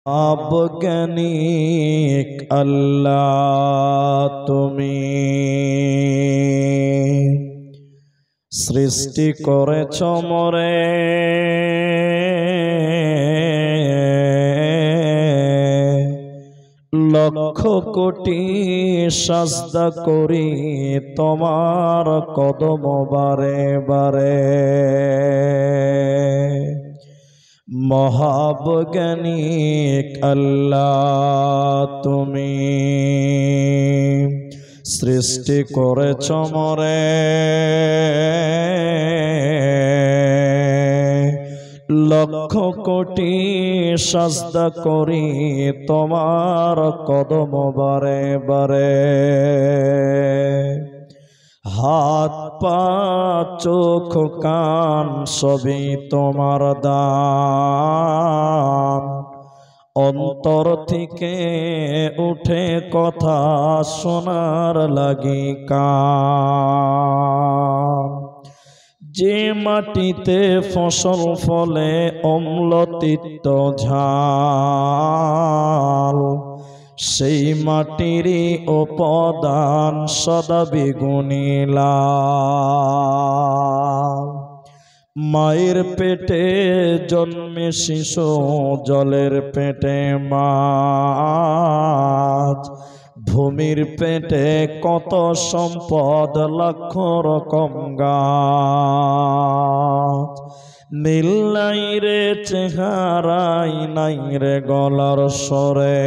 অজ্ঞানিক আল্লাহ তুমি সৃষ্টি করেছ মোরে লক্ষ কোটি সাজদা করি তোমার কদম বারে বারে। মহাবৈজ্ঞানিক আল্লাহ তুমি সৃষ্টি করেছ মোরে লক্ষ কোটি সাজদা করি তোমার কদম বারে বারে। হাত পা চোখ কান সবই তোমার দান, অন্তর থেকে উঠে কথা শোনার লাগি কান। যে মাটিতে ফসল ফলে অম্ল তিক্ত ঝাল, সেই মাটিরই উপাদান সদা বেগুনি লাল। মায়ের পেটে জন্মে শিশু জলের পেটে মাছ, ভূমির পেটে কত সম্পদ লক্ষ রকম গাছ। নীল নাই রে চেহারাই নাই রে গলার স্বরে,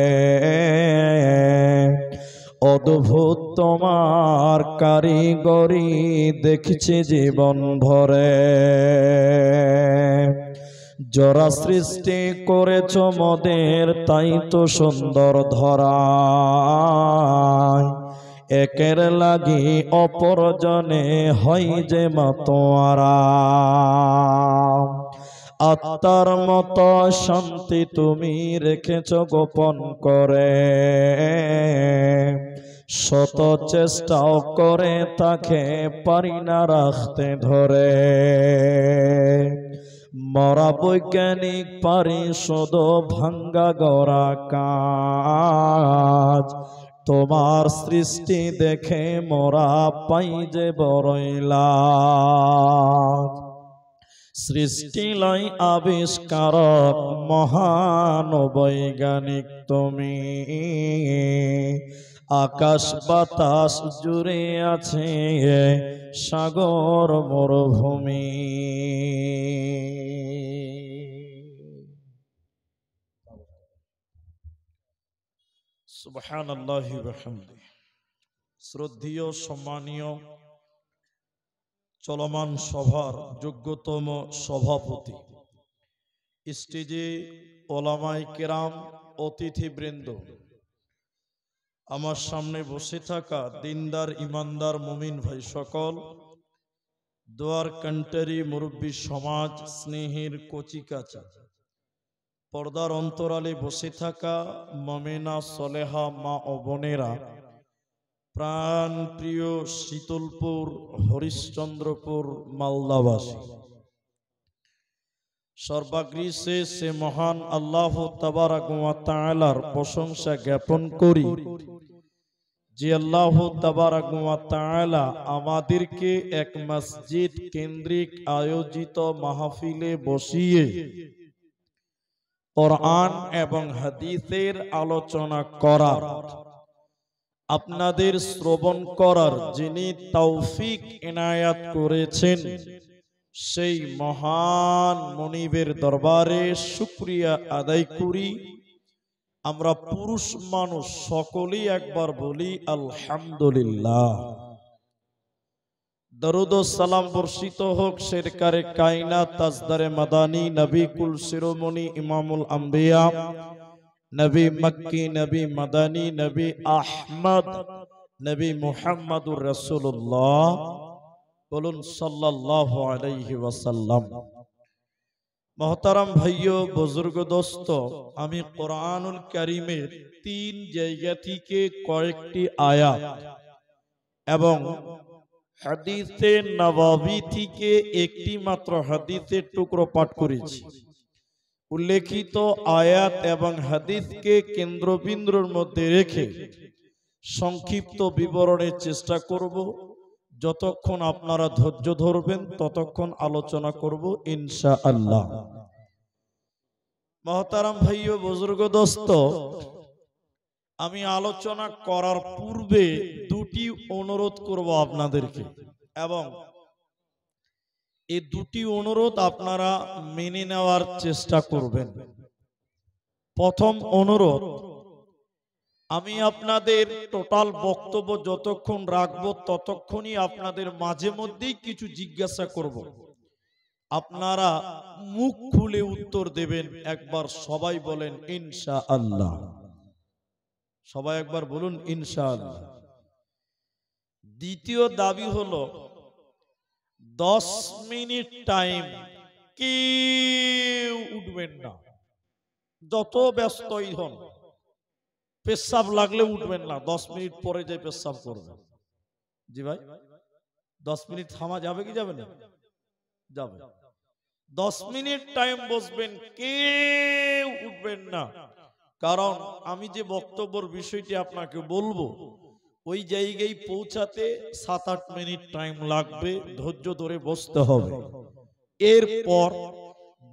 অদ্ভুত তোমার কারিগরি দেখছি জীবন ভরে। যারা সৃষ্টি করেছ মোদের তাই তো সুন্দর ধরায়, একের লাগি অপরজনে হয় যে মাতোয়ারা। আত্মার মতো শান্তি তুমি রেখেছ গোপন করে, শত চেষ্টাও করে তাকে পারি না রাখতে ধরে। মরা বৈজ্ঞানিক পারি শুধু ভাঙ্গা গড়া কাজ, তোমার সৃষ্টি দেখে মোরা পাই যে বড়ই লাজ। সৃষ্টি লাই আবিষ্কারক মহান বৈজ্ঞানিক তুমি, আকাশ বাতাস জুড়ে আছে সাগর মরুভূমি। সুবহানাল্লাহি ওয়া বিহামদিহি। শ্রদ্ধেয় সম্মানীয় চলমান সভার যোগ্যতম সভাপতি, স্টেজে ওলামায়ে কেরাম, অতিথিবৃন্দ, আমার সামনে বসে থাকা দিনদার ইমানদার মুমিন ভাই সকল, দোয়ার কান্টারি মুরব্বী সমাজ, স্নেহের কচিকাচা, পর্দার অন্তরালে বসে থাকা মমেনা সলেহা মা ও বোনেরা, প্রাণ প্রিয় শীতলপুর হরিশ্চন্দ্রপুর মালদাবাসী, সর্বাগ্রে সে মহান আল্লাহ তাবারাক ওয়া তাআলার প্রশংসা জ্ঞাপন করি যে আল্লাহ তাবারাক ওয়া তাআলা আমাদেরকে এক মসজিদ কেন্দ্রিক আয়োজিত মাহফিলে বসিয়ে কোরআন এবং হাদিসের আলোচনা করার, আপনাদের শ্রবণ করার যিনি তৌফিক ইনায়াত করেছেন, সেই মহান মনিবের দরবারে শুকরিয়া আদায় করি। আমরা পুরুষ মানুষ সকলেই একবার বলি আলহামদুলিল্লাহ। দরুদ ও সালাম বর্ষিত হোক সরকারে কায়নাত তাজদারে মাদানী নবী কুল শিরোমণি ইমামুল আম্বিয়া নবী মক্কি নবী মাদানী নবী আহমদ নবী মুহাম্মদুর রাসূলুল্লাহ, বলুন সাল্লাল্লাহু আলাইহি ওয়াসাল্লাম। मोहतरम भाइयों बुजुर्ग दोस्तों আমি কোরআনুল কারীমের 3 জায়গা থেকে কয়েকটি আয়াত এবং হাদিসে নববী থেকে একটি মাত্র হাদিসের টুকরো পাঠ করেছি। উল্লেখিত আয়াত এবং হাদিসকে কেন্দ্রবিন্দুর মধ্যে রেখে সংক্ষিপ্ত বিবরণের চেষ্টা করব। যতক্ষণ আপনারা ধৈর্য ধরবেন ততক্ষণ আলোচনা করব ইনশাআল্লাহ। মহতারাম ভাই ও বুজুর্গ দোস্ত, আমি আলোচনা করার পূর্বে দুটি অনুরোধ করব আপনাদেরকে, এবং এই দুটি অনুরোধ আপনারা মেনে নেওয়ার চেষ্টা করবেন। প্রথম অনুরোধ, আমি আপনাদের টোটাল বক্তব্য যতক্ষণ রাখবো ততক্ষণই আপনাদের মাঝে মধ্যেই কিছু জিজ্ঞাসা করব, আপনারা মুখ খুলে উত্তর দেবেন। একবার সবাই বলেন ইনশাআল্লাহ। সবাই একবার বলুন ইনশাআল্লাহ। দ্বিতীয় দাবি হলো 10 মিনিট টাইম কেউ উঠবেন না, যত ব্যস্তই হন। পেশাব লাগলে উঠবেন না, 10 মিনিট পরে যে পেশাব করবেন। জি ভাই, 10 মিনিট থামা যাবে কি যাবে না? যাবে। 10 মিনিট টাইম বসবেন, কেউ উঠবেন না। কারণ আমি যে বক্তব্যের বিষয়টি আপনাকে বলবো ওই জায়গায় পৌঁছাতে 7-8 মিনিট টাইম লাগবে, ধৈর্য ধরে বসতে হবে। এরপর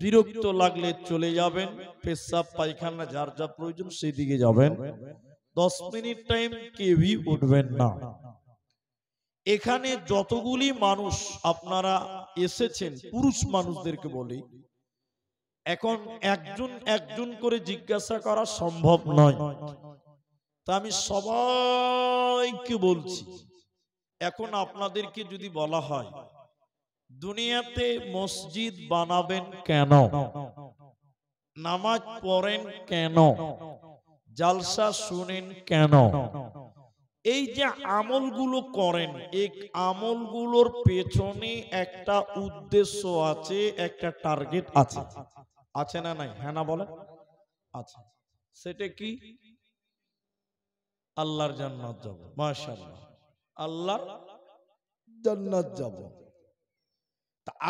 বিরক্ত লাগলে চলে যাবেন, পেশাব পায়খানা যার যা প্রয়োজন সেই দিকে যাবেন। 10 মিনিট টাইম কেউই উঠবেন না। এখানে যতগুলি মানুষ আপনারা এসেছেন, পুরুষ মানুষদেরকে বলি, এখন একজন একজন করে জিজ্ঞাসা করা সম্ভব নয়, তা আমি সবাইকে বলছি। এখন আপনাদেরকে যদি বলা হয় দুনিয়াতে মসজিদ বানাবেন কেন, নামাজ পড়েন কেন, জালসা শুনেন কেন, এই যে আমলগুলো করেন, এই আমলগুলোর পেছনে একটা উদ্দেশ্য আছে, একটা টার্গেট আছে, আছে না নাই? হ্যাঁ না বলেন? আছে। সেটা কি? আল্লাহর জান্নাত যাব। মাশাআল্লাহ, আল্লাহর জান্নাত যাব।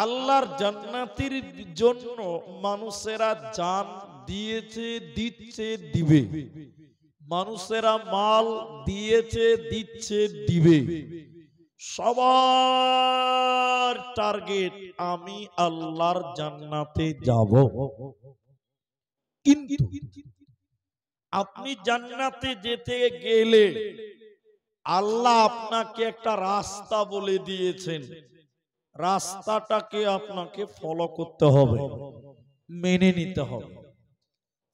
আল্লাহর জান্নাতের জন্য মানুষেরা জান দিয়েছে, দিচ্ছে, দিবে। মানুষেরা মাল দিয়েছে, দিচ্ছে, দিবে। সবার টার্গেট আমি আল্লাহর জান্নাতে যাব। কিন্তু আপনি জান্নাতে যেতে গেলে আল্লাহ আপনাকে একটা রাস্তা বলে দিয়েছেন, রাস্তাটাকে আপনাকে ফলো করতে হবে, মেনে নিতে হবে।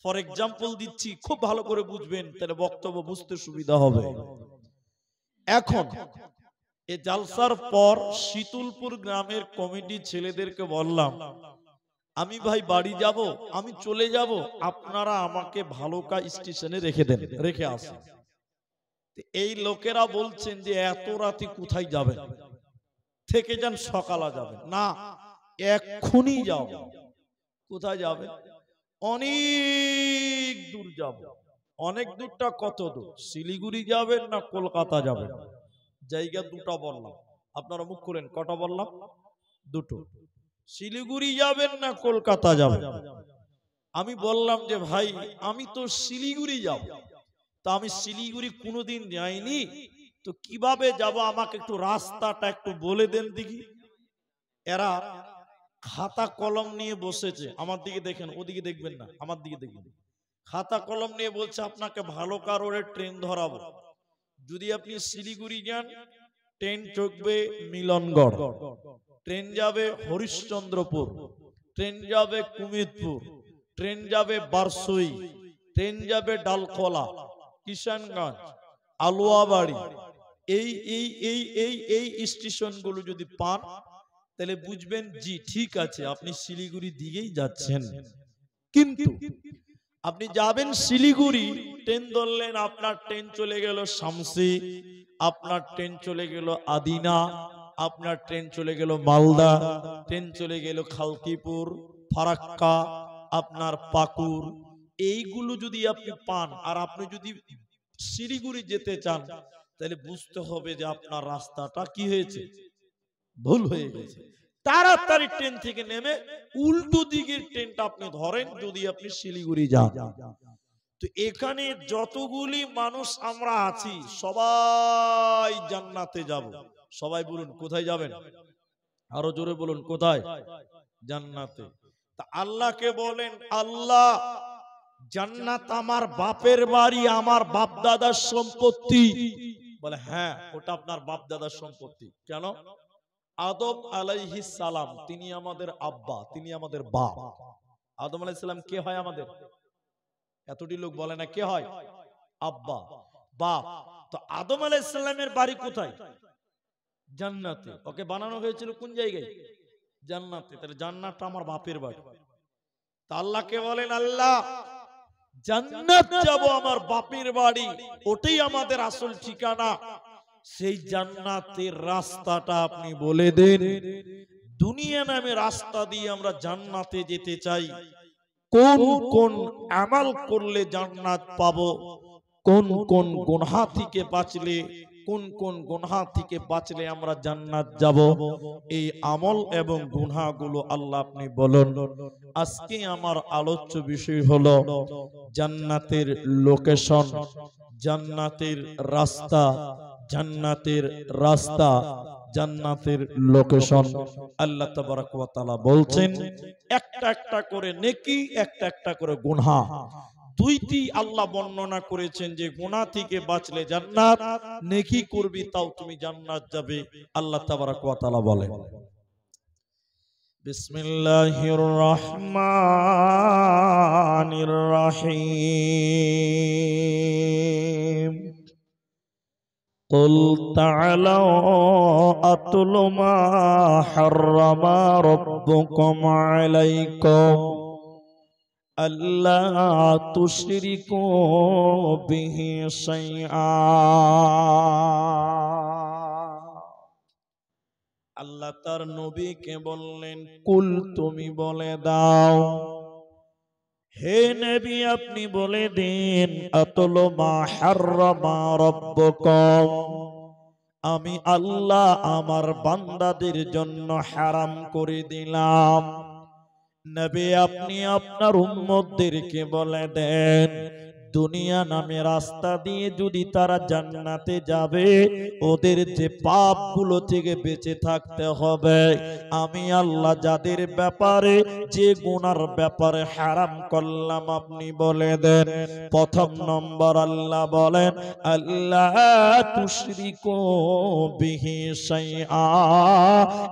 ফর এক্সাম্পল দিচ্ছি, খুব ভালো করে বুঝবেন, তাহলে বক্তব্য বুঝতে সুবিধা হবে। এখন এই জালসার পর শীতলপুর গ্রামের কমিটি ছেলেদেরকে বললাম, আমি ভাই বাড়ি যাব, আমি চলে যাব, আপনারা আমাকে ভালুকা স্টেশনে রেখে দেন, রেখে আসেন। এই লোকেরা বলছেন যে এত রাতে কোথায় যাবেন, থেকে যান, সকালে যাবেন না, এক্ষুনি যাও। কোথায় যাবেন? অনেক দূর যাব। অনেক দূরটা কত দূর? শিলিগুড়ি যাবেন না কলকাতা যাবেন? জায়গা দুটো বললাম, আপনারা মুখ করেন, কটা বললাম? দুটো। শিলিগুড়ি যাবেন না কলকাতা যাবেন? আমি বললাম যে ভাই আমি তো শিলিগুড়ি যাব, তা আমি শিলিগুড়ি কোনোদিন যাইনি, তো কিভাবে যাব, আমাকে একটু রাস্তাটা একটু বলে দেন দেখি। এরা খাতা কলম নিয়ে বসেছে, আমার দিকে দেখেন, ওদিকে দেখবেন না, আমার দিকে দেখবেন। খাতা কলম নিয়ে বলছে আপনাকে ভালুকা রোডে ট্রেন ধরাবো। যদি আপনি শিলিগুড়ি যান, ট্রেন চড়বে মিলনগড়, ট্রেন যাবে হরিশ্চন্দ্রপুর, ট্রেন যাবে কুমিরপুর, ট্রেন যাবে বারসই, ট্রেন যাবে ডালখোলা, কিষানগঞ্জ, আলুয়াবাড়ি। এই এই এই এই এই স্টেশনগুলো যদি পান তাহলে বুঝবেন জি ঠিক আছে, আপনি শিলিগুড়ি দিকেই যাচ্ছেন। কিন্তু আপনি যাবেন শিলিগুড়ি, ট্রেন ধরলেন, আপনার ট্রেন চলে গেল শামসি, আপনার ট্রেন চলে গেল আদিনা, আপনার ট্রেন চলে গেল মালদা, ট্রেন চলে গেল খালকিপুর, ফারাক্কা, আপনার পাকুর। এইগুলো যদি আপনি পান আর আপনি যদি শিলিগুড়ি যেতে চান, তাহলে বুঝতে হবে যে আপনার রাস্তাটা কি হয়েছে, ভুল হয়ে গেছে। তাড়াতাড়ি ট্রেন থেকে নেমে উল্টো দিকের ট্রেনটা আপনি ধরেন যদি আপনি শিলিগুড়ি যান। তো এখানে যতগুলি মানুষ আমরা আছি সবাই জান্নাতে যাব। সবাই বলুন কোথায় যাবেন? আরো জোরে বলুন কোথায়? জান্নাতে। তা আল্লাহকে বলেন, আল্লাহ জান্নাত আমার বাপের বাড়ি, আমার বাপ দাদার সম্পত্তি। বলে হ্যাঁ, ওটা আপনার বাপ দাদার সম্পত্তি। কেন? আদম আলাইহিস সালাম তিনি আমাদের আব্বা, তিনি আমাদের বাপ। আদম আলাইহিস সালাম কে হয় আমাদের? এতটি লোক বলে না কে হয়? আব্বা, বাপ। তো আদম আলাইহিস সালামের বাড়ি কোথায়? জান্নাতে। ওকে বানানো হয়েছিল কোন জায়গায়? জান্নাতে। তাহলে জান্নাতটা আমার বাপের বাড়ি। তা আল্লাহকে বলেন, আল্লাহ জান্নাত যাব আমার বাপের বাড়ি, ওটাই আমাদের আসল ঠিকানা। সেই জান্নাতের রাস্তাটা আপনি বলে দেন। দুনিয়া নামে রাস্তা দিয়ে আমরা জান্নাতে যেতে চাই। কোন কোন আমল করলে জান্নাত পাবো, কোন কোন গুনাহ থেকে বাঁচলে, কোন কোন গুনাহ থেকে বাঁচলে আমরা জান্নাত যাব, এই আমল এবং গুনাহগুলো আল্লাহ আপনি বলুন। আজকে আমার আলোচ্য বিষয় হলো জান্নাতের লোকেশন, জান্নাতের রাস্তা, জান্নাতের রাস্তা, জান্নাতের লোকেশন। আল্লাহ তাবারক ওয়া তাআলা বলছেন একটা একটা করে নেকি, একটা একটা করে গুনাহ, দুইটি আল্লাহ বর্ণনা করেছেন যে গুনাহ থেকে বাঁচলে জান্নাত, নেকি করবি তাও তুমি জান্নাত যাবে। আল্লাহ তাবারক ওয়া তাআলা বলেন, বিসমিল্লাহির রহমানির রহিম। قل تعالوا أتل ما حرم ربكم عليكم ألا تشركوا به شيئا। আল্লাহ তার নবীকে বললেন, কুল তুমি বলে দাও, হে নবী আপনি বলে দিন, আতলু মা হাররামা রাব্বুকুম, আমি আল্লাহ আমার বান্দাদের জন্য হারাম করে দিলাম। নবী আপনি আপনার উম্মতদেরকে বলে দেন, দুনিয়া নামে রাস্তা দিয়ে যদি তারা জান্নাতে যাবে, ওদের যে পাপগুলো থেকে বেঁচে থাকতে হবে। আমি আল্লাহ যাদের ব্যাপারে, যে গুনার ব্যাপারে হারাম করলাম আপনি বলে দেন। প্রথম নম্বর আল্লাহ বলেন, আল্লাহ তুশরিকু বিহি শাইআ,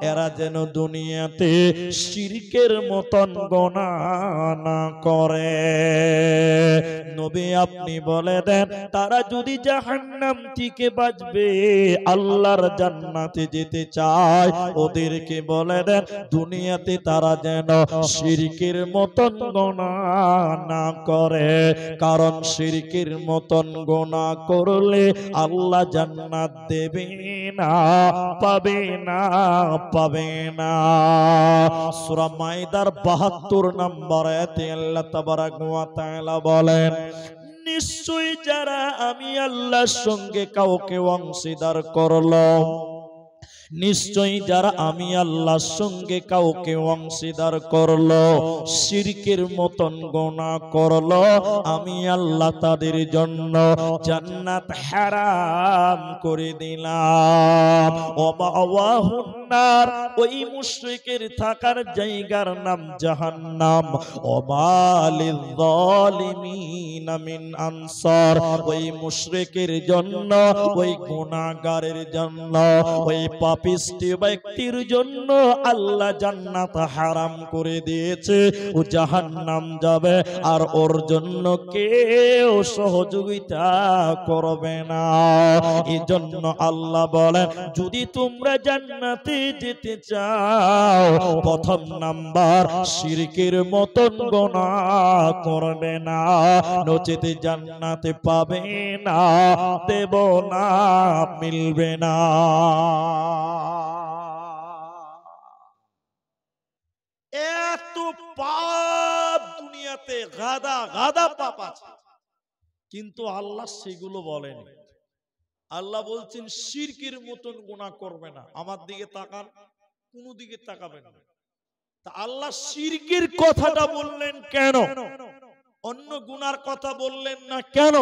এরা যেন দুনিয়াতে শিরকের মতন গুনাহ না করে। নবী আপনি বলে দেন, তারা যদি জাহান্নাম থেকে বাঁচবে, আল্লাহর জান্নাতে যেতে চায়, ওদেরকে বলে দেন দুনিয়াতে তারা যেন শিরকের মতন গুনাহ না করে। কারণ শিরকের মতন গুনাহ করলে আল্লাহ জান্নাত দেবে না, পাবে না, পাবে না। সূরা মাইদার ৭২ নম্বর আয়াতে আল্লাহ তাবারক ওয়া তাআলা বলেন, নিশ্চয়ই যারা আমি আল্লাহর সঙ্গে কাউকে অংশীদার করলো, নিশ্চয়ই যারা আমি আল্লাহর সঙ্গে কাউকে অংশীদার করলো, শিরকের মতন গুনাহ করলো, আমি আল্লাহ তাদের জন্য জান্নাত হারাম করে দিলাম। ওয়ামাওয়াহুন নার, ওই মুশরিকের থাকার জায়গার নাম জাহান্নাম। ওমা লিয-যালিমিনা মিন আনসার, ওই মুশরিকের জন্য, ওই গুনাহগারের জন্য, ওই পাপিষ্ঠ ব্যক্তির জন্য আল্লাহ জান্নাত হারাম করে দিয়েছে। ও জাহান্নাম যাবে, আর ওর জন্য কেউ সহযোগিতা করবে না। এজন্য আল্লাহ বলেন, যদি তোমরা জান্নাতে যেতে চাও, প্রথম নাম্বার শিরকের মতন গুনাহ করবে না, নচেত জান্নাতে পাবে না, দেব না, মিলবে না। এত পাপ দুনিয়াতে গাদা গাদা পাপ আছে, কিন্তু আল্লাহ সেগুলো বলেনি। আল্লাহ বলছেন শিরকের মতন গুনাহ করবে না। আমার দিকে তাকান, কোন দিকে তাকাবেন না। তা আল্লাহ শিরকের কথাটা বললেন কেন? অন্য গুনার কথা বললেন না কেন?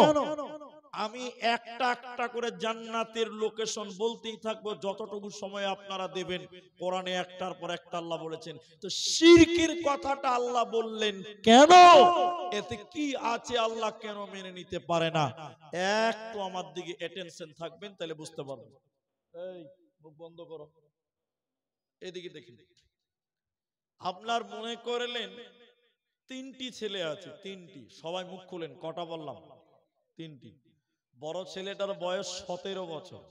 আমি একটা একটা করে জান্নাতের লোকেশন বলতেই থাকবো, যতটুকু সময় আপনারা দেবেন। কোরআনে একটার পর একটা আল্লাহ বলেছেন। তো শিরকের কথাটা আল্লাহ বললেন কেন? এতে কি আছে আল্লাহ কেন মেনে নিতে পারে না? একটু আমার দিকে অ্যাটেনশন থাকবেন, তাহলে বুঝতে পারবেন। এই মুখ বন্ধ করো, এদিকে দেখেন। আপনার মনে করলেন তিনটি ছেলে আছে, তিনটি, সবাই মুখ খুলেন, কটা বললাম? তিনটি। বড় ছেলেটার বয়স 17 বছর,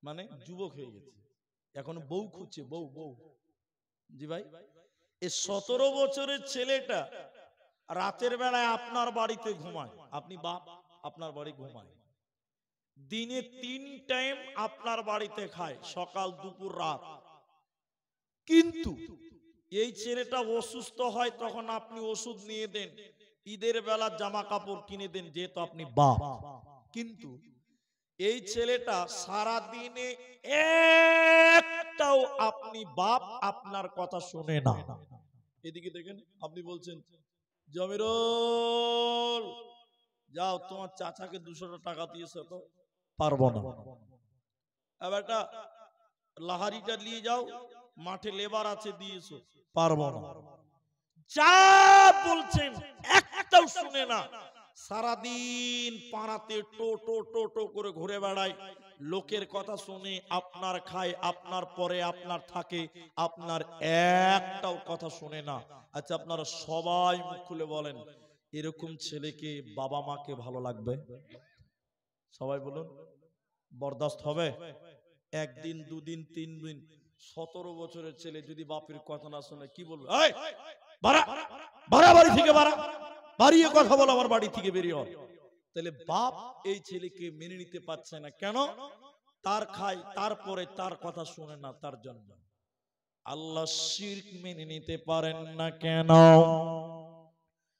মানে যুবক হয়ে গেছে, এখন বউ খুঁজছে, বউ বউ। জি ভাই, এই 17 বছরের ছেলেটা রাতের বেলায় আপনার বাড়িতে ঘুমায়, আপনি বাপ, আপনার বাড়ি ঘুমায়। দিনে 3 টাইম আপনার বাড়িতে খায়, সকাল দুপুর রাত। কিন্তু এই ছেলেটা অসুস্থ হয়, তখন আপনি ওষুধ নিয়ে দেন, ঈদের বেলা জামা কাপড় কিনে দেন, যেহেতু আপনি বাপ। কিন্তু এই ছেলেটা সারা দিনে একটাও আপনি বাপ আপনার কথা শুনে না। এদিকে দেখেন, আপনি বলছেন জমিরুল যাও তোমার চাচাকে 200 টাকা দিয়েছে, তো পারবো না। এবারটা লাহারিটা নিয়ে যাও, মাঠে লেবার আছে দিয়েছো, পারবো না। যা বলছেন একটাও শুনে না। সারাদিন পাড়াতে টো টো টো টো করে ঘুরে বেড়ায়, লোকের কথা শুনে আপনার খায়, আপনার পরে আপনার থাকে, আপনার একটাও কথা শুনে না। আচ্ছা, আপনারা সবাই মুখ খুলে বলেন, এরকম ছেলেকে বাবা মাকে ভালো লাগবে? সবাই বলুন, বরদাস্ত হবে? একদিন, দুদিন, 3 দিন। 17 বছরের ছেলে যদি বাপের কথা না শুনে, কি বলবে? বাড়ি থেকে বাড়িয়ে কথা বলো, আমার বাড়ি থেকে বেরিয়ে হও। তাহলে বাপ এই ছেলেকে মেনে নিতে পারছে না কেন? তার খায়, তারপরে তার কথা শুনে না, তার জন্য। আল্লাহ শিরক মেনে নিতে পারেন না কেন?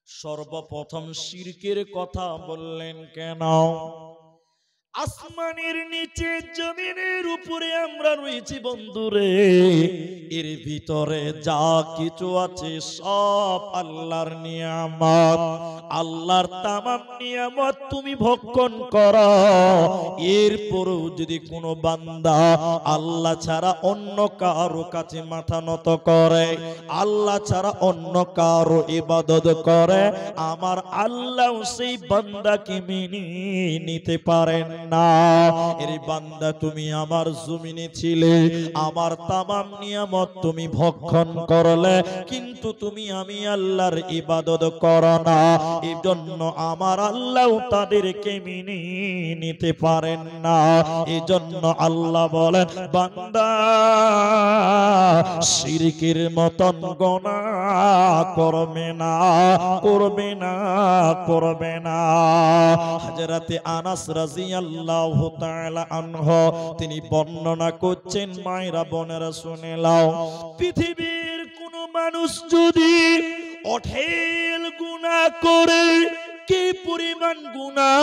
সর্বপ্রথম শিরকের কথা বললেন কেন? আসমানের নিচে জমিনের উপরে আমরা রয়েছি বন্ধুরে, এর ভিতরে যা কিছু আছে সব আল্লাহর নিয়ামত। আল্লাহর তামাম নিয়ামত তুমি ভক্ষণ করো, এরপরেও যদি কোনো বান্দা আল্লাহ ছাড়া অন্য কারো কাছে মাথা নত করে, আল্লাহ ছাড়া অন্য কারো ইবাদত করে, আমার আল্লাহ সেই বান্দাকে মেনে নিতে পারেন না। এর বান্দা, তুমি আমার জমিনে ছিলে, আমার তামাম নিয়ামত তুমি ভক্ষণ করলে, কিন্তু তুমি আমি আল্লাহর ইবাদত করো না। এই জন্য আমার আল্লাহ তাদেরকে মেনে নিতে পারেন না। এই জন্য আল্লাহ বলেন, বান্দা শিরকের মতন গুনাহ করবে না, করবে না, করবে না। হযরতে আনাস রাদিয়াল্লাহু তাআলা আনহু তিনি বর্ণনা করছেন, মায়েরা বোনেরা শুনে নাও, পৃথিবীর কোন মানুষ যদি অঢেল গুনাহ করে, কি পরিমাণ গুনাহ,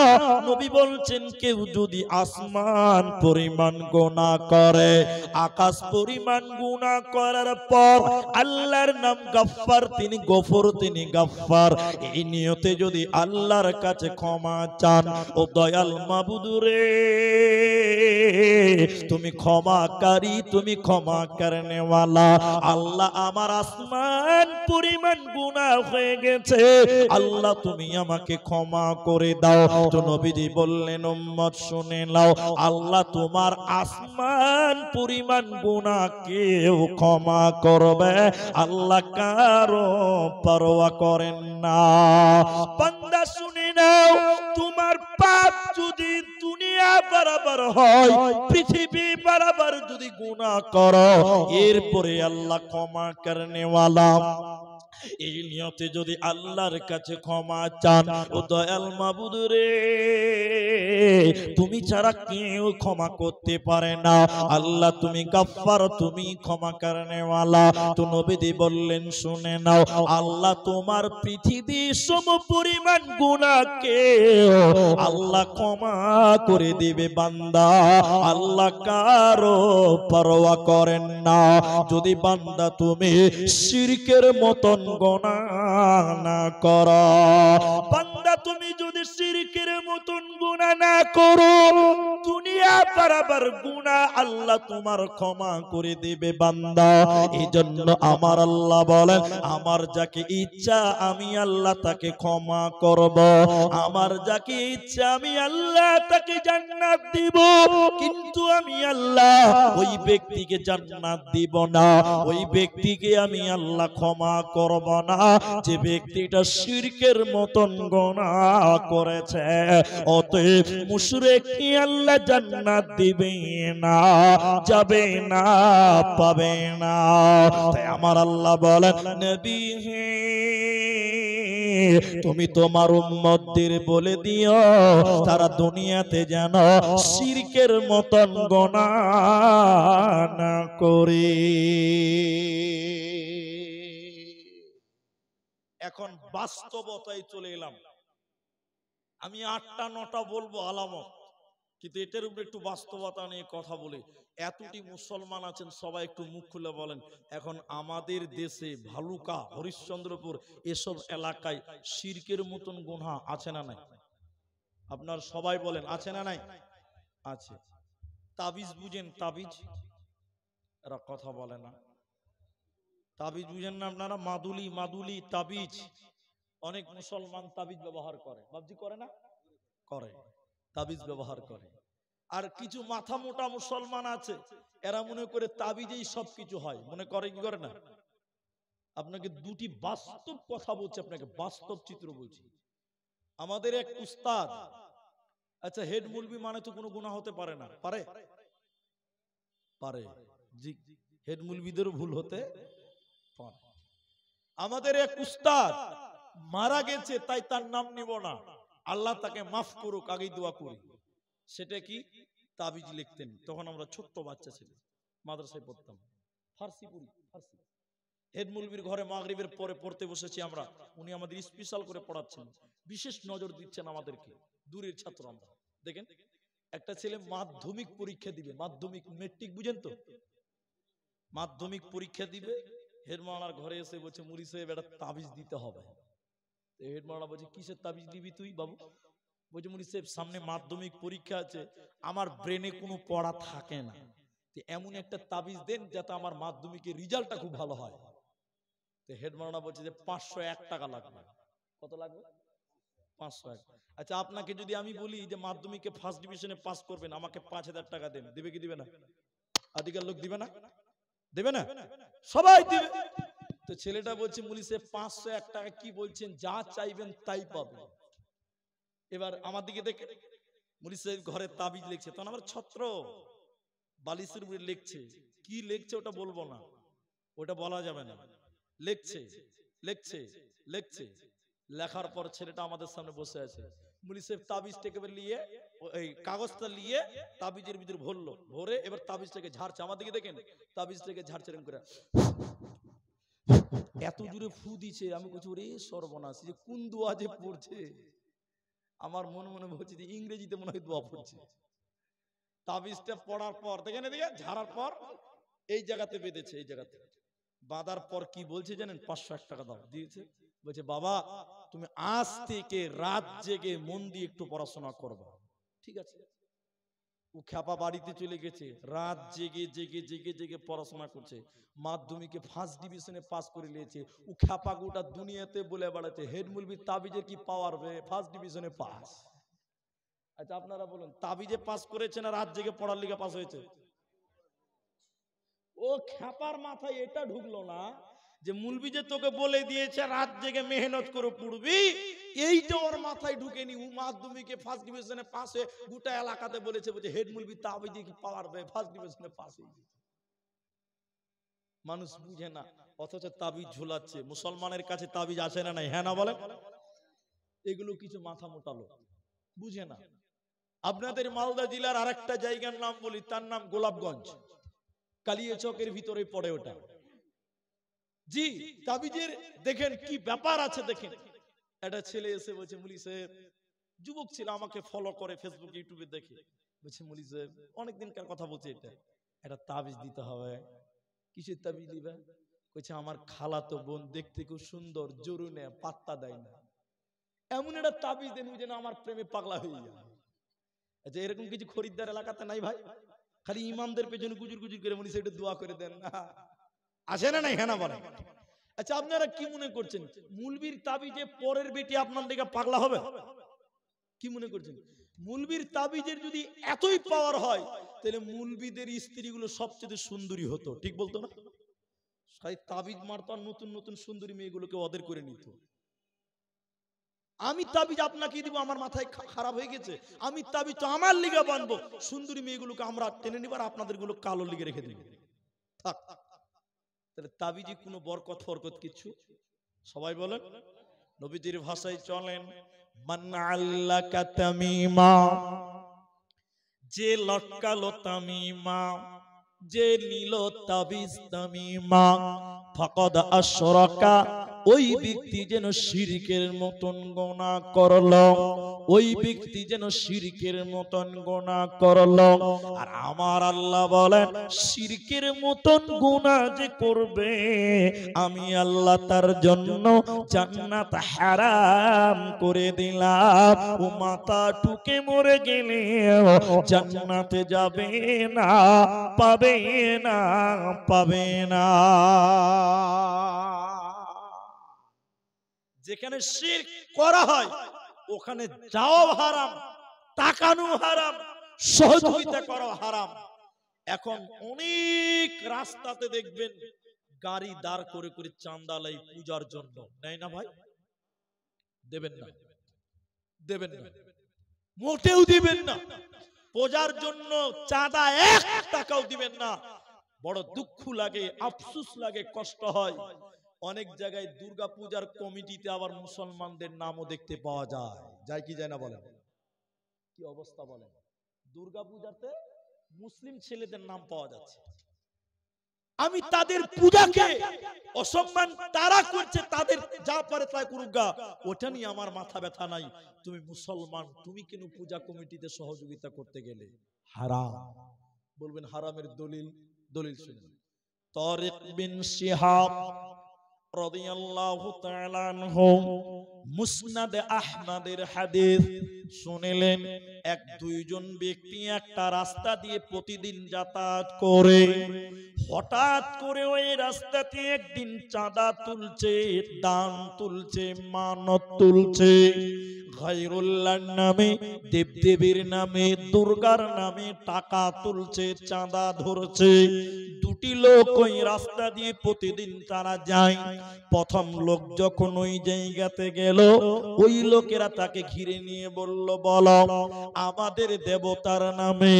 নবী বলছেন কেউ যদি আসমান পরিমাণ গুনাহ করে, আকাশ পরিমাণ গুনাহ করার পর আল্লাহর নাম গফফার, তিনি গফুর, তিনি গফফার, এই নিয়তে যদি আল্লাহর কাছে ক্ষমা চান, ও দয়াল মাবুদ রে, তুমি ক্ষমাকারী, তুমি ক্ষমা করনে ওয়ালা, আল্লাহ আমার আসমান পরিমাণ গুনাহ হয়ে গেছে, আল্লাহ তুমি আমাকে ক্ষমা করে দাও। তো নবীজি বললেন, উম্মত শুনে নাও, আল্লাহ তোমার আসমান পরিমাণ গুনাহ কেউ ক্ষমা করবে, আল্লাহ কারো পরোয়া করেন না। বান্দা শুনে নাও, তোমার পাপ যদি দুনিয়া বরাবর হয়, পৃথিবী বরাবর যদি গুনাহ করো, এরপরে আল্লাহ ক্ষমা করনে ওয়ালা। এই নিয়তে যদি আল্লাহর কাছে ক্ষমা চান, ও দয়াল মাবুদ রে, তুমি ছাড়া কেউ ক্ষমা করতে পারে না। আল্লাহ তুমি গাফফার, তুমি ক্ষমা করনেওয়ালা। তো নবীজি বললেন শুনে নাও, আল্লাহ তোমার পৃথিবী সম পরিমাণ গুনাহকে আল্লাহ ক্ষমা করে দিবে বান্দা। আল্লাহ কারো পরোয়া করেন না। যদি বান্দা তুমি শিরকের মতন গুনাহ না করো, বান্দা তুমি যদি শিরকের মতন গুনাহ না করো, দুনিয়া বরাবর গুনাহ আল্লাহ তোমার ক্ষমা করে দিবে বান্দা। এইজন্য আমার আল্লাহ বলেন, আমার যাকে ইচ্ছা আমি আল্লাহ তাকে ক্ষমা করব, আমার যাকে ইচ্ছা আমি আল্লাহ তাকে জান্নাত দিব। কিন্তু আমি আল্লাহ ওই ব্যক্তিকে জান্নাত দিব না, ওই ব্যক্তিকে আমি আল্লাহ ক্ষমা করব না যে ব্যক্তিটা শিরকের মতন গুনাহ করেছে। অতএব মুশরিককে আল্লাহ জান্নাত দিবে না, যাবে না, পাবে না। তাই আমার আল্লাহ বলেন, নবী হে, তুমি তোমার উম্মতদের বলে দিও তারা দুনিয়াতে যেন শিরকের মতন গুনাহ না করে। এখন বাস্তবতায় চলে এলাম। আমি 8টা 9টা বলবো আলামত, কিন্তু এটার উপরে একটু বাস্তবতা নিয়ে কথা বলি। এতটি মুসলমান আছেন, সবাই একটু মুখ খুলে বলেন, এখন আমাদের দেশে ভালুকা, হরিশ্চন্দ্রপুর এসব এলাকায় শিরকের মতন গুনাহ আছে না নাই? আপনার সবাই বলেন আছে না নাই? আছে। তাবিজ বুঝেন? তাবিজ, এরা কথা বলে না। তাবিজ বুঝেন না আপনারা? মাদুলি, মাদুলি তাবিজ, অনেক মুসলমান তাবিজ ব্যবহার করে। বাবজি করে না? করে, তাবিজ ব্যবহার করে। আর কিছু মাথা মোটা মুসলমান আছে, এরা মনে করে তাবিজেই সবকিছু হয়। মনে করে কি করে না? আপনাকে দুটি বাস্তব কথা বলছি, আপনাকে বাস্তব চিত্র বলছি। আমাদের এক উস্তাদ, আচ্ছা হেড মুলবি মানে তো কোনো গুনাহ হতে পারে না? পারে? পারে জি, হেড মুলবিদেরও ভুল হতে পারে। আমাদের এক উস্তাদ মারা গেছে, তাই তার নাম নিব না, আল্লাহ তাকে মাফ করুক, আগেই দোয়া করি। সেটা কি? তাবিজ লিখতেন। তখন আমরা ছোট্ট বাচ্চা ছিলাম, মাদ্রাসায় পড়তাম, ফার্সি পড়ি, ফার্সি। হেড মুলবির ঘরে মাগরিবের পরে পড়তে বসেছি আমরা, উনি আমাদের স্পেশাল করে পড়াচ্ছেন, বিশেষ নজর দিচ্ছেন আমাদেরকে, দূরের ছাত্র আমরা। দেখেন, একটা ছেলে মাধ্যমিক পরীক্ষা দিবে, মাধ্যমিক মেট্রিক বুঝেন তো, মাধ্যমিক পরীক্ষা দিবে। হেড মাওলানার ঘরে এসে বলছে, মুরি সাহেব একটা তাবিজ দিতে হবে। হেড মাওলানা বলছে, কিসের তাবিজ দিবি তুই বাবু? বলছে, মুরি সাহেব সামনে মাধ্যমিক পরীক্ষা আছে, আমার ব্রেনে কোনো পড়া থাকে না, এমন একটা তাবিজ দেন যাতে আমার মাধ্যমিকের রেজাল্টটা খুব ভালো হয়। তো হেড মাওলানা বলছে যে 501 টাকা লাগবে। কত লাগবে? 501। আচ্ছা, আপনাকে যদি আমি বলি যে মাধ্যমিকে ফার্স্ট ডিভিশনে পাস করবেন, আমাকে 5000 টাকা দেন, দিবে কি দিবে না? আদিকার লোক দিবে না? দেবে না? সবাই দিবে। তো ছেলেটা বলছে, মুলি সাহেব 501 টাকা কি বলছেন, যা চাইবেন তাই পাবেন। এবার আমার দিকে দেখে মুলি সাহেব ঘরে তাবিজ লিখছে, তখন আমার ছত্র বালিশের উপরে লিখছে। কি লিখছে ওটা বলবো না, ওটা বলা যাবে না। লিখছে, লিখছে, লিখছে। লেখার পর ছেলেটা আমাদের সামনে বসে আছে। মুলি সাহেব তাবিজটাকে নিয়ে, ওই কাগজটা নিয়ে তাবিজের ভিতরে ভরলো, ভরে এবার তাবিজটাকে ঝাড়ছে। আমার দিকে দেখেন, তাবিজটাকে ঝাড়ছে এরকম করে, এত জোরে ফু দিছে। আমি বলছি, ওরে সর্বনাশ, যে কোন দোয়া যে পড়ছে। আমার মনে মনে বলছে যে ইংরেজিতে মনে হয় দোয়া পড়ছে। তাবিজটা পড়ার পর দেখেন, এদিকে ঝাড়ার পর এই জায়গাতে বেঁধেছে, এই জায়গাতে বাঁধার পর কি বলছে জানেন? 501 টাকা দাও, দিয়েছে। বলছে, বাবা তুমি আজ থেকে রাত জেগে মন দিয়ে একটু পড়াশোনা করবা। ঠিক আছে। ও খ্যাপা বাড়িতে চলে গেছে, রাত জেগে জেগে জেগে জেগে পড়াশোনা করছে, মাধ্যমিকে ফার্স্ট ডিভিশনে পাস করে নিয়েছে। ও খ্যাপা গোটা দুনিয়াতে বলে বেড়াচ্ছে, হেড মুলবি তাবিজের কি পাওয়ার, ফার্স্ট ডিভিশনে পাস। আচ্ছা আপনারা বলুন, তাবিজে পাস করেছে না রাত জেগে পড়ার লিগে পাস হয়েছে? ও খ্যাপার মাথায় এটা ঢুকলো না যে মুলবি যে তোকে বলে দিয়েছে রাত জেগে মেহনত করে পড়বি, এইটা ওর মাথায় ঢুকেনি। ও মাধ্যমিকে ফার্স্ট ডিভিশনে পাস হয়ে গোটা এলাকাতে বলেছে, বলছে হেড মুলবি তাবিজে কি পাওয়ার, ফার্স্ট ডিভিশনে পাস হয়েছে। মানুষ বুঝে না, অথচ তাবিজ ঝুলাচ্ছে। মুসলমানের কাছে তাবিজ আসে না নাই? হ্যাঁ না বলেন? এগুলো কিছু মাথা মোটালো বুঝে না। আপনাদের মালদা জেলার আরেকটা জায়গার নাম বলি, তার নাম গোলাপগঞ্জ, কালিয়াচকের ভিতরে পড়ে ওটা। জি, তাবিজের দেখেন কি ব্যাপার আছে। দেখেন একটা ছেলে এসে বলছে, মুলি সাহেব, যুবক ছিল, আমাকে ফলো করে ফেসবুক ইউটিউবে দেখে, বলছে মুলি সাহেব অনেকদিনকার কথা বলছে, এটা তাবিজ দিতে হবে। কিসের তাবিজ দিবে? কইছে আমার খালাতো বোন দেখতে খুব সুন্দর, জরুনে পাত্তা দেয় না, এমন একটা তাবিজ দেন যেন আমার প্রেমে পাগলা হয়ে যায়। আচ্ছা, এরকম কিছু খরিদ্দার এলাকাতে নাই ভাই? খালি ইমামদের পেছনে গুজুর গুজুর করে মুলি সাহেব দোয়া করে দেন না, আসে না নাই? হ্যাঁ না বলেন? আচ্ছা, আপনারা কি মনে করছেন মুলবির তাবিজে পরের বেটি আপনার দিকে পাগলা হবে? কি মনে করছেন? মুলবির তাবিজের যদি এতই পাওয়ার হয়, তাহলে মুলবিদের স্ত্রীগুলো সবচেয়ে সুন্দরী হতো, ঠিক বলতো না? তাবিজ মারতো আর নতুন নতুন সুন্দরী মেয়েগুলোকে ওদের করে নিত। আমি তাবিজ আপনাকে দিব, আমার মাথায় খারাপ হয়ে গেছে, আমি তাবিজ তো আমার লিগে বানবো, সুন্দরী মেয়েগুলোকে আমরা টেনে নিবার, আপনাদের গুলো কালো লিগে রেখে দিব। থাক, তাহলে তাবিজে কোনো বরকত ফরকত কিছু? সবাই বলেন, নবীজির ভাষায় চলেন, মান আল্লাকা তামিমা, যে লটকালো তামিমা, যে নিল তাবিজ তামিমা, ফাকাদ আশরাকা, ওই ব্যক্তি যেন শিরকের মতন গুনাহ করলো, ওই ব্যক্তি যেন শিরকের মতন গুনাহ করলো। আর আমার আল্লাহ বলেন, শিরকের মতন গুনাহ যে করবে, আমি আল্লাহ তার জন্য জান্নাত হারাম করে দিলাম। ও মাথা টুকে মরে গেলে জান্নাতে যাবে না, পাবে না, পাবে না। যেখানে শিরক করা হয় ওখানে যাওয়া হারাম, তাকানো হারাম, সহযোগিতা করা হারাম। এখন অনেক রাস্তাতে দেখবেন গাড়ি দাঁড় করে করে চাঁদা লাই পূজার জন্য, নেয় না ভাই? দেবেন না, দেবেন না, মোটেও দিবেন না। পূজার জন্য চাঁদা 1 টাকাও দিবেন না। বড় দুঃখ লাগে, আফসোস লাগে, কষ্ট হয়। অনেক জায়গায় দুর্গা পূজার কমিটিতে আবার মুসলমানদের নামও দেখতে পাওয়া যায়, যায় কি যায় না বলেন? কি অবস্থা বলেন? দুর্গা পূজাতে মুসলিম ছেলেদের নাম পাওয়া যাচ্ছে। আমি তাদের পূজাকে অসম্মান তারা করছে, তাদের যা পারে তাই করুক গা, ওটা নিয়ে আমার মাথা ব্যথা নাই। তুমি মুসলমান, তুমি কেন পূজা কমিটিতে সহযোগিতা করতে গেলে? হারাম। বলবেন হারামের দলিল? দলিল শুনুন। তারিক বিন শিহাব রাদিয়াল্লাহু তাআলা আনহু মুসনাদ আহমদের হাদিস শুনলেন, এক দুইজন ব্যক্তি একটা রাস্তা দিয়ে প্রতিদিন যাতায়াত করে, হঠাৎ করে ওই রাস্তাতে একদিন চাঁদা তুলছে, দান তুলছে, মানত তুলছে, গায়রুল্লাহর নামে, দেবদেবীর নামে, দুর্গার নামে টাকা তুলছে, চাঁদা ধরছে। দুটি লোক ওই রাস্তা দিয়ে প্রতিদিন তারা যায়। প্রথম লোক যখন ওই জায়গাতে গেল, ওই লোকেরা তাকে ঘিরে নিয়ে বলল, বলো আমাদের দেবতার নামে,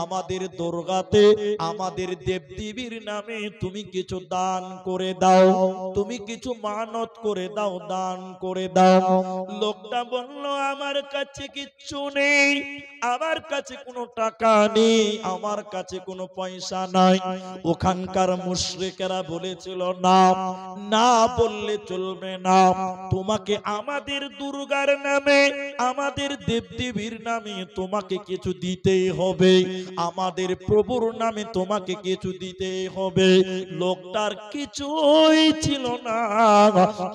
আমাদের দুর্গাতে, আমাদের দেবদেবীর নামে তুমি কিছু দান করে দাও, তুমি কিছু মানত করে দাও, দান করে দাও। লোকটা বলল, আমার কাছে কিচ্ছু নেই, আমার কাছে কোনো টাকা নেই, আমার কাছে কোনো পয়সা নাই। ওখানকার মুশরিকেরা বলেছিল, না না বললে চলবে না, তোমাকে আমাদের দুর্গার নামে, আমাদের দেবদেবীর নামে তোমাকে কিছু দিতেই হবে, আমাদের প্রভুর নামে তোমাকে কিছু দিতেই হবে। লোকটার কিছুই ছিল না,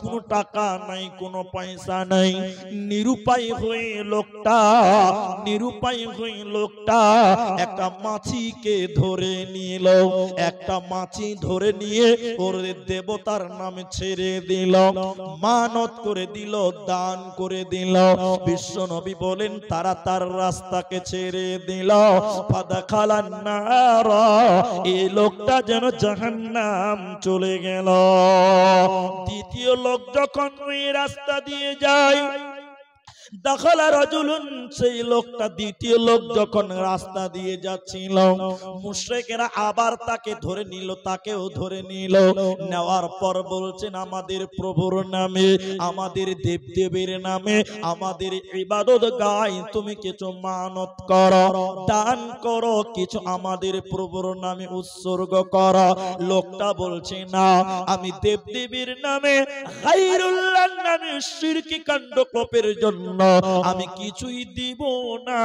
কোনো টাকা নাই, কোনো পয়সা নাই। নিরুপায় হয়ে লোকটা, নিরুপায় হয়ে লোকটা একটা মাছিকে ধরে নিল, একটা মাছি ধরে নিয়ে ওর দেবতার নামে ছেড়ে দিল, মানত করে দিল, দান করে দিল। বিশ্ব নবী বলেন, তারা তার রাস্তাকে ছেড়ে দিল, ফাদাখালান নার, এই লোকটা যেন জাহান্নাম চলে গেল। দ্বিতীয় লোক যখন ওই রাস্তা দিয়ে যায়, দাখালা রাজুলুন, সেই লোকটা, দ্বিতীয় লোক যখন রাস্তা দিয়ে যাচ্ছিল, মুশরিকেরা আবার তাকে ধরে নিল, তাকেও ধরে নিল। নেওয়ার পর বলছেন, আমাদের প্রভুর নামে, আমাদের দেবদেবীর নামে আমাদের ইবাদত গাই, তুমি কিছু মানত করো, দান করো, কিছু আমাদের প্রভুর নামে উৎসর্গ করো। লোকটা বলছে, না, আমি দেবদেবীর নামে, গায়রুল্লাহর নামে শিরকি কাণ্ড কোপের জন্য আমি কিছুই দিব না,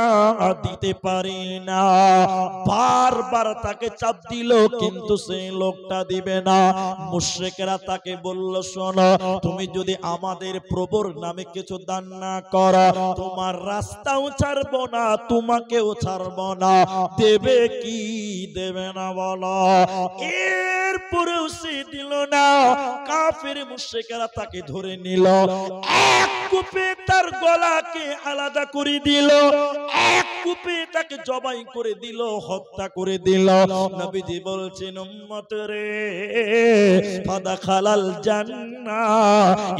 দিতে পারি না। বারবার তাকে চাপ দিল, কিন্তু সেই লোকটা দিবে না। মুশরিকরা তাকে বলল, শোনো, তুমি যদি আমাদের প্রভুর নামে কিছু দান না করো, তোমার রাস্তাও ছাড়বো না, তোমাকেও ছাড়বো না। দেবে কি দেবে না বলো? এরপরেও সে দিল না। কাফের মুশরিকরা তাকে ধরে নিল, এক কূপে তার গলাকে আলাদা করে দিল, এক কূপে তাকে জবাই করে দিল, হত্যা করে দিল। নবীজি বলছেন, উম্মত রে, ফাদাখালাল জান্নাহ,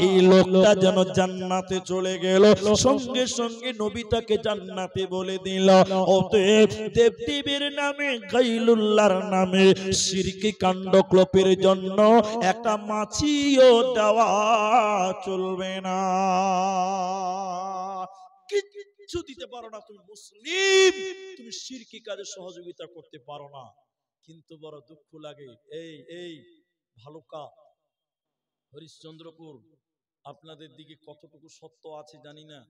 এই লোকটা যেন জান্নাতে চলে গেল। সঙ্গে সঙ্গে নবী তাকে জান্নাতে বলে দিল। অতএব দেবদেবীর নামে, গায়রুল্লাহর নামে শিরকি কাণ্ড ক্লোপের জন্য একটা মাছিও দেওয়া চলবে না। কিচ্ছু দিতে পারো না, তুমি মুসলিম, তুমি শিরকি কাজে সহযোগিতা করতে পারো না। কিন্তু বড় দুঃখ লাগে, এই ভালুকা, হরিশ্চন্দ্রপুর, আপনাদের দিকে কতটুকু সত্য আছে জানি না,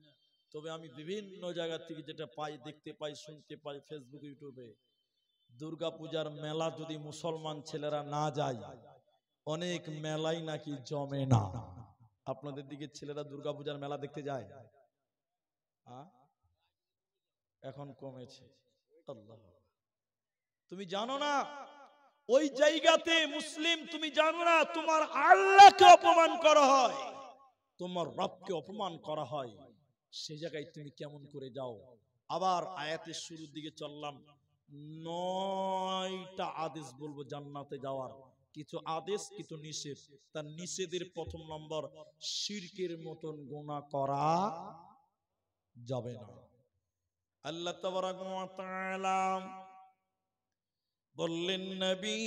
তবে আমি বিভিন্ন জায়গা থেকে যেটা পাই, দেখতে পাই, শুনতে পাই, ফেসবুক, ইউটিউবে, দুর্গা পূজার মেলা যদি মুসলমান ছেলেরা না যায়, অনেক মেলাই নাকি জমে না। আপনাদের দিকে ছেলেরা দুর্গা পূজার মেলা দেখতে যায়? এখন কমেছে। আল্লাহ, তুমি জানো না ওই জায়গাতে মুসলিম, তুমি জানো না তোমার আল্লাহকে অপমান করা হয়, তোমার রবকে অপমান করা হয়, সে জায়গায় তুমি কেমন করে যাও? আবার আয়াতের শুরুর দিকে চললাম, 9টা আদেশ বলবো জান্নাতে যাওয়ার, কিছু আদেশ, কিছু নিষেধ। তার নিষেধের প্রথম নম্বর, শিরকের মতন গুনাহ করা যাবে না। আল্লাহ তাবারাক ওয়া তাআলা বললেন, নবী,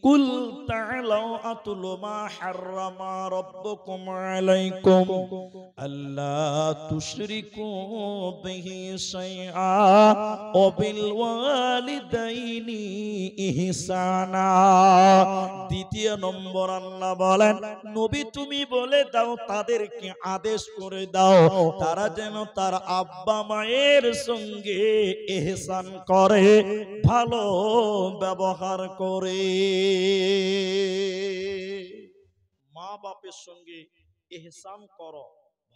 কুল তাআলাউ আতুলু মা হাররামা রাব্বুকুম আলাইকুম আল্লা তুশরিকু বিহি শাইআ ওয়া বিল ওয়ালিদাইনি ইহসানা। দ্বিতীয় নম্বর আল্লাহ বলেন, নবী তুমি বলে দাও, তাদেরকে আদেশ করে দাও, তারা যেন তার আব্বা মায়ের সঙ্গে ইহসান করে, ভালো ব্যবহার করে। মা বাপের সঙ্গে ইহসান করো,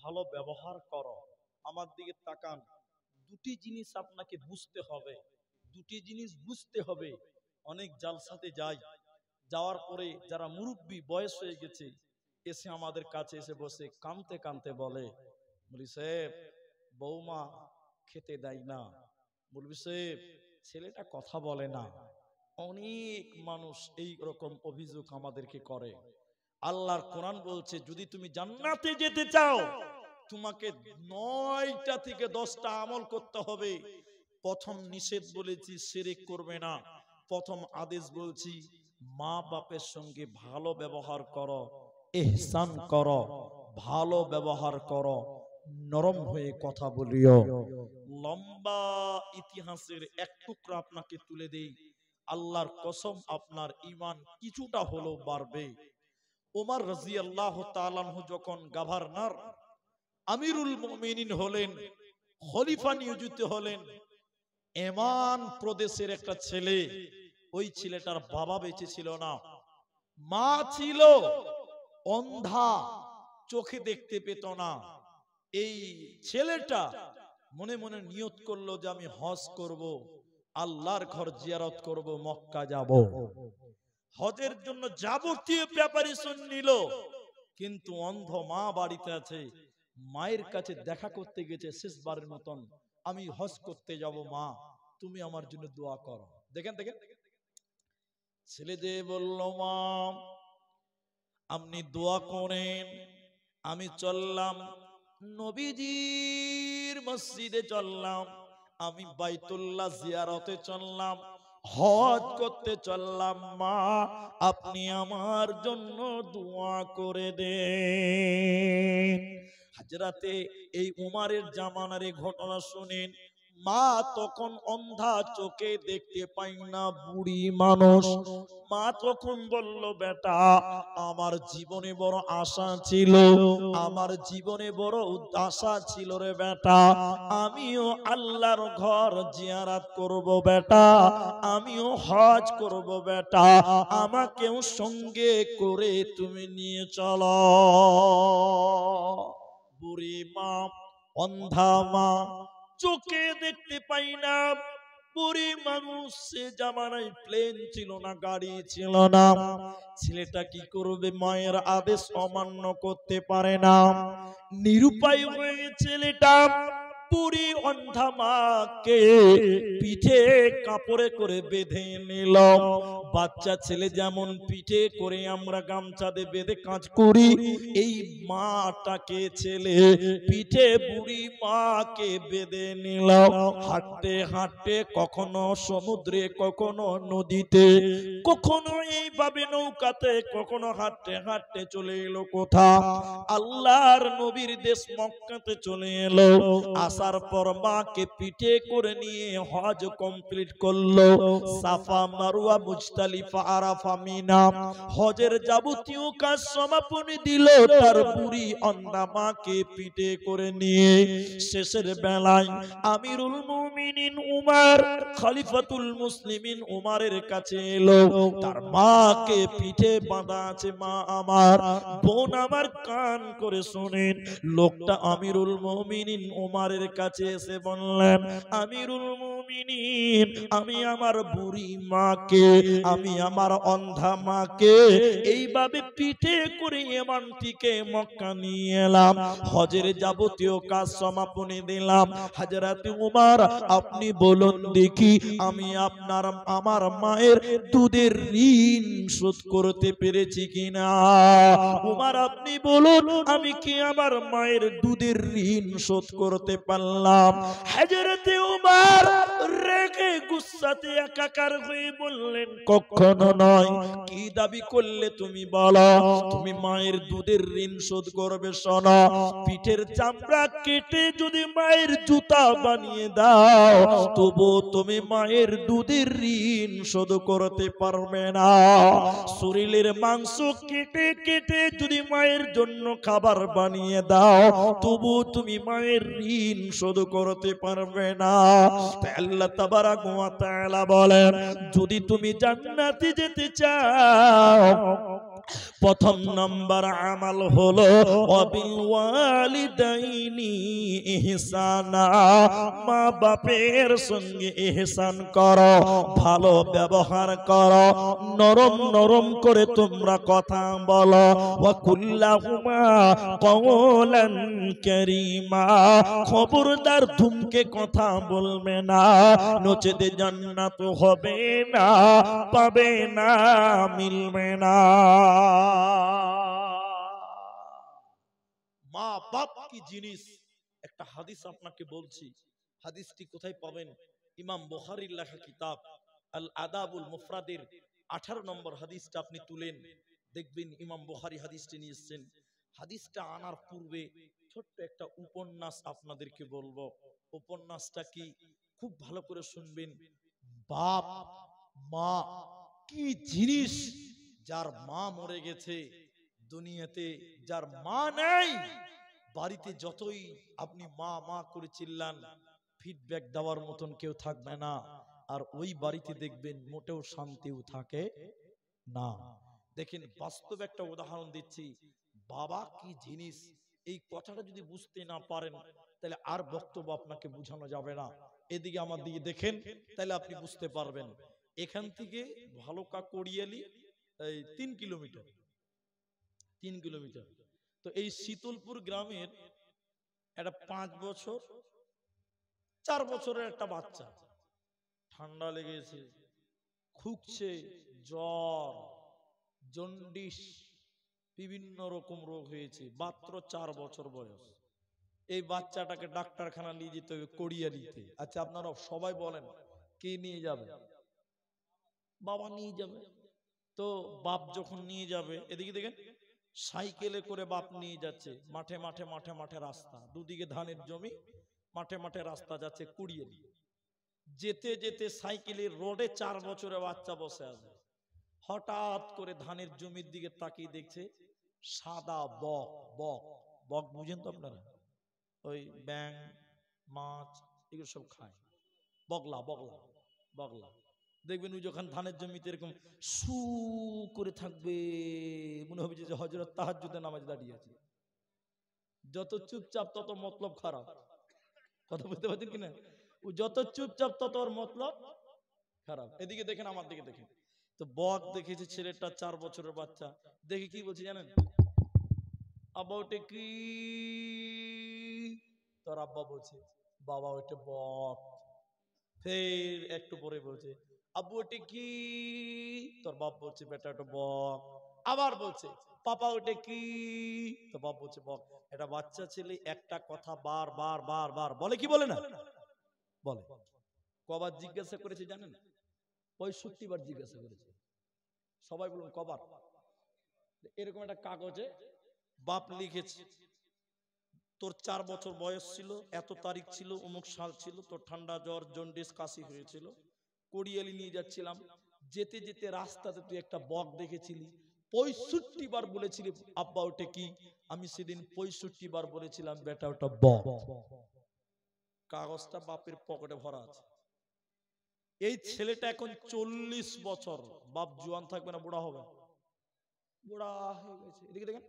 ভালো ব্যবহার করো। আমার দিকে তাকান, দুটি জিনিস আপনাকে বুঝতে হবে, দুটি জিনিস বুঝতে হবে। অনেক জালসাতে যাই, যাওয়ার পরে যারা মুরব্বী, বয়স হয়ে গেছে, এসে আমাদের কাছে এসে বসে কাঁদতে কাঁদতে বলে, বলি সাহেব, বৌমা খেতে দেয় না, বলবি সাহেব ছেলেটা কথা বলে না। অনেক মানুষ এই রকম অভিযোগ আমাদেরকে করে। আল্লাহর কোরআন বলছে, যদি তুমি জান্নাতে যেতে চাও, তোমাকে 9টা থেকে 10টা আমল করতে হবে। প্রথম নিষেধ বলেছি, শিরক করবে না। প্রথম আদেশ বলছি, মা বাপের সঙ্গে ভালো ব্যবহার করো, ইহসান করো, ভালো ব্যবহার করো, নরম হয়ে কথা বলিও। লম্বা ইতিহাসের এক টুকরা আপনাকে তুলে দেই, আল্লাহর কসম, আপনার ঈমান কিছুটা হলেও বাড়বে। ওমর রাদিয়াল্লাহু তাআলা আনহু যখন গভর্নর, আমিরুল মুমিনিন হলেন, খলিফা নিয়োজিত হলেন, এমান প্রদেশের একটা ছেলে, ওই ছেলেটার বাবা বেঁচে ছিল না, মা ছিল অন্ধা, চোখে দেখতে পেত না। এই ছেলেটা মনে মনে নিয়ত করলো যে আমি হজ করব, আল্লাহর ঘর জিয়ারত করব, মক্কা যাব। হজের জন্য যাবতীয় প্রিপারেশন নিল, কিন্তু অন্ধ মা বাড়িতে আছে, মায়ের কাছে দেখা করতে গেছে শেষবারের মতন, আমি হজ করতে যাব, মা তুমি আমার জন্য দোয়া করো। দেখেন দেখেন, ছেলে যে বলল, মা আপনি দোয়া করেন, আমি চললাম। নবীজি মসজিদে চললাম, আমি বাইতুল্লাহ জিয়ারতে চললাম, হজ করতে চললাম, মা আপনি আমার জন্য দোয়া করে দেন। হযরতে এই উমারের জামানার এই ঘটনা শুনেন, মা তখন অন্ধা, চোখে দেখতে পাই না, বুড়ি মানুষ। মা তখন বলল, বেটা আমার জীবনে বড় আশা ছিল, আমার জীবনে বড় আশা ছিল রে বেটা, আমিও আল্লাহর ঘর জিয়ারত করব বেটা, আমিও হজ করব বেটা, আমাকেও সঙ্গে করে তুমি নিয়ে চলো। বুড়ি মা, অন্ধা মা, চোখে দেখতে পাই না, বুড়ি মানুষ, সে জামানায় প্লেন ছিল না, গাড়ি ছিল না, ছেলেটা কি করবে, মায়ের আদেশ অমান্য করতে পারে না, নিরুপায় হয়ে ছেলেটা বুড়ি অন্ধা মাকে পিঠে কাপড়ে করে বেঁধে নিল। বাচ্চা ছেলে যেমন পিঠে করে আমরা গামছা দিয়ে বেঁধে কাজ করি, এই মাটাকে ছেলে পিঠে বুড়ি মাকে বেঁধে নিল। হাঁটতে হাঁটতে কখনো সমুদ্রে, কখনো নদীতে, কখনো এইভাবে নৌকাতে, কখনো হাঁটতে হাঁটতে চলে এলো কোথা, আল্লাহর নবীর দেশ মক্কাতে চলে এলো। আসার পর মাকে পিঠে করে নিয়ে হজ কমপ্লিট করলো। সাফা, মারওয়া, মুজতালিফা, আরাফা, মিনা, হজের যাবতীয় কাজ সমাপনী দিল তার বুড়ি অন্ধা মাকে পিঠে করে নিয়ে। শেষের বেলায় আমিরুল মুমিনিন উমর, খলিফাতুল মুসলিমিন উমরের কাছে এলো, তার মাকে পিঠে বাঁধা আছে। মা আমার, বোন আমার, কান করে শুনেন। লোকটা আমিরুল মুমিনিন উমরের কাছে এসে বললেন, আমিরুল মুমিনিন, আমি আমার বুড়ি মাকে, আমি আমার অন্ধা মাকে এইভাবে পিঠে করে ইয়ামান থেকে মক্কা নিয়ে এলাম, হজের যাবতীয় কাজ সমাপনী দিলাম। হযরত উমর, আপনি বলুন দেখি, আমি আপনার আমার মায়ের দুধের ঋণ শোধ করতে পেরেছি কিনা? উমর, আপনি বলুন, আমি কি আমার মায়ের দুধের ঋণ শোধ করতে পারলাম? হযরত উমর রেগে গুসাতে একাকার হয়ে বললেন, কখনো নয়। কি দাবি করলে তুমি বলো, তুমি মায়ের দুধের ঋণ শোধ করবে? শোনো, পিঠের চামড়া কেটে যদি মায়ের জুতা বানিয়ে দাও, তবু তুমি মায়ের দুধের ঋণ শোধ করতে পারবে না। শরীরের মাংস কেটে কেটে যদি মায়ের জন্য খাবার বানিয়ে দাও, তবু তুমি মায়ের ঋণ শোধ করতে পারবে না। তাই আল্লাহ তাবারাক ওয়া তাআলা বলেন, যদি তুমি জান্নাতে যেতে চাও, প্রথম নাম্বার আমাল হলো ওয়াবিল ওয়ালিদাইনি ইহসানা, মা বাপের সঙ্গে ইহসান করো, ভালো ব্যবহার করো, নরম নরম করে তোমরা কথা বলো। ওয়া কুল্লাহুমা কওলান কারীমা, খবরদার ধুমকে কথা বলবে না, নচেতে জান্নাত হবে না, পাবে না, মিলবে না। মা বাপ কি জিনিস, একটা হাদিস আপনাকে বলছি। হাদিসটি কোথায় পাবেন? ইমাম বুখারীর লেখা কিতাব আল আদাবুল মুফরাদের 18 নম্বর হাদিসটা আপনি তুলেন, দেখবেন ইমাম বুখারী হাদিসটি নিয়ে এসেছেন। হাদিসটা আনার পূর্বে ছোট্ট একটা উপন্যাস আপনাদেরকে বলবো। উপন্যাসটা কি, খুব ভালো করে শুনবেন। বাপ মা কি জিনিস, যার মা মরে গেছে, দুনিয়াতে যার মা নেই, বাড়িতে যতই আপনি মা মা করে চিল্লান, ফিডব্যাক দেওয়ার মতন কেউ থাকবে না, আর ওই বাড়িতে দেখবেন মোটেও শান্তিও থাকে না। দেখেন, বাস্তব একটা উদাহরণ দিচ্ছি। বাবা কি জিনিস, এই কথাটা যদি বুঝতে না পারেন, তাহলে আর বক্তব্য আপনাকে বোঝানো যাবে না। এদিকে আমার দিকে দেখেন, তাহলে আপনি বুঝতে পারবেন। এখান থেকে ভালুকা কোড়িয়ালি 3 কিলোমিটার, 3 কিলোমিটার। তো এই শীতলপুর গ্রামের একটা 5 বছর 4 বছরের একটা বাচ্চা, ঠান্ডা লেগেছে, খুঁকছে, জ্বর, জন্ডিস, বিভিন্ন রকম রোগ হয়েছে, মাত্র 4 বছর বয়স। এই বাচ্চাটাকে ডাক্তারখানা নিয়ে যেতে হবে কোরিয়ালিতে। আচ্ছা আপনারা সবাই বলেন কে নিয়ে যাবে? বাবা নিয়ে যাবে। তো বাপ যখন নিয়ে যাবে, এদিকে দেখেন সাইকেলে করে বাপ নিয়ে যাচ্ছে, মাঠে মাঠে মাঠে মাঠে রাস্তা, দুদিকে ধানের জমি, মাঠে মাঠে রাস্তা যাচ্ছে কুড়িয়ে। যেতে যেতে সাইকেলের রোডে 4 বছরের বাচ্চা বসে আছে। হঠাৎ করে ধানের জমির দিকে তাকিয়ে দেখছে সাদা বক। বক বক বুঝেন তো আপনারা? ওই ব্যাং, মাছ এগুলো সব খায়। বগলা বগলা বগলা দেখবেন ওই যখন ধানের জমিতে এরকম সু করে থাকবে, মনে হবে যে হযরত তাহাজ্জুদের নামাজ দাঁড়িয়ে আছে। যত চুপচাপ তত মতলব খারাপ। কথা বুঝতে পারছেন কিনা? ও যত চুপচাপ তত ওর মতলব খারাপ। এদিকে দেখেন, আমার দিকে দেখেন। তো বক দেখেছে ছেলেটা 4 বছরের বাচ্চা, দেখে কি বলছে জানেন? আব্বা ওটা কি? তোর আব্বা বলছে বাবা ওটা বক। ফের একটু পরে বলছে আব্বু ওটা কি? তোর বাপ বলছে বেটা ওটা বক। আবার বলছে পাপা ওটা কি? তো বাপ বলছে বক। এটা বাচ্চা ছেলে একটা কথা বার বার বার বার বলে, কি বলে না বলে। কবার জিজ্ঞাসা করেছে জানেন? 65 বার জিজ্ঞাসা করেছে। সবাই বলুন কবার? এরকম একটা কাগজে বাপ লিখেছে তোর 4 বছর বয়স ছিল, এত তারিখ ছিল, অমুক সাল ছিল, তোর ঠান্ডা জ্বর জন্ডিস কাশি হয়েছিল, কোরিয়ালি নিয়ে যাচ্ছিলাম, যেতে যেতে রাস্তাতে তুই একটা বক দেখেছিলি, 65 বার বলেছিলি আব্বা ওটা কি? আমি সেদিন 65 বার বলেছিলাম বেটা ওটা বক। কাগজটা বাপের পকেটে ভরা আছে। এই ছেলেটা এখন 40 বছর। বাপ জোয়ান থাকবে না বুড়া হবে? বুড়া হয়ে গেছে। এদিকে দেখেন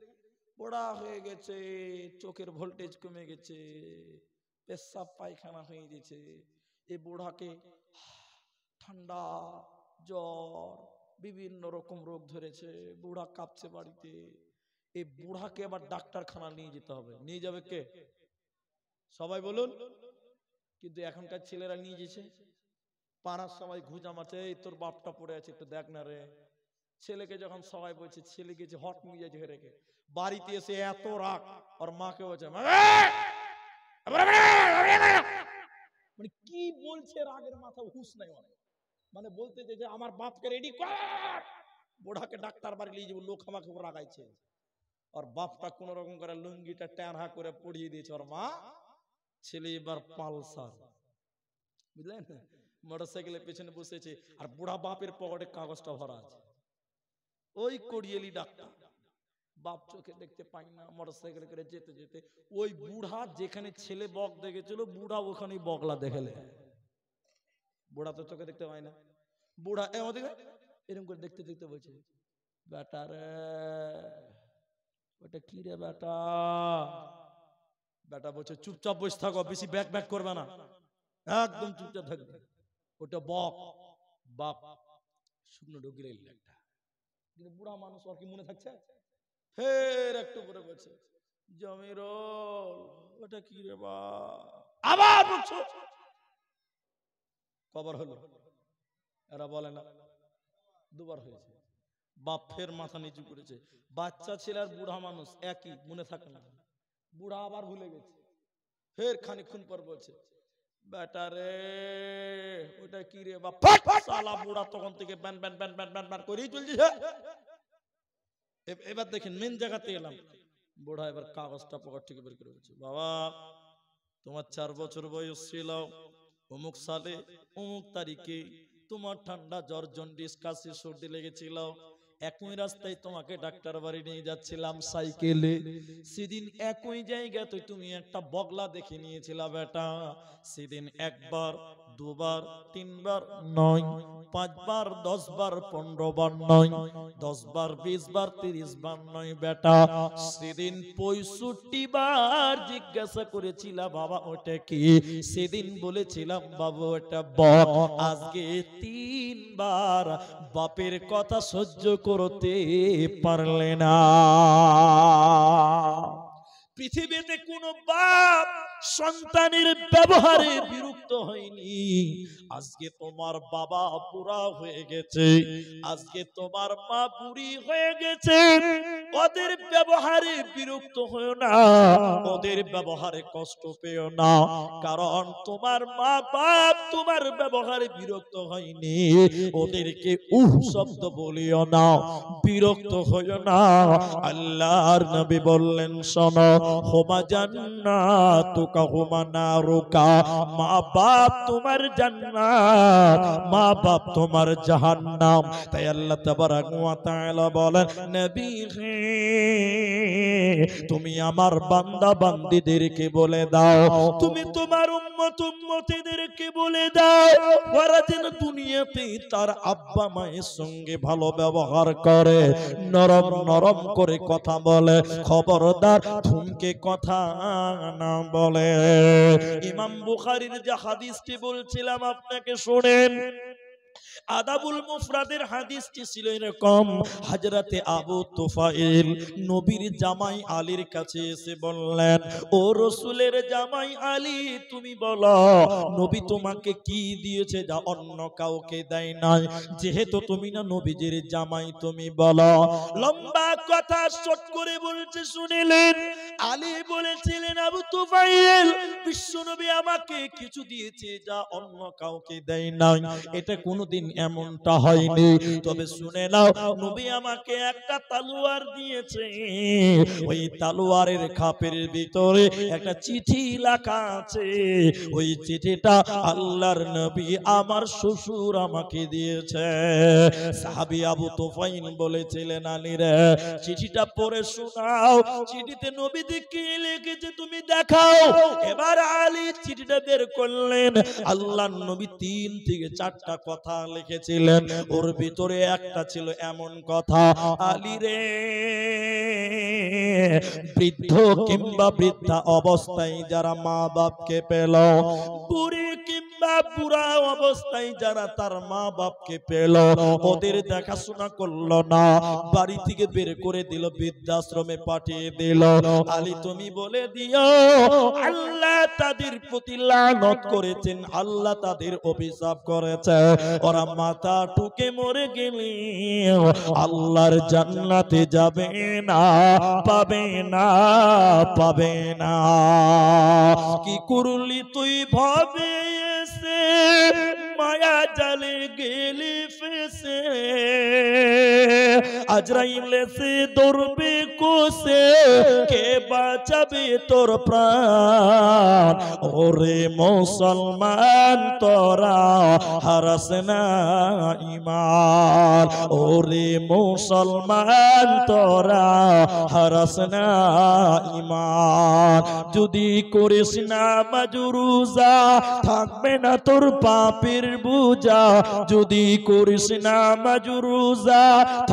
বুড়া হয়ে গেছে, চোখের ভোল্টেজ কমে গেছে, পেশাব পায়খানা হয়ে গেছে। এই বুড়াকে ঠান্ডা জ্বর বিভিন্ন রকম রোগ ধরেছে, বুড়া কাঁপছে বাড়িতে। এই বুড়াকে আবার ডাক্তারখানা নিয়ে যেতে হবে। নিয়ে যাবে কে? সবাই বলুন। কিন্তু এখনকার ছেলেরা নিয়ে যেছে, পাড়ার সবাই ঘুজা মারছে, এই তোর বাপটা পড়ে আছে একটু দেখ না রে। ছেলেকে যখন সবাই বলছে, ছেলে গেছে হট মিজাজ হয়ে রেখে, বাড়িতে এসে এত রাগ, আর মাকে বলছে মানে কি বলছে, রাগের মাথা হুঁশ নাই। মানে বলতে যে আমার বাপকে রেডি কর, বুড়াকে ডাক্তার বাড়ি নিয়ে যাবো, লোক আমাকে রাগাইছে। আর বাপটা কোন রকম করে লুঙ্গিটা ট্যানহা করে পড়িয়ে দিয়েছে। ওর মা ছেলে এবার পালসার, বুঝলেন, মোটরসাইকেলের পেছনে বসেছে, আর বুড়া বাপের পকেটে কাগজটা ভরা আছে। ওই কোরিয়ালি ডাক্তার, বাপ চোখে দেখতে পাই না, মোটরসাইকেল করে যেতে যেতে ওই বুড়া যেখানে ছেলে বক দেখেছিল, বুড়া ওখানে বগলা দেখেলে। বুড়া তো চোখে দেখতে পায় না। বুড়া এরকম করে দেখতে দেখতে বলছে বেটা রে ওটা কি রে বেটা? বেটা বলছে চুপচাপ বসে থাকো, বেশি ব্যাক ব্যাক করবে না, একদম চুপচাপ থাকবে। ওটা বক। বাপ শুকনো ঢুকিয়ে একটা, কিন্তু বুড়া মানুষ আর কি মনে থাকছে। ফের একটু করে বলছে জমিরুল ওটা কি রে বা? আবার বলছো। কবার হলো? এরা বলে না, দুবার হয়েছে। বাপ ফের মাথা নিচু করেছে। বাচ্চা ছেলে আর বুড়া মানুষ একই, মনে থাকে না। বুড়া আবার ভুলে গেছে। ফের খানিকক্ষণ পর বলছে বেটা রে ওটা কি রে বাপ? শালা বুড়া তখন থেকে ban ban ban ban ban ban করেই চলছে। এবার দেখেন মেন জায়গাতে এলাম। বুড়া এবার কাগজটা পকেট থেকে বের করে বলছে বাবা তোমার 4 বছর বয়স ছিল, অমুক সালে অমুক তারিখে তোমার ঠান্ডা জ্বর জন্ডিস কাশি সর্দি লেগেছিল, একই রাস্তায় তোমাকে ডাক্তার বাড়ি নিয়ে যাচ্ছিলাম সাইকেলে, সেদিন একই জায়গাতে তুমি একটা বগলা দেখে নিয়েছিলা বেটা। সেদিন একবার দুবার তিনবার নয়, 5 বার 10 বার 15 বার নয়, 10 বার 20 বার 30 বার নয় বেটা, সেদিন 65 বার জিজ্ঞাসা করেছিলা বাবা ওটা কি? সেদিন বলেছিলাম বাবা ওটা বক। আজকে 3 বার বাপের কথা সহ্য করতে পারলে না। পৃথিবীতে কোন বাপ সন্তানের ব্যবহারে বিরক্ত হয়নি। আজকে তোমার বাবা বুড়া হয়ে গেছে, আজকে তোমার মা বুড়ি হয়ে গেছে, ওদের ব্যবহারে বিরক্ত হয়ো না, ওদের ব্যবহারে কষ্ট পেও না। কারণ তোমার মা বাপ তোমার ব্যবহারে বিরক্ত হয়নি, ওদেরকে শব্দ বলিও না, বিরক্ত হইও না। আল্লাহর নবী বললেন, শোনো, হুমা জান্নাতুকা হুমা নারুকা, মা বাপ তোমার জান্নাত, মা বাপ তোমার জাহান্নাম। তাই আল্লাহ তাবারাক ওয়া তাআলা বলেন, নবী হে, তুমি আমার বান্দা বান্দীদেরকে বলে দাও, তুমি তোমার উম্মত উম্মতিদেরকে বলে দাও, ওরা যেন দুনিয়াতে তার আব্বা মায়ের সঙ্গে ভালো ব্যবহার করে, নরম নরম করে কথা বলে, খবরদার থুমকে কথা না বলে। ইমাম বুখারীর যে হাদিসটি বলছিলাম আপনাকে, শুনেন। আদাবুল মুফরাদের হাদিসটি ছিল এরকম, হযরতে আবু তুফাইল নবীর জামাই আলীর কাছে এসে বললেন, ও রাসূলের জামাই আলী, তুমি বলো নবী তোমাকে কি দিয়েছে যা অন্য কাউকে দেয় নাই, যেহেতু তুমি না নবীজির জামাই, তুমি বলো। লম্বা কথা শর্ট করে বলছে, শুনিলেন। আলী বলেছিলেন, আবু তুফাইল, বিশ্বনবী আমাকে কিছু দিয়েছে যা অন্য কাউকে দেয় নাই, এটা কোনোদিন এমনটা হয়নি। তবে শুনে নাও, নবী আমাকে একটা তলোয়ার দিয়েছে, ওই তলোয়ারের খাপের ভিতরে একটা চিঠি লেখা আছে, ওই চিঠিটা আল্লাহর নবী আমার শ্বশুর আমাকে দিয়েছে। সাহাবী আবু তুফাইল বলেছিলেন, আলী রে, চিঠিটা পড়ে শোনাও, চিঠিতে নবী কি লিখেছে তুমি দেখাও। এবার আলী চিঠিটা বের করলেন, আল্লাহর নবী 3 থেকে 4টা কথা লিখেছিলেন, ওর ভিতরে একটা ছিল এমন কথা, আলী রে, বৃদ্ধ কিংবা বৃদ্ধা অবস্থায় যারা মা বাপকে পেল, বুড়ি কিংবা বুড়া অবস্থায় যারা তার মা বাপকে পেল, ওদের দেখাশোনা করলো না, বাড়ি থেকে বের করে দিল, বৃদ্ধাশ্রমে পাঠিয়ে দিল, আলী তুমি বলে দিও, আল্লাহ তাদের প্রতি লানত করেছেন, আল্লাহ তাদের অভিশাপ করেছে, ওরা মাথা টুকে মরে গেলে আল্লাহর জান্নাতে যাবে না, পাবে না, পাবে না। কি করলি তুই ভাবে এসে, মায়া জালে গেলি ফেসে, আজরাইল এসে ধরবে কোসে, কে বাঁচাবে তোর প্রাণ। ওরে মুসলমান তোরা হারাস না ঈমান, ওরে মুসলমান তোরা হারাস না ঈমান। যদি করিস না মাজরুজা, থাকবে না তোর পাপের বোঝা, যদি করিস না মাজরুজা,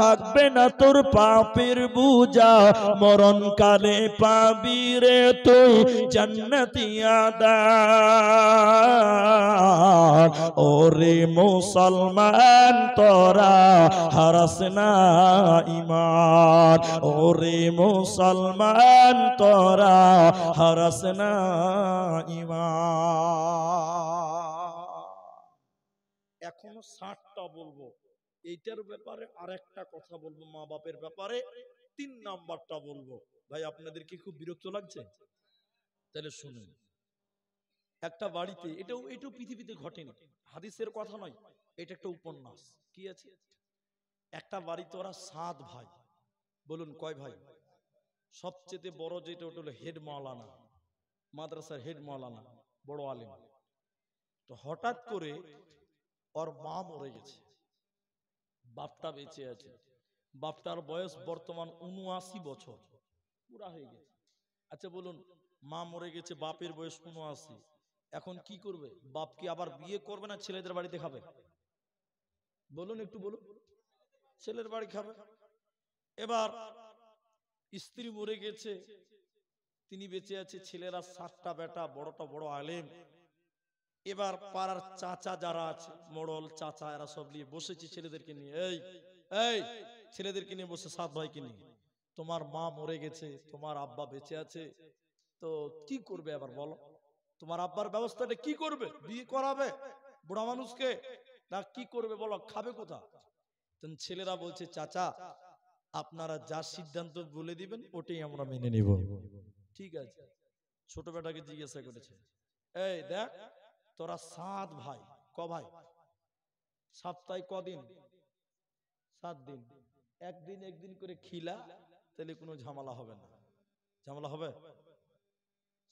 থাকবে না তোর পাপের বোঝা, মরণ কালে পাবি রে তুই জান্নাতি আদান। ওরে মুসলমান তোরা হারাস না ঈমান, ওরে মুসলমান তোরা হারাস না ঈমান। এখনো 60টা বলবো, এইটার ব্যাপারে আরেকটা কথা বলবো, মা বাপের ব্যাপারে 3 নাম্বারটা বলবো। ভাই আপনাদের কি খুব বিরক্ত লাগছে? তাহলে শুনুন। একটা বাড়িতে, এটাও পৃথিবীতে ঘটেনি, হাদিসের কথা নয়, এটা একটা উপন্যাস। কি আছে? একটা বাড়িতে ওরা 7 ভাই। বলুন কয় ভাই? সবচেয়ে বড় যেটা ওটা হলো হেড মাওলানা, মাদ্রাসার হেড মাওলানা, বড় আলেম। তো হঠাৎ করে ওর মা মরে গেছে, বাপটা বেঁচে আছে। বাপটার বয়স বর্তমান 79 বছর, পুরা হয়ে গেছে। আচ্ছা বলুন, মা মরে গেছে, বাপের বয়স 79, এখন কি করবে? বাপ কি আবার বিয়ে করবে না ছেলেদের বাড়িতে খাবে? বলুন, একটু বলুন। ছেলের বাড়ি খাবে। এবার স্ত্রী মরে গেছে, তিনি বেঁচে আছে, ছেলেরা 7টা বেটা, বড়টা বড় আলেম। এবার পাড়ার চাচা যারা আছে, মোড়ল চাচা, এরা সব নিয়ে বসেছে ছেলেদেরকে নিয়ে, এই ছেলেদেরকে নিয়ে বসে 7 ভাইকে নিয়ে, তোমার মা মরে গেছে, তোমার আব্বা বেঁচে আছে, তো কি করবে এবার বলো? তোমার আব্বার ব্যবস্থাটা কি করবে? বিয়ে করাবে বুড়া মানুষকে না কি করবে বলো? খাবে কোথা? ছেলেরা বলছে চাচা আপনারা যা সিদ্ধান্ত বলে দিবেন ওটাই আমরা মেনে নিব। ঠিক আছে। ছোট বেটাকে জিজ্ঞাসা করেছে, এই দেখ তোরা 7 ভাই, ক ভাই? সপ্তাহে কদিন? 7 দিন। একদিন একদিন করে খিলা, তাহলে কোনো ঝামেলা হবে না। ঝামেলা হবে?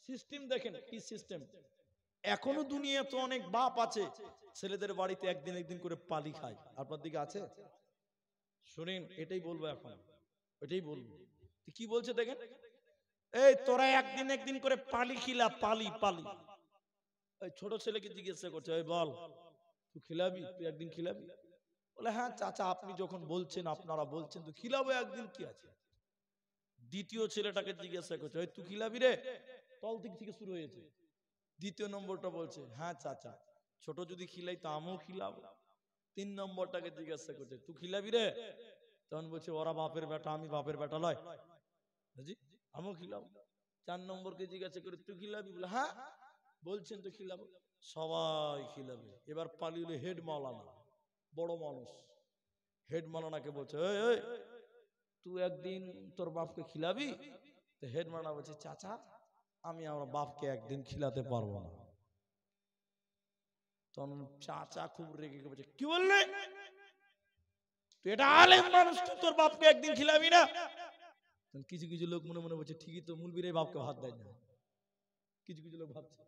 সিস্টেম দেখেন কি সিস্টেম। এখনো দুনিয়া তো অনেক বাপ আছে ছেলেদের বাড়িতে একদিন একদিন করে পালি খায়। আপনার দিকে আছে? শুনেন এটাই বলবো এখন, এটাই বলবো। কি বলছে দেখেন, এই তোরা একদিন একদিন করে পালি খিলা, পালি পালি। ওই ছোট ছেলেকে জিজ্ঞাসা করছে, ওই বল তুই খিলাবি? তুই একদিন খিলাবি? বলে হ্যাঁ চাচা আপনি যখন বলছেন, আপনারা বলছেন তো খিলাবো একদিন, কি আছে। দ্বিতীয় ছেলেটাকে জিজ্ঞাসা করছে, ওই তুই খিলাবি রে? তল দিক থেকে শুরু হয়েছে। দ্বিতীয় নম্বরটা বলছে হ্যাঁ চাচা, ছোট যদি খিলাই তো আমিও খিলাবো। 3 নম্বরটাকে জিজ্ঞাসা করছে, তুই খিলাবি রে? তখন বলছে ওরা বাপের বেটা, আমি বাপের বেটা লয়, জি আমিও খিলাবো। 4 নম্বরকে জিজ্ঞাসা করে তুই খিলাবি? বলে হ্যাঁ বলছেন তো খিলাবো। সবাই খিলাবে। এবার পালিয়ে হেড মাওলানা, বড় মানুষ। হেড মাওলানাকে বলছে, এই তুই একদিন তোর বাপকে খিলাবি? তো হেড মাওলানা বলছে চাচা আমি আমার বাপকে একদিন খিলাতে পারবো না। তখন চাচা খুব রেগে বলছে, কি বললে? তুই এটা আলেম মানুষ, তুই তোর বাপকে একদিন খিলাবি না? কিছু কিছু লোক মনে মনে বলছে ঠিকই তো, মুলবির বাপকে ভাত দেয় না। কিছু কিছু লোক ভাবছে।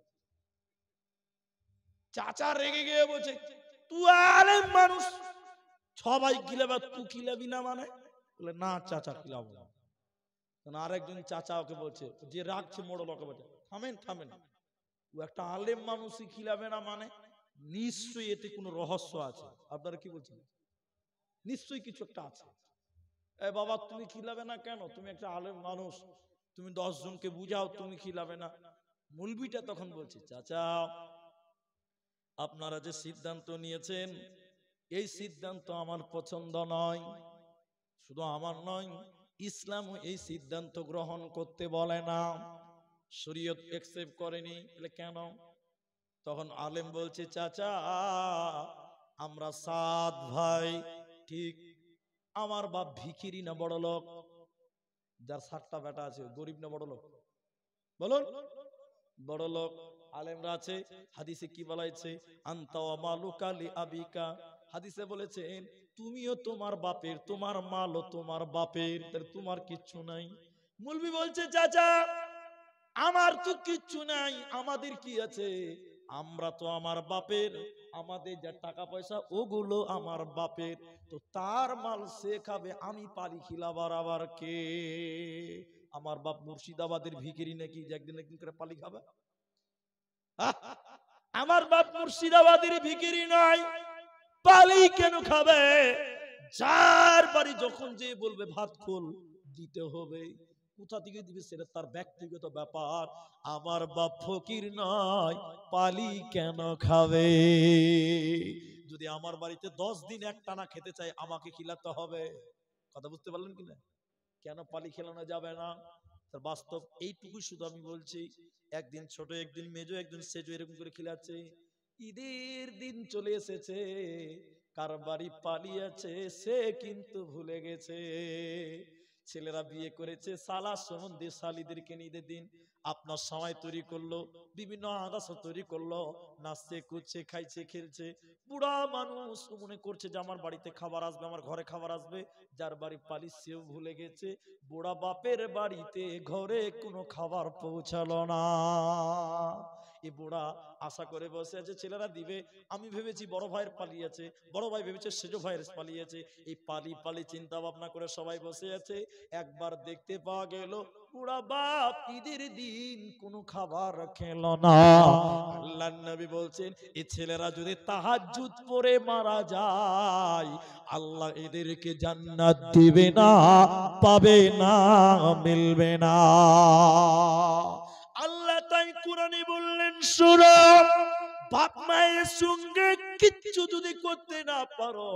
চাচা রেগে গিয়ে বলছে, তুই আলেম মানুষ, সবাই খিলাবে, তুই খিলাবি না মানে? বলে না চাচা খিলাবো না। আরেকজন চাচা ওকে বলছে, যে রাখছে মোড়ল ওকে বলছে, থামেন থামেন, ও একটা আলেম মানুষই খিলাবে না মানে নিশ্চয়ই এতে কোনো রহস্য আছে। আপনারা কি বলছেন? নিশ্চয়ই কিছু একটা আছে। এ বাবা তুমি খিলাবে না কেন? তুমি একটা আলেম মানুষ, তুমি 10 জনকে বুঝাও, তুমি খিলাবে না। মুলবিটা তখন বলছে, চাচা আপনারা যে সিদ্ধান্ত নিয়েছেন এই সিদ্ধান্ত আমার পছন্দ নয়। শুধু আমার নয়, ইসলাম এই সিদ্ধান্ত গ্রহণ করতে বলে না, শরীয়ত একসেপ্ট করেনি। বলে কেন? তখন আলেম বলছে, চাচা আমরা 7 ভাই, ঠিক আমার বাপ ভিখিরি না বড় লোক? যার 7টা বেটা আছে গরিব না বড় লোক? বলুন। বড় লোক। আলেমরা আছে। হাদিসে কি বলা হয়েছে? আনতা ওয়া মালুকা লি আবিকা। হাদিসে বলেছেন তুমিও তোমার বাপের, তোমার মালও তোমার বাপের, তাহলে তোমার কিচ্ছু নাই। মুলবি বলছে চাচা আমার তো কিচ্ছু নাই, আমাদের কি আছে? আমরা তো আমার বাপের, আমাদের যা টাকা পয়সা ওগুলো আমার বাপের, তো তার মাল সে খাবে, আমি পারি খিলাবার আবার কে? আমার বাপ মুর্শিদাবাদের ভিখিরি নাকি যে একদিন একদিন করে পালি খাবে? আমার বাপ মুর্শিদাবাদের ভিখিরি নয়, পালি কেন খাবে? যার বাড়ি যখন যে বলবে ভাত খোল দিতে হবে। কোথা থেকে দিবে সেটা তার ব্যক্তিগত ব্যাপার। আমার বাপ ফকির নয়, পালি কেন খাবে? যদি আমার বাড়িতে 10 দিন একটানা খেতে চাই আমাকে খিলাতে হবে। কথা বুঝতে পারলেন কিনা? কেন পালি খেলানো যাবে না? তার বাস্তব এইটুকু শুধু আমি বলছি। একদিন ছোট, একদিন মেজো, একদিন সেজো, এরকম করে খিলাচ্ছে। ঈদের দিন চলে এসেছে, কার বাড়ি পালিয়েছে সে কিন্তু ভুলে গেছে। ছেলেরা বিয়ে করেছে, সালা সম্বন্ধে শালীদেরকে ঈদের দিন আপনার সময় তৈরি করলো, বিভিন্ন আদাস তৈরি করলো, নাচছে কুদছে খাইছে খেলছে। বুড়া মানুষ মনে করছে যে আমার বাড়িতে খাবার আসবে, আমার ঘরে খাবার আসবে। যার বাড়ি পালি সেও ভুলে গেছে। বুড়া বাপের বাড়িতে ঘরে কোনো খাবার পৌঁছালো না। এই বুড়া আশা করে বসে আছে ছেলেরা দিবে। আমি ভেবেছি বড় ভাইয়ের পালিয়েছে, বড় ভাই ভেবেছে সেজো ভাইয়ের পালিয়েছে। এই পালি পালি চিন্তা ভাবনা করে সবাই বসে আছে। একবার দেখতে পাওয়া গেল বুড়া বাপ ঈদের দিন কোনো খাবার খেলো না। আল্লাহর নবী বলছেন এই ছেলেরা যদি তাহাজ্জুদ পড়ে মারা যায় আল্লাহ এদেরকে জান্নাত দিবে না, পাবে না, মিলবে না। আল্লাহ তাই কোরআনে বললেন শোনো, বাপ মায়ের সঙ্গে কিচ্ছু যদি করতে না পারো,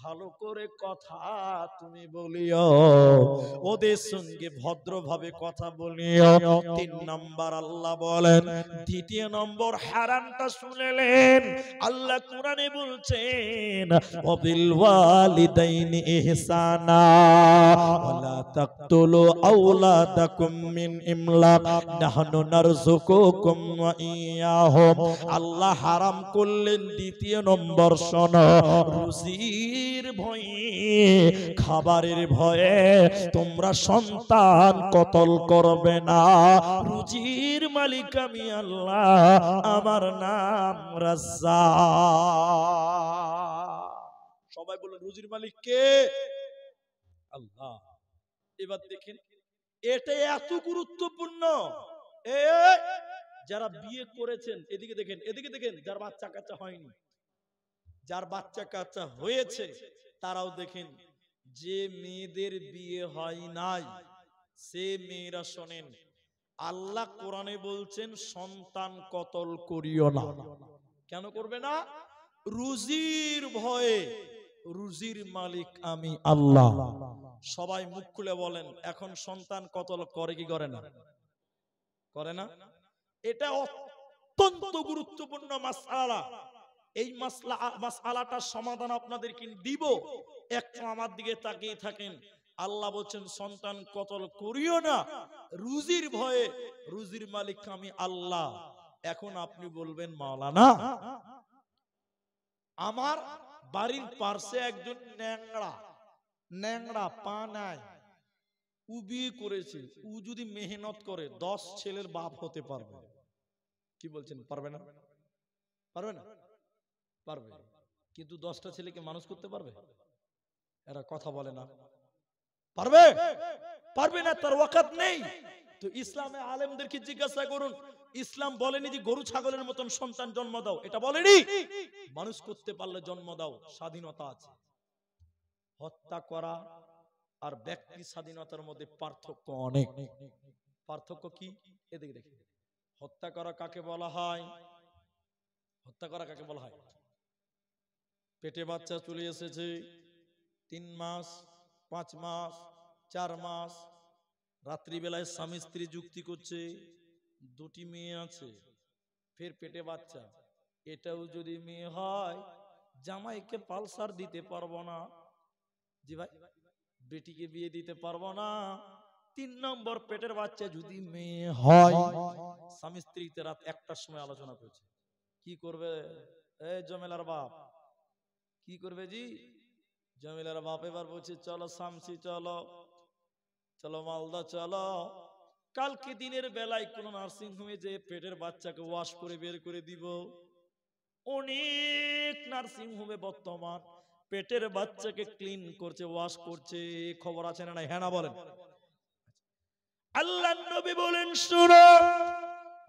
ভালো করে কথা তুমি বলিও, ওদের সঙ্গে ভদ্রভাবে কথা বলিও। 3 নাম্বার আল্লাহ বলেন। দ্বিতীয় নম্বর হারামটা শুনেলেন, আল্লাহ কোরআনে বলছেন ওয়াবিল ওয়ালিদাইনি ইহসানা ওয়ালা তাকতুলু আওলাদাকুম মিন ইমলাক নাহনু নারযুকুকুম ওয়া ইয়াহুম। আল্লাহ হারাম করলেন দ্বিতীয় নম্বর, শোনো, রুজির ভয়ে, খাবারের ভয়ে তোমরা সন্তান কতল করবে না। রুজির মালিক আমি আল্লাহ, আমার নাম রাজ্জাক। সবাই বলুন রুজির মালিক কে? আল্লাহ। এবার দেখেন এটা এত গুরুত্বপূর্ণ। যারা বিয়ে করেছেন এদিকে দেখেন, এদিকে দেখেন, যার বাচ্চা কাচ্চা হয়নি, যার বাচ্চা কাচ্চা হয়েছে তারাও দেখেন। যে মেয়েদের বিয়ে হয় নাই সে মেয়েরা শোনেন, আল্লাহ কোরআনে বলছেন সন্তান কতল করিও না। কেন করবে না? রুজির ভয়ে। রুজির মালিক আমি আল্লাহ। সবাই মুখ খুলে বলেন এখন সন্তান কতল করে কি করে না? করে না? এটা অত্যন্ত গুরুত্বপূর্ণ মাসআলা। এই মাসআলাটার সমাধান আপনাদেরকে দিব। একটু আমার দিকে তাকিয়ে থাকেন। আল্লাহ বলছেন সন্তান কতল করিও না রুজির ভয়ে, রুজির মালিক আমি আল্লাহ। এখন আপনি বলবেন মাওলানা, আমার বাড়ির পাশে একজন ন্যাংরা পা নাই, ও বিয়ে করেছে, ও যদি মেহনত করে 10 ছেলের বাপ হতে পারবে। কি বলছেন পারবে না? পারবে না? পারবে, কিন্তু 10টা ছেলেকে মানুষ করতে পারবে? এরা কথা বলে না। পারবে? পারবে না, তার ওয়াকাত নেই। তো ইসলামে আলেমদেরকে জিজ্ঞাসা করুন, ইসলাম বলেনি যে গরু ছাগলের মতন সন্তান জন্ম দাও, এটা বলেনি। মানুষ করতে পারলে জন্ম দাও, স্বাধীনতা আছে। হত্যা করা আর ব্যক্তি স্বাধীনতার মধ্যে পার্থক্য অনেক। পার্থক্য কি? এদিকে দেখি। হত্যা করা কাকে বলা হয়? হত্যা করা কাকে বলা হয়? পেটে বাচ্চা চলে এসেছে, 3 মাস 5 মাস 4 মাস, রাত্রিবেলায় স্বামী স্ত্রী যুক্তি করছে, 2টি মেয়ে আছে, ফের পেটে বাচ্চা। এটাও যদি মেয়ে হয়, জামাইকে পালসার দিতে পারবো না, জি ভাই, বেটিকে বিয়ে দিতে পারবো না। 3 নম্বর পেটের বাচ্চা যদি মেয়ে হয়, স্বামী স্ত্রীতে রাত 1টার সময় আলোচনা করছে কি করবে। এই জমেলার বাপ কি করবে জি? জমিলার বাপ এবার বলছে চলো শামসি, চলো চলো মালদা, চলো কালকে দিনের বেলায় কোন নার্সিং হোমে যে পেটের বাচ্চাকে ওয়াশ করে বের করে দিব। অনেক নার্সিং হোমে বর্তমান পেটের বাচ্চাকে ক্লিন করছে, ওয়াশ করছে, খবর আছে না? হ্যাঁ না বলেন। আল্লাহর নবী বলেন শুনো,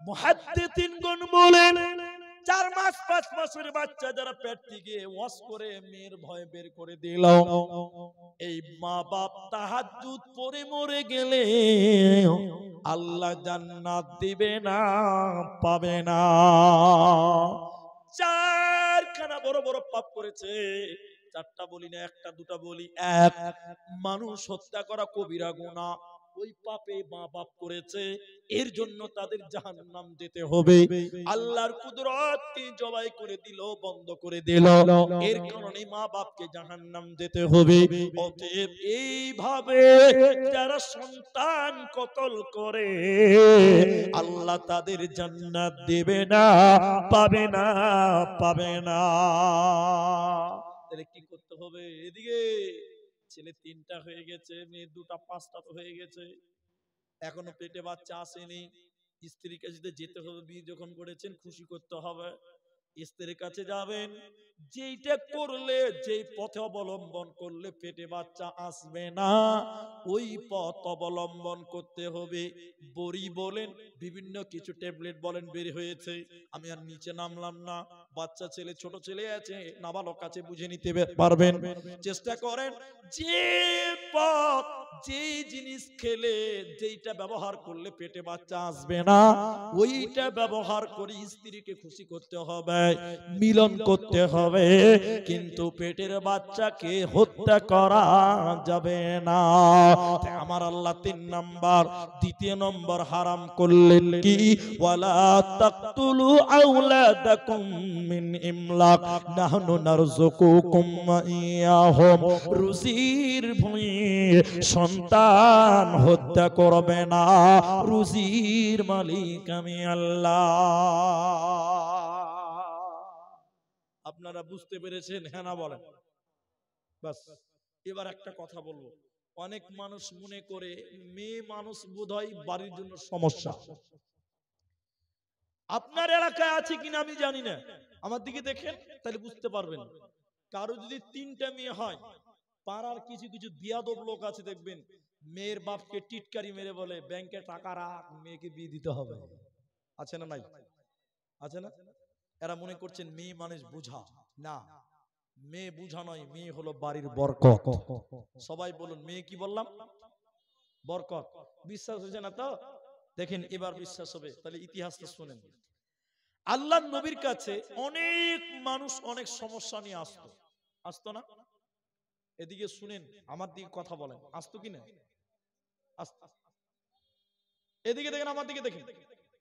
মুহাদ্দিসিনগণ বলেন 4 মাস 5 মাসের বাচ্চা যারা পেট থেকে ওয়াশ করে মেয়ের ভয় বের করে দিল, এই মা বাপ তাহাজ্জুদ পড়ে মরে গেলে আল্লাহ জান্নাত দিবে না, পাবে না। 4খানা বড় বড় পাপ করেছে। 4টা বলি না, 1টা 2টা বলি। 1, মানুষ হত্যা করা কবিরা গুনাহ। ওই পাপে মা বাপ করেছে, এর জন্য তাদের জাহান্নাম যেতে হবে। আল্লাহর কুদরতকে জবাই করে দিল, বন্ধ করে দিল, এর কারণে মা বাপকে জাহান্নাম যেতে হবে। অতএব এইভাবে যারা সন্তান কতল করে আল্লাহ তাদের জান্নাত দেবে না, পাবে না, পাবে না। তাহলে কি করতে হবে? এদিকে ছেলে 3টা হয়ে গেছে, মেয়ে 2টা 5টা তো হয়ে গেছে, এখনো পেটে বাচ্চা আসেনি। স্ত্রীর কাছে যেতে হবে, বিয়ে যখন করেছেন খুশি করতে হবে, স্ত্রীর কাছে যাবেন। যেইটা করলে, যেই পথে অবলম্বন করলে পেটে বাচ্চা আসবে না, ওই পথ অবলম্বন করতে হবে। বড়ি বলেন, বিভিন্ন কিছু ট্যাবলেট বলেন বের হয়েছে, আমি আর নিচে নামলাম না। বাচ্চা ছেলে, ছোট ছেলে আছে, নাবালক আছে, বুঝে নিতে পারবেন। চেষ্টা করেন যে পথ, যে জিনিস খেলে, যেইটা ব্যবহার করলে পেটে বাচ্চা আসবে না, ওইটা ব্যবহার করে স্ত্রীকে খুশি করতে হবে, মিলন করতে হবে, কিন্তু পেটের বাচ্চাকে হত্যা করা যাবে না। আমার আল্লাহ 3 নাম্বার, দ্বিতীয় নম্বর হারাম করলেন কি, ওয়ালা তাকতুলু আওলাদাকুম মিন ইমলাক নাহনু নারযুকুকুম ওয়া ইয়াহুম, রুজির ভয়ে সন্তান হত্যা করবে না, রুজির মালিক আমি আল্লাহ। আপনারা বুঝতে পেরেছেন? হ্যাঁ না বলেন? বাস, এবার একটা কথা বলবো। অনেক মানুষ মনে করে মেয়ে মানুষ বোধহয় বাড়ির জন্য সমস্যা। আপনার এলাকায় আছে কিনা আমি জানি না, আমার দিকে দেখেন তাহলে বুঝতে পারবেন। কারো যদি 3টা মেয়ে হয়, পাড়ার কিছু কিছু বিয়াদব লোক আছে দেখবেন, মেয়ের বাপকে টিটকারি মেরে বলে ব্যাংকে টাকা রাখ, মেয়েকে বিয়ে দিতে হবে। আছে না নাই? আছে না? এরা মনে করছেন মেয়ে মানুষ বুঝা। না, মেয়ে বুঝা নয়, মেয়ে হলো বাড়ির বরকত। সবাই বলুন, মেয়ে কি বললাম? বরকত। বিশ্বাস হচ্ছে না তো? দেখেন এবার বিশ্বাস হবে, তাহলে ইতিহাসটা শুনেন। আল্লাহর নবীর কাছে অনেক মানুষ অনেক সমস্যা নিয়ে আসতো না? এদিকে শুনেন, আমার দিকে কথা বলেন, আসতো কি না? এদিকে দেখেন, আমার দিকে দেখেন,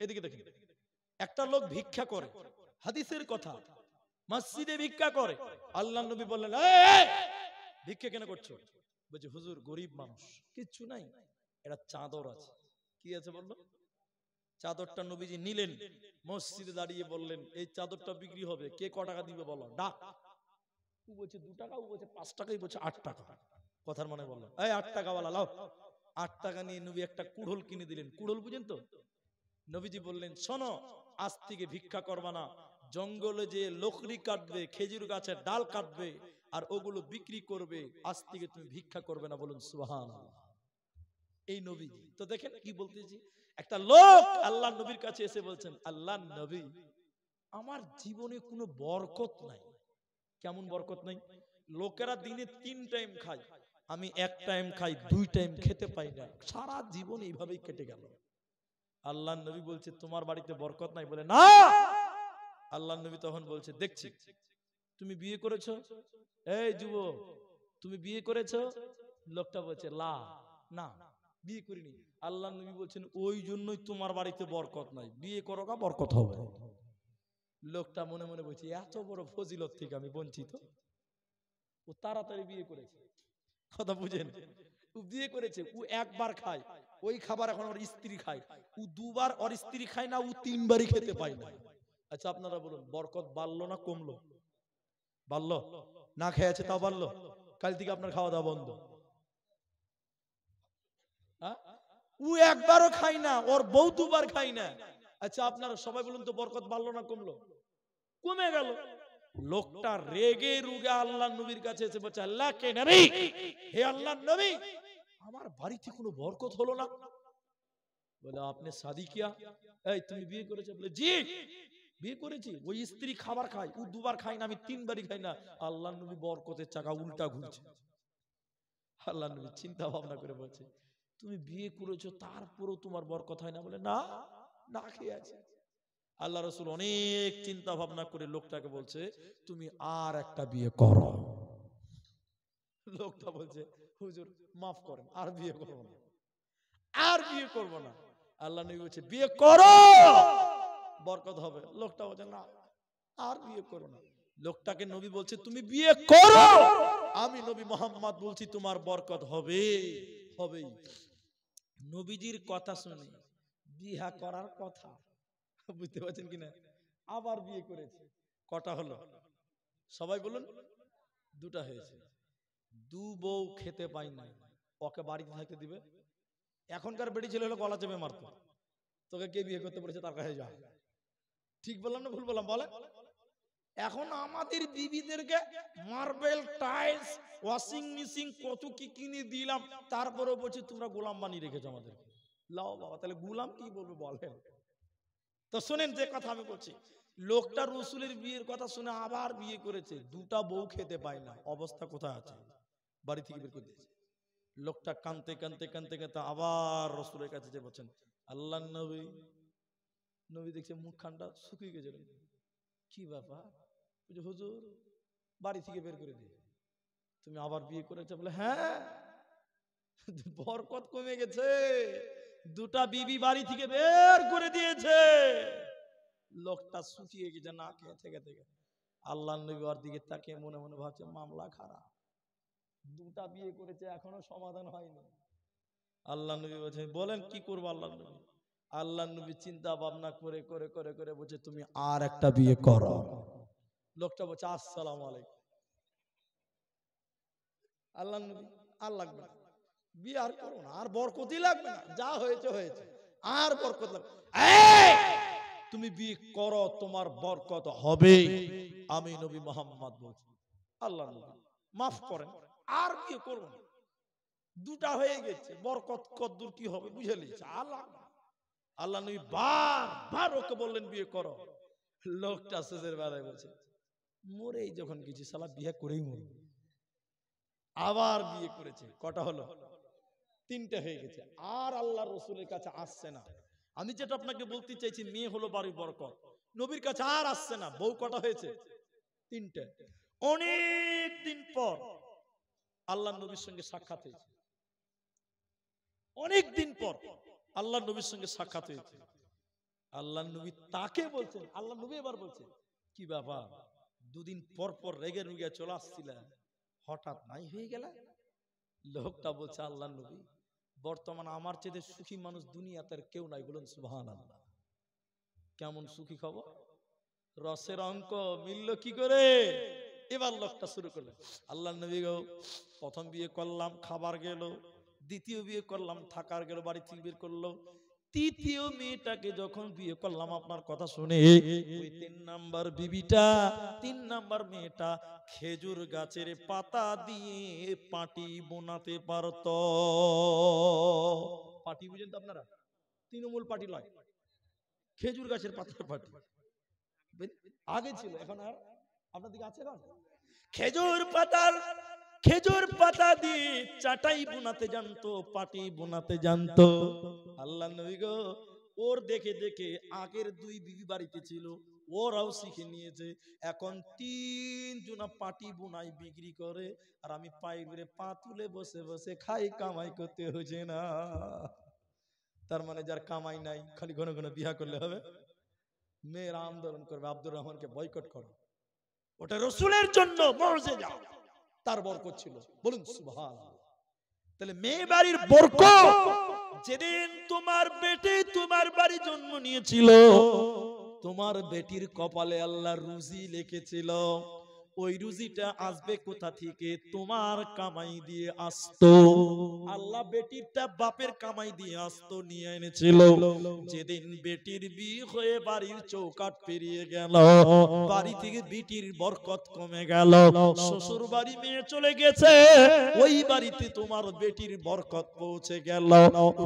এদিকে দেখেন। একটা লোক ভিক্ষা করে, হাদিসের কথা, মসজিদে ভিক্ষা করে। আল্লাহর নবী বললেন, এই ভিক্ষা কেন করছো? বলছে, হুজুর গরিব মানুষ, কিচ্ছু নাই, এটা চাদর আছে। কি আছে বললো? চাদরটা নবীজি নিলেন, মসজিদে দাঁড়িয়ে বললেন, এই চাদরটা বিক্রি হবে, কে ক টাকা দিবে বলো? ডাক। ও বলছে 2 টাকা, ও বলছে 5 টাকা, ও বলছে 8 টাকা। কথার মানে বললো, এই 8 টাকা ওয়ালা লাও। 8 টাকা নিয়ে নবী একটা কুড়োল কিনে দিলেন। কুড়োল বুঝেন তো? নবীজি বললেন, শোনো, আজ থেকে ভিক্ষা করবা না, জঙ্গলে যে লকড়ি কাটবে, খেজুর গাছের ডাল কাটবে, আর ওগুলো বিক্রি করবে, আজ থেকে তুমি ভিক্ষা করবে না। বলুন সুবহানাল্লাহ। এই নবীজি তো দেখেন কি বলতেছি। একটা লোক আল্লাহ নবীর কাছে এসে বলছেন, আল্লাহ নবী, আমার জীবনে কোনো বরকত নাই। কেমন বরকত নাই? লোকেরা দিনে 3 টাইম খায়, আমি 1 টাইম খাই, 2 টাইম খেতে পাই না, সারা জীবন এইভাবেই কেটে গেল। আল্লাহ নবী বলছে, তোমার বাড়িতে বরকত নাই? বলে না। আল্লাহ নবী তখন বলছে, দেখছি তুমি বিয়ে করেছো। এই যুবক, তুমি বিয়ে করেছো? লোকটা বলছে, না, বিয়ে করিনি। আল্লাহ নবী বলছেন, ওই জন্যই তোমার বাড়িতে বরকত নাই, বিয়ে করো গা, বরকত হবে। লোকটা মনে মনে বলছে, এত বড় ফজিলত থেকে আমি বঞ্চিত। ও তাড়াতাড়ি বিয়ে করেছে। কথা বুঝেন? ও বিয়ে করেছে, ও একবার খায়, ওই খাবার এখন ওর স্ত্রী খায়। ও 2 বার ওর স্ত্রী খায় না, ও 3 বারই খেতে পায় না। আচ্ছা আপনারা বলুন, বরকত বাড়লো না কমলো? বাড়লো না? খেয়েছে তাও বাড়লো? কাল থেকে আপনার খাওয়া দাওয়া বন্ধ। ও একবারও খায় না, ওর বউ 2 বার খায় না। আচ্ছা আপনারা সবাই বলুন তো, বরকত বাড়লো না কমলো? কমে গেল। লোকটা রেগে রুগে আল্লাহ নবীর কাছে এসে বলছে, আল্লাহ কে নবী, হে আল্লাহ নবী, আমার বাড়িতে কোনো বরকত হলো না। বলে, আপনি শাদী কিয়া? এই তুমি বিয়ে করেছো? বলে, জি বিয়ে করেছি। ওই স্ত্রী খাবার খায়, ও 2 বার খায় না, আমি 3 বারই খাই না। আল্লাহ নবী বরকতের চাকা উল্টা ঘুরছে। আল্লাহ নবী চিন্তা ভাবনা করে বলছে, তুমি বিয়ে করেছো তারপরও তোমার বরকত হয় না? বলে, না, না খেয়ে আছে। আল্লাহ রাসূল অনেক চিন্তা ভাবনা করে লোকটাকে বলছে, তুমি আর একটা বিয়ে করো। লোকটা বলছে, হুজুর মাফ করেন, আর বিয়ে করব না, আর বিয়ে করব না। আল্লাহ নবী বলছে, বিয়ে করো, বরকত হবে। লোকটা বলছে, না, আর বিয়ে করো না। লোকটাকে নবী বলছে, তুমি বিয়ে করো, আমি নবী মুহাম্মদ বলছি তোমার বরকত হবে, হবেই। নবীজির কথা শুনে বিয়ে করার কথা, বুঝতে পারছেন কিনা? আবার বিয়ে করেছে। কটা হলো? সবাই বলুন। 2টা হয়েছে। 2 বউ খেতে পাই না, ওকে বাড়িতে থাকতে দিবে? এখনকার বেটি ছেলে হলো গলা চেপে মারতো, তোকে কে বিয়ে করতে বলেছে, তার কাছে যা। ঠিক বললাম না ভুল বললাম বলে? এখন আমাদের বিবিদেরকে মার্বেল, টাইলস, ওয়াশিং মেশিন কত কি কিনে দিলাম, তারপরেও বলছে তোমরা গোলাম বানিয়ে রেখেছো আমাদেরকে। লাও বাবা, তাহলে গোলাম কি বলবো বলেন? তো শুনেন যে কথা আমি বলছি, লোকটা রসুলের বিয়ের কথা শুনে আবার বিয়ে করেছে, দুটা বউ খেতে পায় না, অবস্থা কোথায় আছে? বাড়ি থেকে বের করে দিয়েছে। লোকটা কানতে কানতে কানতে কানতে আবার রসুলের কাছে যে বলছেন, আল্লাহ নবী। নবী দেখছে মুখ খানটা শুকিয়ে গেছে। কি ব্যাপার? হুজুর বাড়ি থেকে বের করে দিয়ে তুমি আবার বিয়ে করেছো? বলে হ্যাঁ, বরকত কমে গেছে, দুটা বিবি বাড়ি থেকে বের করে দিয়েছে। লোকটা শুকিয়ে গেছে না খেয়ে থেকে থেকে। আল্লাহ নবী ওর দিকে তাকিয়ে মনে মনে ভাবছে মামলা খারাপ, দুটা বিয়ে করেছে এখনো সমাধান হয়নি। আল্লাহ নবী বলছে বলেন কি করবো? আল্লাহ নবী চিন্তা ভাবনা করে করে করে করে বলছে তুমি আর একটা বিয়ে করো। লোকটা বলছে আসসালামু আলাইকুম। আল্লাহ নবী আর লাগবে না, বিয়ে আর করো না, আর বরকতই লাগবে না, যা হয়েছে হয়েছে, আর বরকত লাগবে। তুমি বিয়ে করো, তোমার বরকত হবে, আমি নবী মুহাম্মদ বলছি। আল্লাহ নবী মাফ করেন, আর বিয়ে করবো না, দুটা হয়ে গেছে, বরকত কদ্দুর কি হবে বুঝে নিয়েছে। আল্লাহ নবী বারবার ওকে বললেন বিয়ে করো। লোকটা শেষের বেলায় বলছে মরেই যখন কিছু শালা বিয়ে করেই মরে। আবার বিয়ে করেছে, কটা হলো? তিনটা হয়ে গেছে। আর আল্লাহ রসুলের কাছে আসছে না। আমি যেটা আপনাকে বলতে চাইছি, মেয়ে হলো বাড়ির বরকত, নবীর কাছে আর আসছে না। বউ কটা হয়েছে? তিনটা। অনেক দিন পর আল্লাহ নবীর সঙ্গে সাক্ষাৎ হয়েছে। অনেক দিন পর আল্লাহ নবীর সঙ্গে সাক্ষাৎ হয়েছে। আল্লাহ নবী তাকে বলছেন, আল্লাহ নবী এবার বলছেন কি বাবা, দুদিন পর পর রেগে রুগে চলে আসছিলেন, হঠাৎ নাই হয়ে গেল? লোকটা বলছে আল্লাহ নবী, বর্তমান আমার চেয়ে সুখী মানুষ দুনিয়াতে কেউ নাই, বলুন সুবহানাল্লাহ। কেমন সুখী খবর? রসের অঙ্ক মিলল কি করে? এবার লোকটা শুরু করলেন, আল্লাহ নবী গো, প্রথম বিয়ে করলাম খাবার গেল, দ্বিতীয় বিয়ে করলাম থাকার গেল, বাড়ি থেকে বের করলো, তৃতীয় মেয়েটাকে যখন বিয়ে করলাম আপনার কথা শুনে, ওই 3 নাম্বার বিবিটা, 3 নাম্বার মেয়েটা খেজুর গাছের পাতা দিয়ে পাটি বোনাতে পারত। পাটি বুঝেন তো আপনারা? তৃণমূল পাটি লয়, খেজুর গাছের পাতার পাটি আগে ছিল, এখন আর আপনার দিকে আছে না? খেজুর পাতা দিয়ে চাটাই বোনাতে জানতো, পাটি বোনাতে জানতো। আল্লাহ নবী গো, ওর দেখে দেখে আগের 2 বিবি বাড়িতে ছিল, ওরাও শিখে নিয়েছে। এখন 3 জনা পাটি বোনাই বিক্রি করে, আর আমি পায়ে পা তুলে বসে বসে খাই, কামাই করতে হয়েছে না। তার মানে যার কামাই নাই, খালি ঘন ঘন বিয়া করলে হবে? মেয়েরা আন্দোলন করবে, আব্দুর রহমানকে বয়কট করো, ওটা রসুলের জন্য মুজিজা, তার বরকত ছিল, বলুন সুবহানাল্লাহ। তাহলে মেয়ে বাড়ির বরকত, যেদিন তোমার বেটি তোমার বাড়ি জন্ম নিয়েছিল, তোমার বেটির কপালে আল্লাহ রুজি লিখেছিল, ওই রুজিটা আসবে কোথা থেকে? তোমার কামাই দিয়ে আসতো। আল্লাহ বেটিরটা বাপের কামাই দিয়ে আসতো, নিয়ে এনেছিল। যেদিন বেটির বিয়ে হয়ে বাড়ির চৌকাট পেরিয়ে গেল, বাড়ি থেকে বেটির বরকত কমে গেল, শ্বশুর বাড়ি মেয়ে চলে গেছে, ওই বাড়িতে তোমার বেটির বরকত পৌঁছে গেল,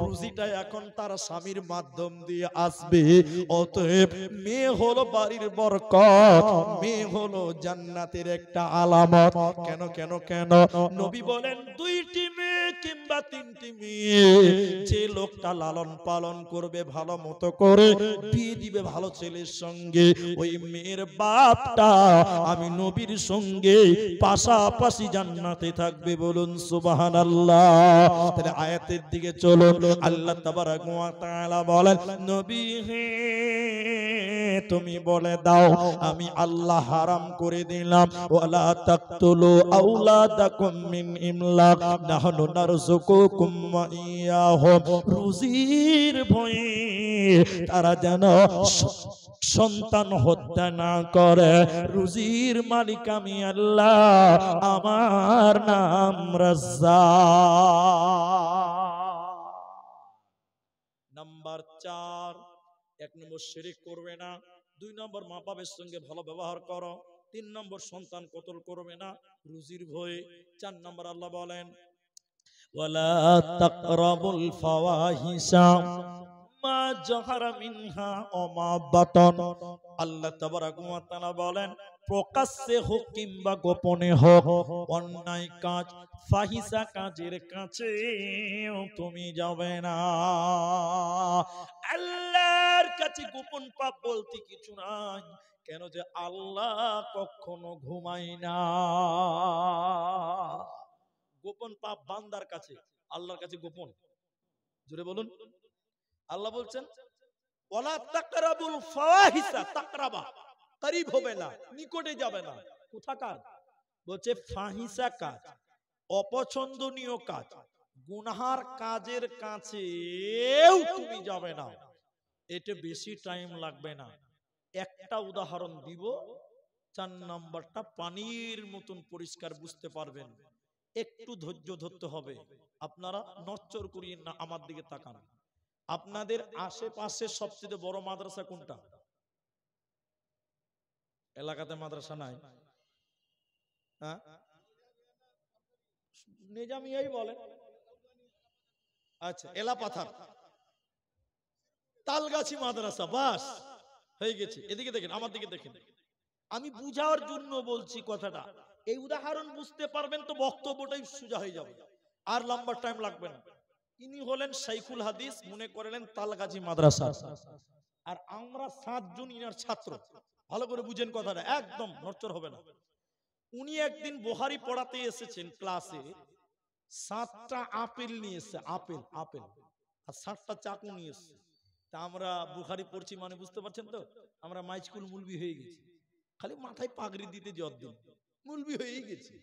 রুজিটা এখন তার স্বামীর মাধ্যম দিয়ে আসবে। অতএব মেয়ে হলো বাড়ির বরকত, মেয়ে হলো জান্নাতের একটা আলামত। কেন কেন কেন? নবী বলেন 2টি মেয়ে কিংবা 3টি মেয়ে যে লোকটা লালন পালন করবে ভালো মতো করে, বিয়ে দিবে ভালো ছেলের সঙ্গে, ওই মেয়ের বাপটা আমি নবীর সঙ্গে পাশাপাশি জান্নাতে থাকবে, বলুন সুবহানাল্লাহ। তাহলে আয়াতের দিকে চলুন। আল্লাহ তাবারক ওয়া তাআলা বলেন, নবী হে তুমি বলে দাও আমি আল্লাহ হারাম করে দিলাম, ওয়ালা তাকতুলু আওলাদাকুম মিন ইমলাক নাহনু নারযুকুকুম ওয়া ইয়াহুম, রুজির ভয়ে তারা যেন সন্তান হত্যা না করে। রুজির মালিক আমি আল্লাহ, আমার নাম রাজ্জাক। নাম্বার 4, 1 নম্বর শিরক করবে না, 2 নম্বর মা বাবার সঙ্গে ভালো ব্যবহার করো, 3 নম্বর সন্তান কতল করবে না রুজির ভয়ে, 4 নম্বর আল্লাহ বলেন ওয়ালা তাকরাবুল ফাওয়াহিশা মা জাহারা মিনহা ওয়া মা বাতান। আল্লাহ তাবারাক ওয়া তাআলা বলেন, প্রকাশ্যে হোক কিংবা গোপনে হোক, অন্যায় কাজ ফাহিশা কাজের কাছে তুমি যাবে না। আল্লাহর কাছে গোপন পাপ বলতে কিছু নাই। কেন যে আল্লাহ কখনো ঘুমায় না। গোপন পাপ বান্দার কাছে, আল্লাহর কাছে গোপন। জোরে বলুন। আল্লাহ বলছেন ওয়ালা তাকরাবুল ফাওয়াহিসা, তাকরাবা করিব হবে না, নিকটে যাবে না। কোথাকার? বলছে ফাহিসা কাজ, অপছন্দনীয় কাজ, গুনাহার কাজের কাছেও তুমি যাবে না। এটা বেশি টাইম লাগবে না। একটা উদাহরণ দিব, 4 নাম্বারটা পানির মতন পরিষ্কার বুঝতে পারবেন। একটু ধৈর্য ধরতে হবে। আপনারা নচ্চর করিয়েন না, আমার দিকে তাকান। আপনাদের আশেপাশে সবচেয়ে বড় মাদ্রাসা কোনটা? এলাকাতে মাদ্রাসা নাই? হ্যাঁ, নিজামিয়াই বলে। আচ্ছা, এলাপাথার তালগাছি মাদ্রাসা, বাস হয়ে গেছে। এদিকে দেখেন, আমার দিকে দেখেন। আমি বুঝার জন্য বলছি কথাটা। এই উদাহরণ বুঝতে পারবেন তো বক্তব্যটাই সোজা হয়ে যাবে, আর লম্বা টাইম লাগবে না। ইনি হলেন শাইখুল হাদিস, মনে করলেন তালগাছি মাদ্রাসা। আর আমরা 7 জন ইনার ছাত্র। ভালো করে বুঝেন কথাটা, একদম নড়চড় হবে না। উনি একদিন বুখারী পড়াতে এসেছেন ক্লাসে, 7টা আপেল নিয়ে এসেছে, আপেল আপেল, আর 7টা চাকু নিয়ে এসেছে। তা আমরা বুখারী পড়ছি মানে বুঝতে পারছেন তো, আমরা মাইস্কুল মুলবি হয়ে গেছি। খালি মাথায় পাগড়ি দিতে যতদিন মুলবি হয়েই গেছি।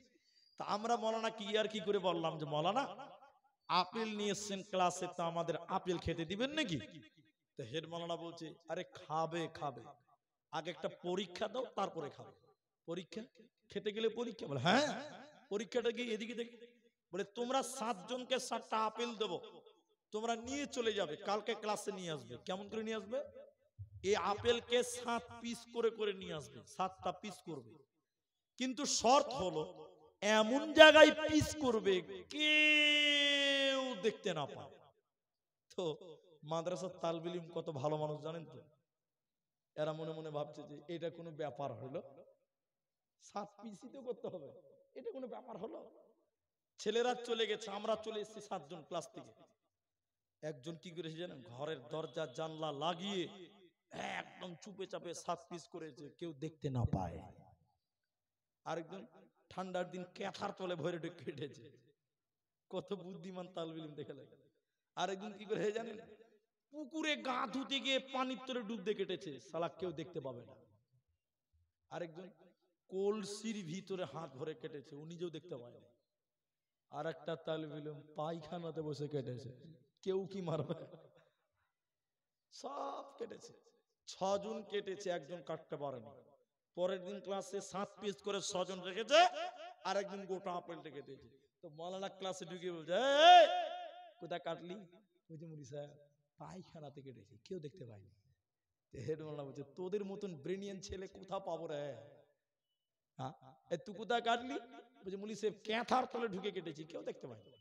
তা আমরা মৌলানা কি আর কি করে বললাম যে মৌলানা আপেল নিয়ে এসেছেন ক্লাসে, তা আমাদের আপেল খেতে দিবেন নাকি? তো হেড মৌলানা বলছে, আরে খাবে খাবে, আগে একটা পরীক্ষা দাও তারপরে খাবে। পরীক্ষা? খেতে গেলে পরীক্ষা? বলে হ্যাঁ। পরীক্ষাটা কি? এদিকে দেখি। বলে তোমরা 7 জনকে 7টা আপেল দেবো, তোমরা নিয়ে চলে যাবে, কালকে ক্লাসে নিয়ে আসবে। কেমন করে নিয়ে আসবে? এই আপেলকে 7 পিস করে করে নিয়ে আসবে, 7টা পিস করবে। কিন্তু শর্ত হলো এমন জায়গায় পিস করবে কেউ দেখতে না পায়। তো মাদ্রাসার তালবে ইলম কত ভালো মানুষ জানেন তো, এরা মনে মনে ভাবছে যে এটা কোনো ব্যাপার হলো, 7 পিসই তো করতে হবে, এটা কোনো ব্যাপার হলো? ছেলেরা চলে গেছে, আমরা চলে এসেছি 7 জন ক্লাস থেকে। একজন কি করেছে জানেন? ঘরের দরজা জানলা লাগিয়ে একদম চুপে চাপে 7 পিস করেছে, কেউ দেখতে না পায়। আরেকজন ঠান্ডার দিন ক্যাথার তলে ভরে কেটেছে। কত বুদ্ধিমান তালবে ইলম দেখে লাগে। আরেকজন কি করে জানেন? পুকুরে গা ধুতে গিয়ে পানির তলে ডুব দিয়ে কেটেছে, শালা কেউ দেখতে পাবে না। আরেকজন কলসির ভিতরে হাত ভরে কেটেছে, ও নিজেও দেখতে পায় না। আর একটা তালবে ইলম পায়খানাতে বসে কেটেছে, কেউ কি মারবে? সব কেটেছে। 6 জন কেটেছে, একজন কাটতে পারেনি। পরের দিন ক্লাসে 7 পিস করে 6 জন রেখেছে, আর একজন গোটা আপেল রেখে দিয়েছে। তো মাওলানা ক্লাসে ঢুকে বলছে, এই কোথা কাটলি? বুঝি মুড়ি স্যার পায়খানাতে কেটেছে, কেউ দেখতে পায়নি। হেড মাওলানা বলছে, তোদের মতন ব্রেনিয়ান ছেলে কোথা পাবো রে? হ্যাঁ, তুই কোথা কাটলি? বলছে মুলি সাহেব ক্যাথার তলে ঢুকে কেটেছি, কেউ দেখতে পায়নি।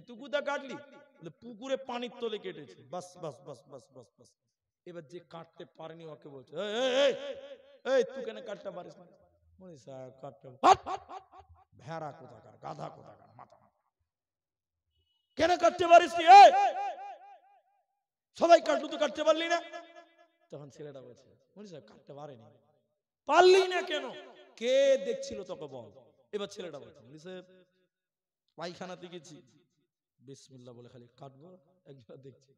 তুই কোথা কাটলি? বলে পুকুরে পানির তলে কেটেছি। বাস বাস বাস বাস বাস বাস। এবার যে কাটতে পারেনি ওকে বলছে, এই তুই কেন কাটতে পারিস না? মুলি সাহেব কাটতে, ভেড়া কোথাকার, গাধা কোথাকার, মাথা কেন কাটতে পারিস নি? সবাই কাটলো, তো কাটতে পারলি না? তখন ছেলেটা বলছে, মুলি সাহেব কাটতে পারেনি। পারলি না কেন? কে দেখছিল তোকে বল। এবার ছেলেটা বলছে, মুলি সাহেব পায়খানাতে গেছি, বিসমিল্লাহ বলে খালি কাটবো, একবার দেখছি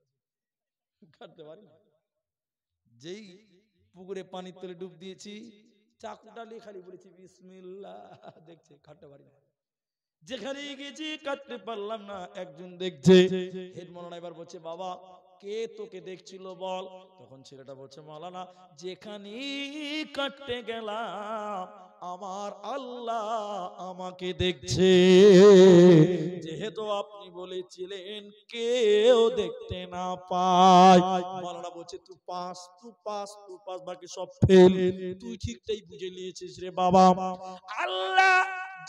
কাটতে পারি না। যেই পুকুরে পানির তলে ডুব দিয়েছি, চাকুটা নিয়ে খালি বলেছি বিসমিল্লাহ, দেখছে কাটতে পারি না। যেখানে গেছি কাটতে পারলাম না, একজন দেখছে। হেড মাওলানা এবার বলছে, বাবা কে তোকে দেখছিল বল? তখন ছেলেটা বলছে, মাওলানা যেখানে কাটতে গেলাম আমার আল্লাহ আমাকে দেখছে। যেহেতু আপনি বলেছিলেন কেউ দেখতে না পায়, মাওলানা বলছে তুই পাস, তুই পাস, তুই পাস, বাকি সব ফেল। তুই ঠিকটাই বুঝে নিয়েছিস রে বাবা। আল্লাহ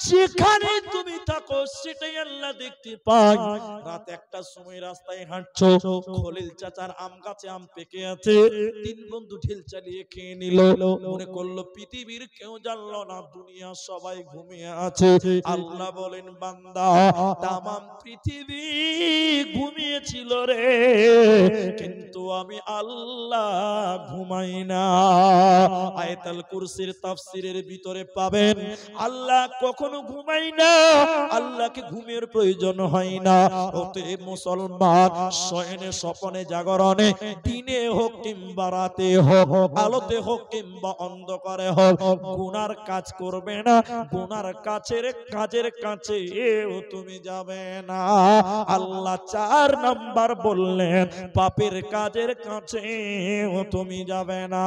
যেখানে তুমি থাকো সেটাই আল্লাহ দেখতে পায়। রাত একটার সময় রাস্তায় হাঁটছো, খলিল চাচার আম গাছে আম পেকে আছে, তিন বন্ধু ঢিল চালিয়ে খেয়ে নিল। মনে করলো পৃথিবীর কেউ জানলো না, দুনিয়া সবাই ঘুমিয়ে আছে। আল্লাহ বলেন বান্দা, তামাম পৃথিবী ঘুমিয়েছিল রে, কিন্তু আমি আল্লাহ ঘুমাই না। আয়াতুল কুরসির তাফসীরের ভিতরে পাবেন আল্লাহ কখনো ঘুমাই না, আল্লাহকে ঘুমের প্রয়োজন হয় না। অতএব মুসলমান, শয়নে স্বপনে জাগরণে, দিনে হোক কিংবা রাতে হোক, আলোতে হোক কিংবা অন্ধকারে হোক, গুনার কাজ করবে না। গুনার কাজের কাছে তুমি যাবে না। আল্লাহ 4 নাম্বার বললেন, পাপের কাজের কাছে তুমি যাবে না।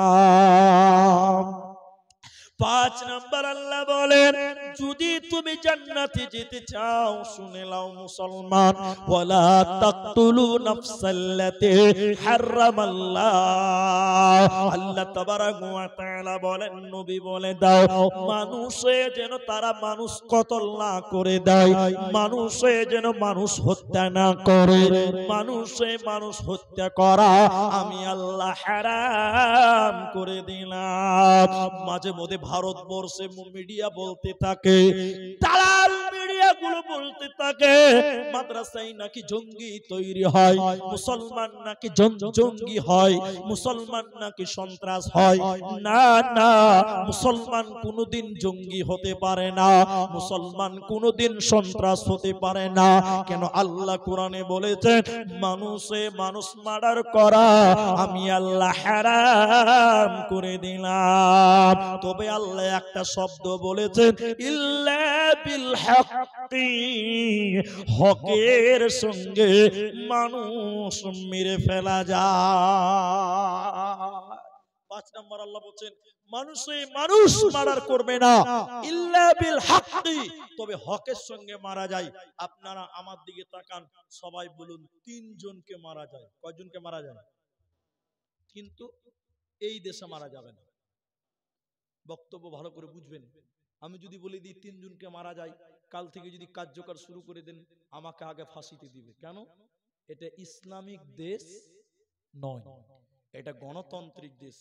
5 নাম্বার আল্লাহ বলেন, যদি তুমি জান্নাতে যেতে চাও, শুনে নাও মুসলমান, ওয়ালা তাকতুলু নাফসাল্লাতী হারামাল্লাহ। আল্লাহ তাবারাক ওয়া তাআলা বলেন, নবী বলে দাও, মানুষে যেন তারা মানুষ কতল না করে দেয়, মানুষে যেন মানুষ হত্যা না করে। মানুষে মানুষ হত্যা করা আমি আল্লাহ হারাম করে দিলাম। মাঝে মধ্যে ভারতবর্ষে মিডিয়া বলতে থাকে, দালাল মিডিয়া গুলো বলতে থাকে, মাদ্রাসায় নাকি জঙ্গি তৈরি হয়, মুসলমান নাকি জঙ্গি হয়, মুসলমান নাকি সন্ত্রাস হয়। না না, মুসলমান কোনদিন জঙ্গি হতে পারে না, মুসলমান কোনদিন সন্ত্রাস হতে পারে না। কেন? আল্লাহ কোরআনে বলেছেন, মানুষে মানুষ মার্ডার করা আমি আল্লাহ হারাম করে দিলাম। তবে আল্লাহ একটা শব্দ বলেছেন, ইল্লা বিল হাক্কি, হকের সঙ্গে মানুষ মেরে ফেলা যায়। 5 নম্বর আল্লাহ বলেন, মানুষে মানুষ মার্ডার করবে না, ইল্লা বিল হাক্কি, তবে হকের সঙ্গে মারা যায়। আপনারা আমার দিকে তাকান, সবাই বলুন 3 জনকে মারা যায়। কয়জনকে মারা যায়? কিন্তু এই দেশে মারা যাবে না। বক্তব্য ভালো করে বুঝবেন। আমি যদি বলে দিই 3 জনকে মারা যায়, কাল থেকে যদি কার্যকর শুরু করে দেন, আমাকে আগে ফাঁসিতে দিবে। কেন? এটা ইসলামিক দেশ নয়, এটা গণতান্ত্রিক দেশ।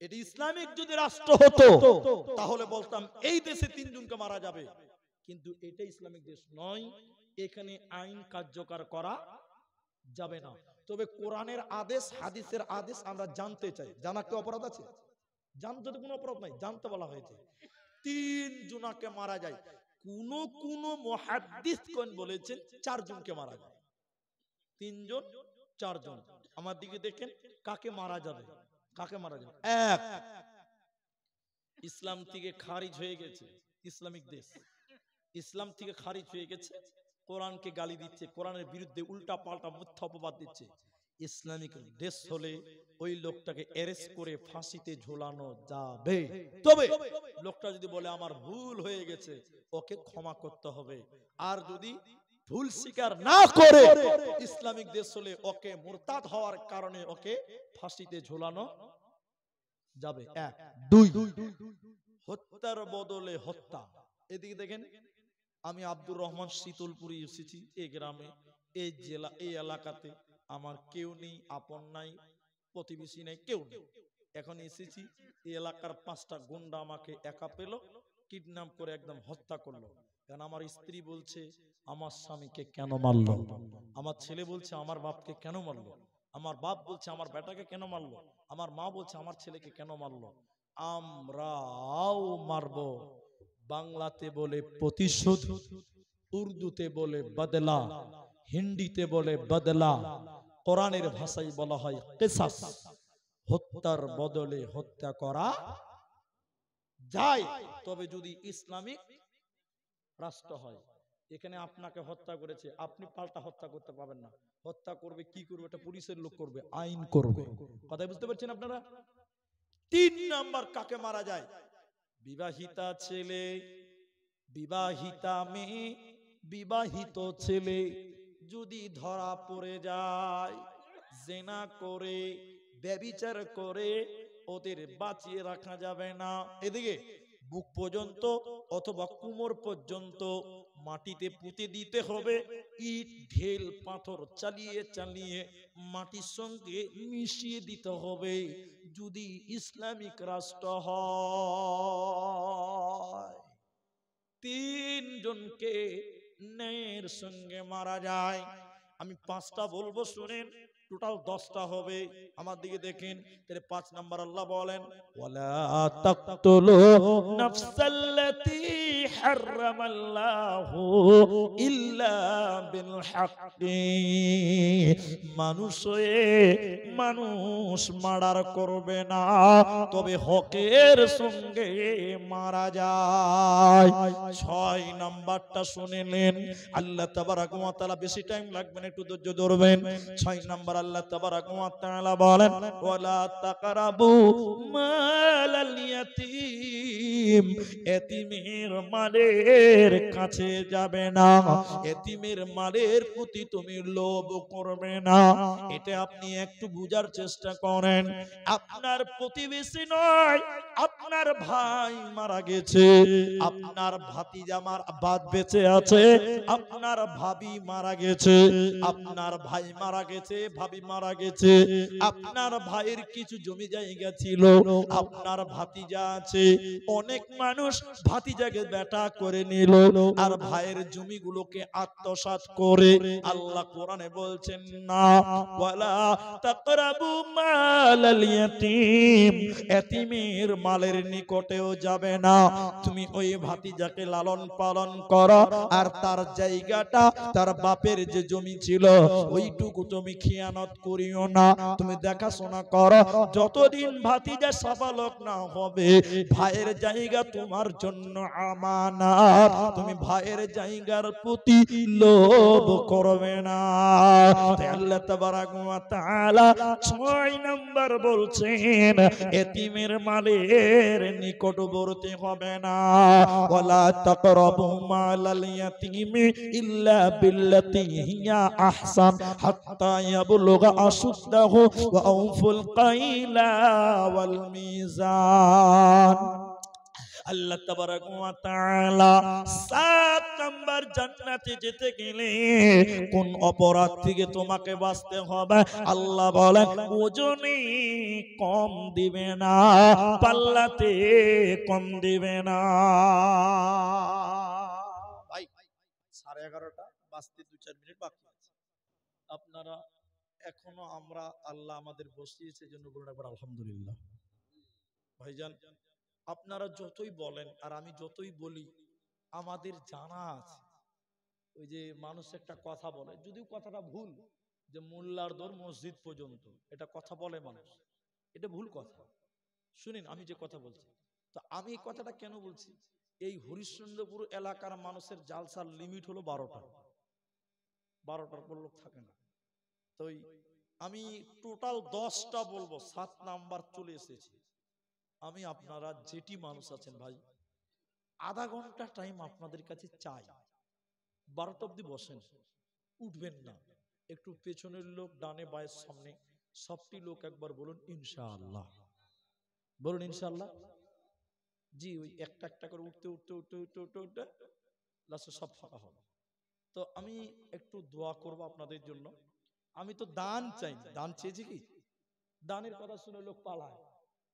এটা ইসলামিক যদি রাষ্ট্র হতো তাহলে বলতাম এই দেশে 3 জনকে মারা যাবে, কিন্তু এটা ইসলামিক দেশ নয়, এখানে আইন কার্যকর করা যাবে না। তবে কোরআনের আদেশ, হাদিসের আদেশ আমরা জানতে চাই। জানা কি অপরাধ আছে? জানতে তো কোনো অপরাধ নাই, জানতে বলা হয়েছে। 3 জনকে মারা যায়। কোন কোন মুহাদ্দিসগণ বলেছেন 4 জনকে মারা যায়। 3 জন 4 জন। আমার দিকে দেখেন, কাকে মারা যাবে? কাকে মারা যাবে? এক, ইসলাম থেকে খারিজ হয়ে গেছে, ইসলামিক দেশ, ইসলাম থেকে খারিজ হয়ে গেছে, কোরআনকে গালি দিচ্ছে, কোরআনের বিরুদ্ধে উল্টা পাল্টা মিথ্যা অপবাদ দিচ্ছে। ইসলামিক দেশ হলে ওই লোকটাকে অ্যারেস্ট করে ফাঁসিতে ঝোলানো যাবে। তবে লোকটা যদি বলে আমার ভুল হয়ে গেছে, ওকে ক্ষমা করতে হবে। আর যদি ভুল স্বীকার না করে, ইসলামিক দেশ হলে ওকে মুরতাদ হওয়ার কারণে ওকে ফাঁসিতে ঝোলানো যাবে। 1 2, হত্যার বদলে হত্যা। এদিকে দেখেন, আমি আব্দুর রহমান শীতলপুরে এসেছি, এই গ্রামে, এই জেলা, এই এলাকাতে আমার কেউ নেই, আপন নাই, প্রতিবেশী নেই, কেউ নেই। এখন এসেছি, এই এলাকার 5টা গুন্ডা আমাকে একা পেল, কিডন্যাপ করে একদম হত্যা করলো। কারণ আমার স্ত্রী বলছে আমার স্বামীকে কেন মারলো, আমার ছেলে বলছে আমার বাপকে কেন মারলো, আমার বাপ বলছে আমার বেটাকে কেন মারলো, আমার মা বলছে আমার ছেলেকে কেন মারলো। আমরাও মারবো। বাংলাতে বলে প্রতিশোধ, উর্দুতে বলে বদলা, হিন্দিতে বলে বদলা, কোরআনের ভাষায় বলা হয় কিসাস। হত্যার বদলে হত্যা করা যায়, তবে যদি ইসলামিক রাষ্ট্র হয়। এখানে আপনাকে হত্যা করেছে, আপনি পাল্টা হত্যা করতে পারবেন না। হত্যা করবে কি করবে, এটা পুলিশের লোক করবে, আইন করবে। কথা বুঝতে পারছেন আপনারা? 3 নাম্বার কাকে মারা যায়? বিবাহিতা ছেলে, বিবাহিতা মেয়ে, বিবাহিত ছেলে যদি ধরা পড়ে যায় জিনা করে, ব্যভিচার করে, ওদের বাঁচিয়ে রাখা যাবে না। এদিকে বুক পর্যন্ত অথবা কোমর পর্যন্ত মাটিতে পুঁতে দিতে হবে। ইট ঢেল পাথর চালিয়ে চালিয়ে মাটির সঙ্গে মিশিয়ে দিতে হবে। যদি ইসলামিক রাষ্ট্র হয়, তিনজনকে ন্যায়ের সঙ্গে মারা যায়। আমি পাঁচটা বলবো, শুনেন, টোটাল 10টা হবে। আমার দিকে দেখেন। তাহলে 5 নাম্বার আল্লাহ বলেন, ওয়ালা তাকতুলু নাফসাল্লাতী হারামাল্লাহু ইল্লা বিল হাক্কি। মানুষ হয়ে মানুষ মার্ডার করবে না, তবে হকের সঙ্গে মারা যায়। 6 নাম্বারটা শুনেলেন। আল্লাহ তাবারাক ওয়া তাআলা, বেশি টাইম লাগবে না, একটু ধৈর্য ধরবেন। 6 নাম্বার আল্লাহ তাবারাক ওয়া তাআলা বলেন, ওয়ালা তাকরাবু মালাল ইয়াতীম। এতিমের মালের কাছে যাবে না, এতিমের মালের প্রতি তুমি লোভ করবে না। এটা আপনি একটু বুঝার চেষ্টা করেন। আপনার প্রতিবেশী নয়, আপনার ভাই মারা গেছে, আপনার ভাতিজা বাদ বেঁচে আছে, আপনার ভাবি মারা গেছে, আপনার ভাই মারা গেছে, ভাবি মারা গেছে, আপনার ভাইয়ের কিছু জমি জায়গা ছিল, আপনার ভাতিজা আছে। অনেক মানুষ ভাতিজাকে বেটা করে নিল আর ভাইয়ের জমিগুলোকে আত্মসাৎ করে। আল্লাহ কোরআনে বলছেন, না, ওয়ালা তাকরাবু মালাল ইয়াতীম। এতিমের মালের নিকটেও যাবে না। তুমি ওই ভাতিজাকে লালন পালন করো, আর তার জায়গাটা, তার বাপের যে জমি ছিল ওইটুকু তুমি খিয়ানত করিও না। তুমি দেখাশোনা করো, যতদিন ভাতিজা সাবালক না হবে, ভাইয়ের জায়গা তোমার জন্য আমানত। তুমি ভাইয়ের জায়গার প্রতি লোভ করবে না। আল্লাহ তাবারাক ওয়া তাআলা 6 নাম্বার বলছেন, এতিমের মালের নিকটবর্তী হবে না। ওয়ালা তাকরাবু মালাল ইয়াতীমি ইল্লা বিল্লাতী হিয়া আহসান হাত্তা ইয়াবলুগা আশুদ্দাহু ওয়া আউফুল কাইলা ওয়াল মিজান। আল্লাহ তাবারাক ওয়া তাআলা 7 নাম্বার, জান্নাতে যেতে গেলে কোন অপরাধ থেকে তোমাকে বাঁচতে হবে? আল্লাহ বলেন, ওজনে কম দিবে না, পাল্লাতে কম দিবে না। ভাই 11:30 বাজতে 2-4 মিনিট বাকি আছে। আপনারা এখনো, আমরা, আল্লাহ আমাদের বসিয়েছে, জন্য বলুন একবার আলহামদুলিল্লাহ। ভাইজান, আপনারা যতই বলেন আর আমি যতই বলি, আমাদের জানা আছে। ওই যে মানুষ একটা কথা বলে, যদিও কথাটা ভুল, যে মোল্লার দর মসজিদ পর্যন্ত, এটা কথা বলে মানুষ, এটা ভুল কথা। শুনেন আমি যে কথা বলছি, তো আমি এই কথাটা কেন বলছি? এই হরিশ্চন্দ্রপুর এলাকার মানুষের জালসার লিমিট হলো 12টা, 12টার পর লোক থাকে না। তো আমি টোটাল 10টা বলবো, 7 নাম্বার চলে এসেছি। আমি, আপনারা যেটি মানুষ আছেন ভাই, আধা ঘন্টা টাইম আপনাদের কাছে চাই। 12টা অব্দি বসেন, উঠবেন না। একটু পেছনের লোক, ডানে বায়ের সামনে সবটি লোক একবার বলুন ইনশাআল্লাহ, বলুন ইনশাআল্লাহ। জি, ওই একটা একটা করে উঠতে উঠতে উঠতে উঠতে উঠতে উঠতে লাস্টে সব ফাঁকা হবে। তো আমি একটু দোয়া করব আপনাদের জন্য। আমি তো দান চাই, দান চেয়েছি কি? দানের কথা শুনে লোক পালায়।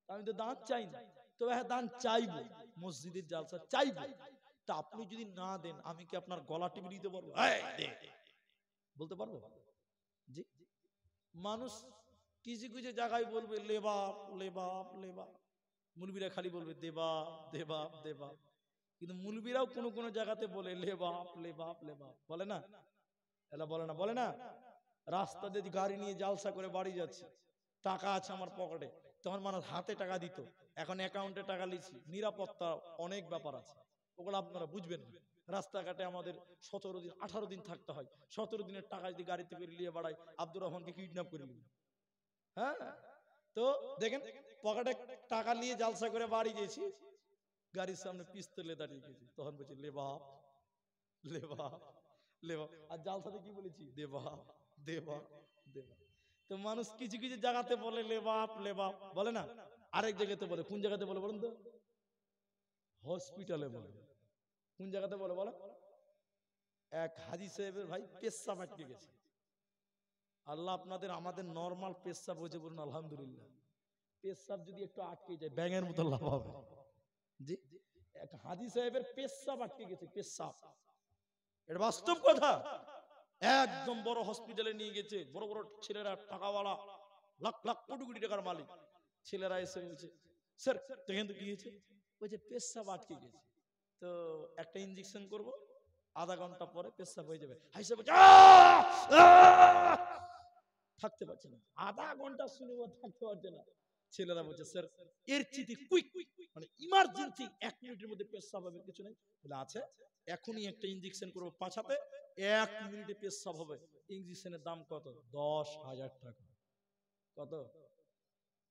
আমি তো দান চাই না, তবে হ্যাঁ দান চাইবো, মসজিদের জালসা চাইবো। তা আপনি যদি না দেন, আমি কি আপনার গলা টিপে দিতে পারবো? বলতে পারবো? জি। মানুষ কিছু কিছু জায়গায় বলবে লেবাব লেবাব লেবাব, মুলবিরা খালি বলবে দেবা দেবা দেবা, কিন্তু মুলবিরাও কোন কোন জায়গাতে বলে লেবাব লেবাব লেবাব, বলে না? এলা বলে না, বলে না? রাস্তা দিয়ে গাড়ি নিয়ে জালসা করে বাড়ি যাচ্ছে, টাকা আছে আমার পকেটে, তখন মানুষ হাতে টাকা দিত, এখন অ্যাকাউন্টে টাকা লিখছি। নিরাপত্তা অনেক ব্যাপার আছে, ওগুলো আপনারা বুঝবেন না। রাস্তাঘাটে আমাদের 17 দিন 18 দিন থাকতে হয়, 17 দিনের টাকা যদি গাড়িতে করে নিয়ে বাড়াই, আব্দুর রহমানকে কিডন্যাপ করে নিল। হ্যাঁ, তো দেখেন পকেটে টাকা নিয়ে জালসা করে বাড়ি গেছি, গাড়ির সামনে পিস্তলে দাঁড়িয়ে গেছি, তখন বলছি লেবা লেবা লেবা, আর জালসাতে কি বলেছি? দেবা দেবা দেবা। তো মানুষ কিছু কিছু জায়গাতে বলে লেবাপ লেবাপ, বলে না? আরেক জায়গাতে বলে, কোন জায়গাতে বলে বলুন তো? হসপিটালে বলে। কোন জায়গাতে বলে বলো? এক হাজি সাহেবের ভাই পেশাব আটকে গেছে। আল্লাহ আপনাদের আমাদের নরমাল পেশাব হয়েছে, বলুন আলহামদুলিল্লাহ। পেশাব যদি একটু আটকে যায় ব্যাঙের মতো লাভ হবে। জি, এক হাজি সাহেবের পেশাব আটকে গেছে, পেশাব, এটা বাস্তব কথা। একদম বড় হসপিটালে নিয়ে গেছে, বড় বড় ছেলেরা, টাকাওয়ালা, লাখ লাখ কোটি কোটি টাকার মালিক ছেলেরা এসে বলছে, স্যার দেখেন তো কি হয়েছে? বলছে পেশাব আটকে গেছে, তো একটা ইঞ্জেকশন করব, আধা ঘন্টা পরে পেশাব হয়ে যাবে। হাই সাহেব বলছে, থাকতে পারছে না, আধা ঘন্টা শুনে ও থাকতে পারছে না। ছেলেরা বলছে, স্যার এর চিঠি কুইক, মানে ইমার্জেন্সি 1 মিনিটের মধ্যে পেশাব হবে, কিছু নেই বলে আছে, এখনই একটা ইঞ্জেকশন করবো 5 হাতে, 1 মিনিটে পেশাব হবে। ইঞ্জেকশনের দাম কত? 10,000 টাকা। কত?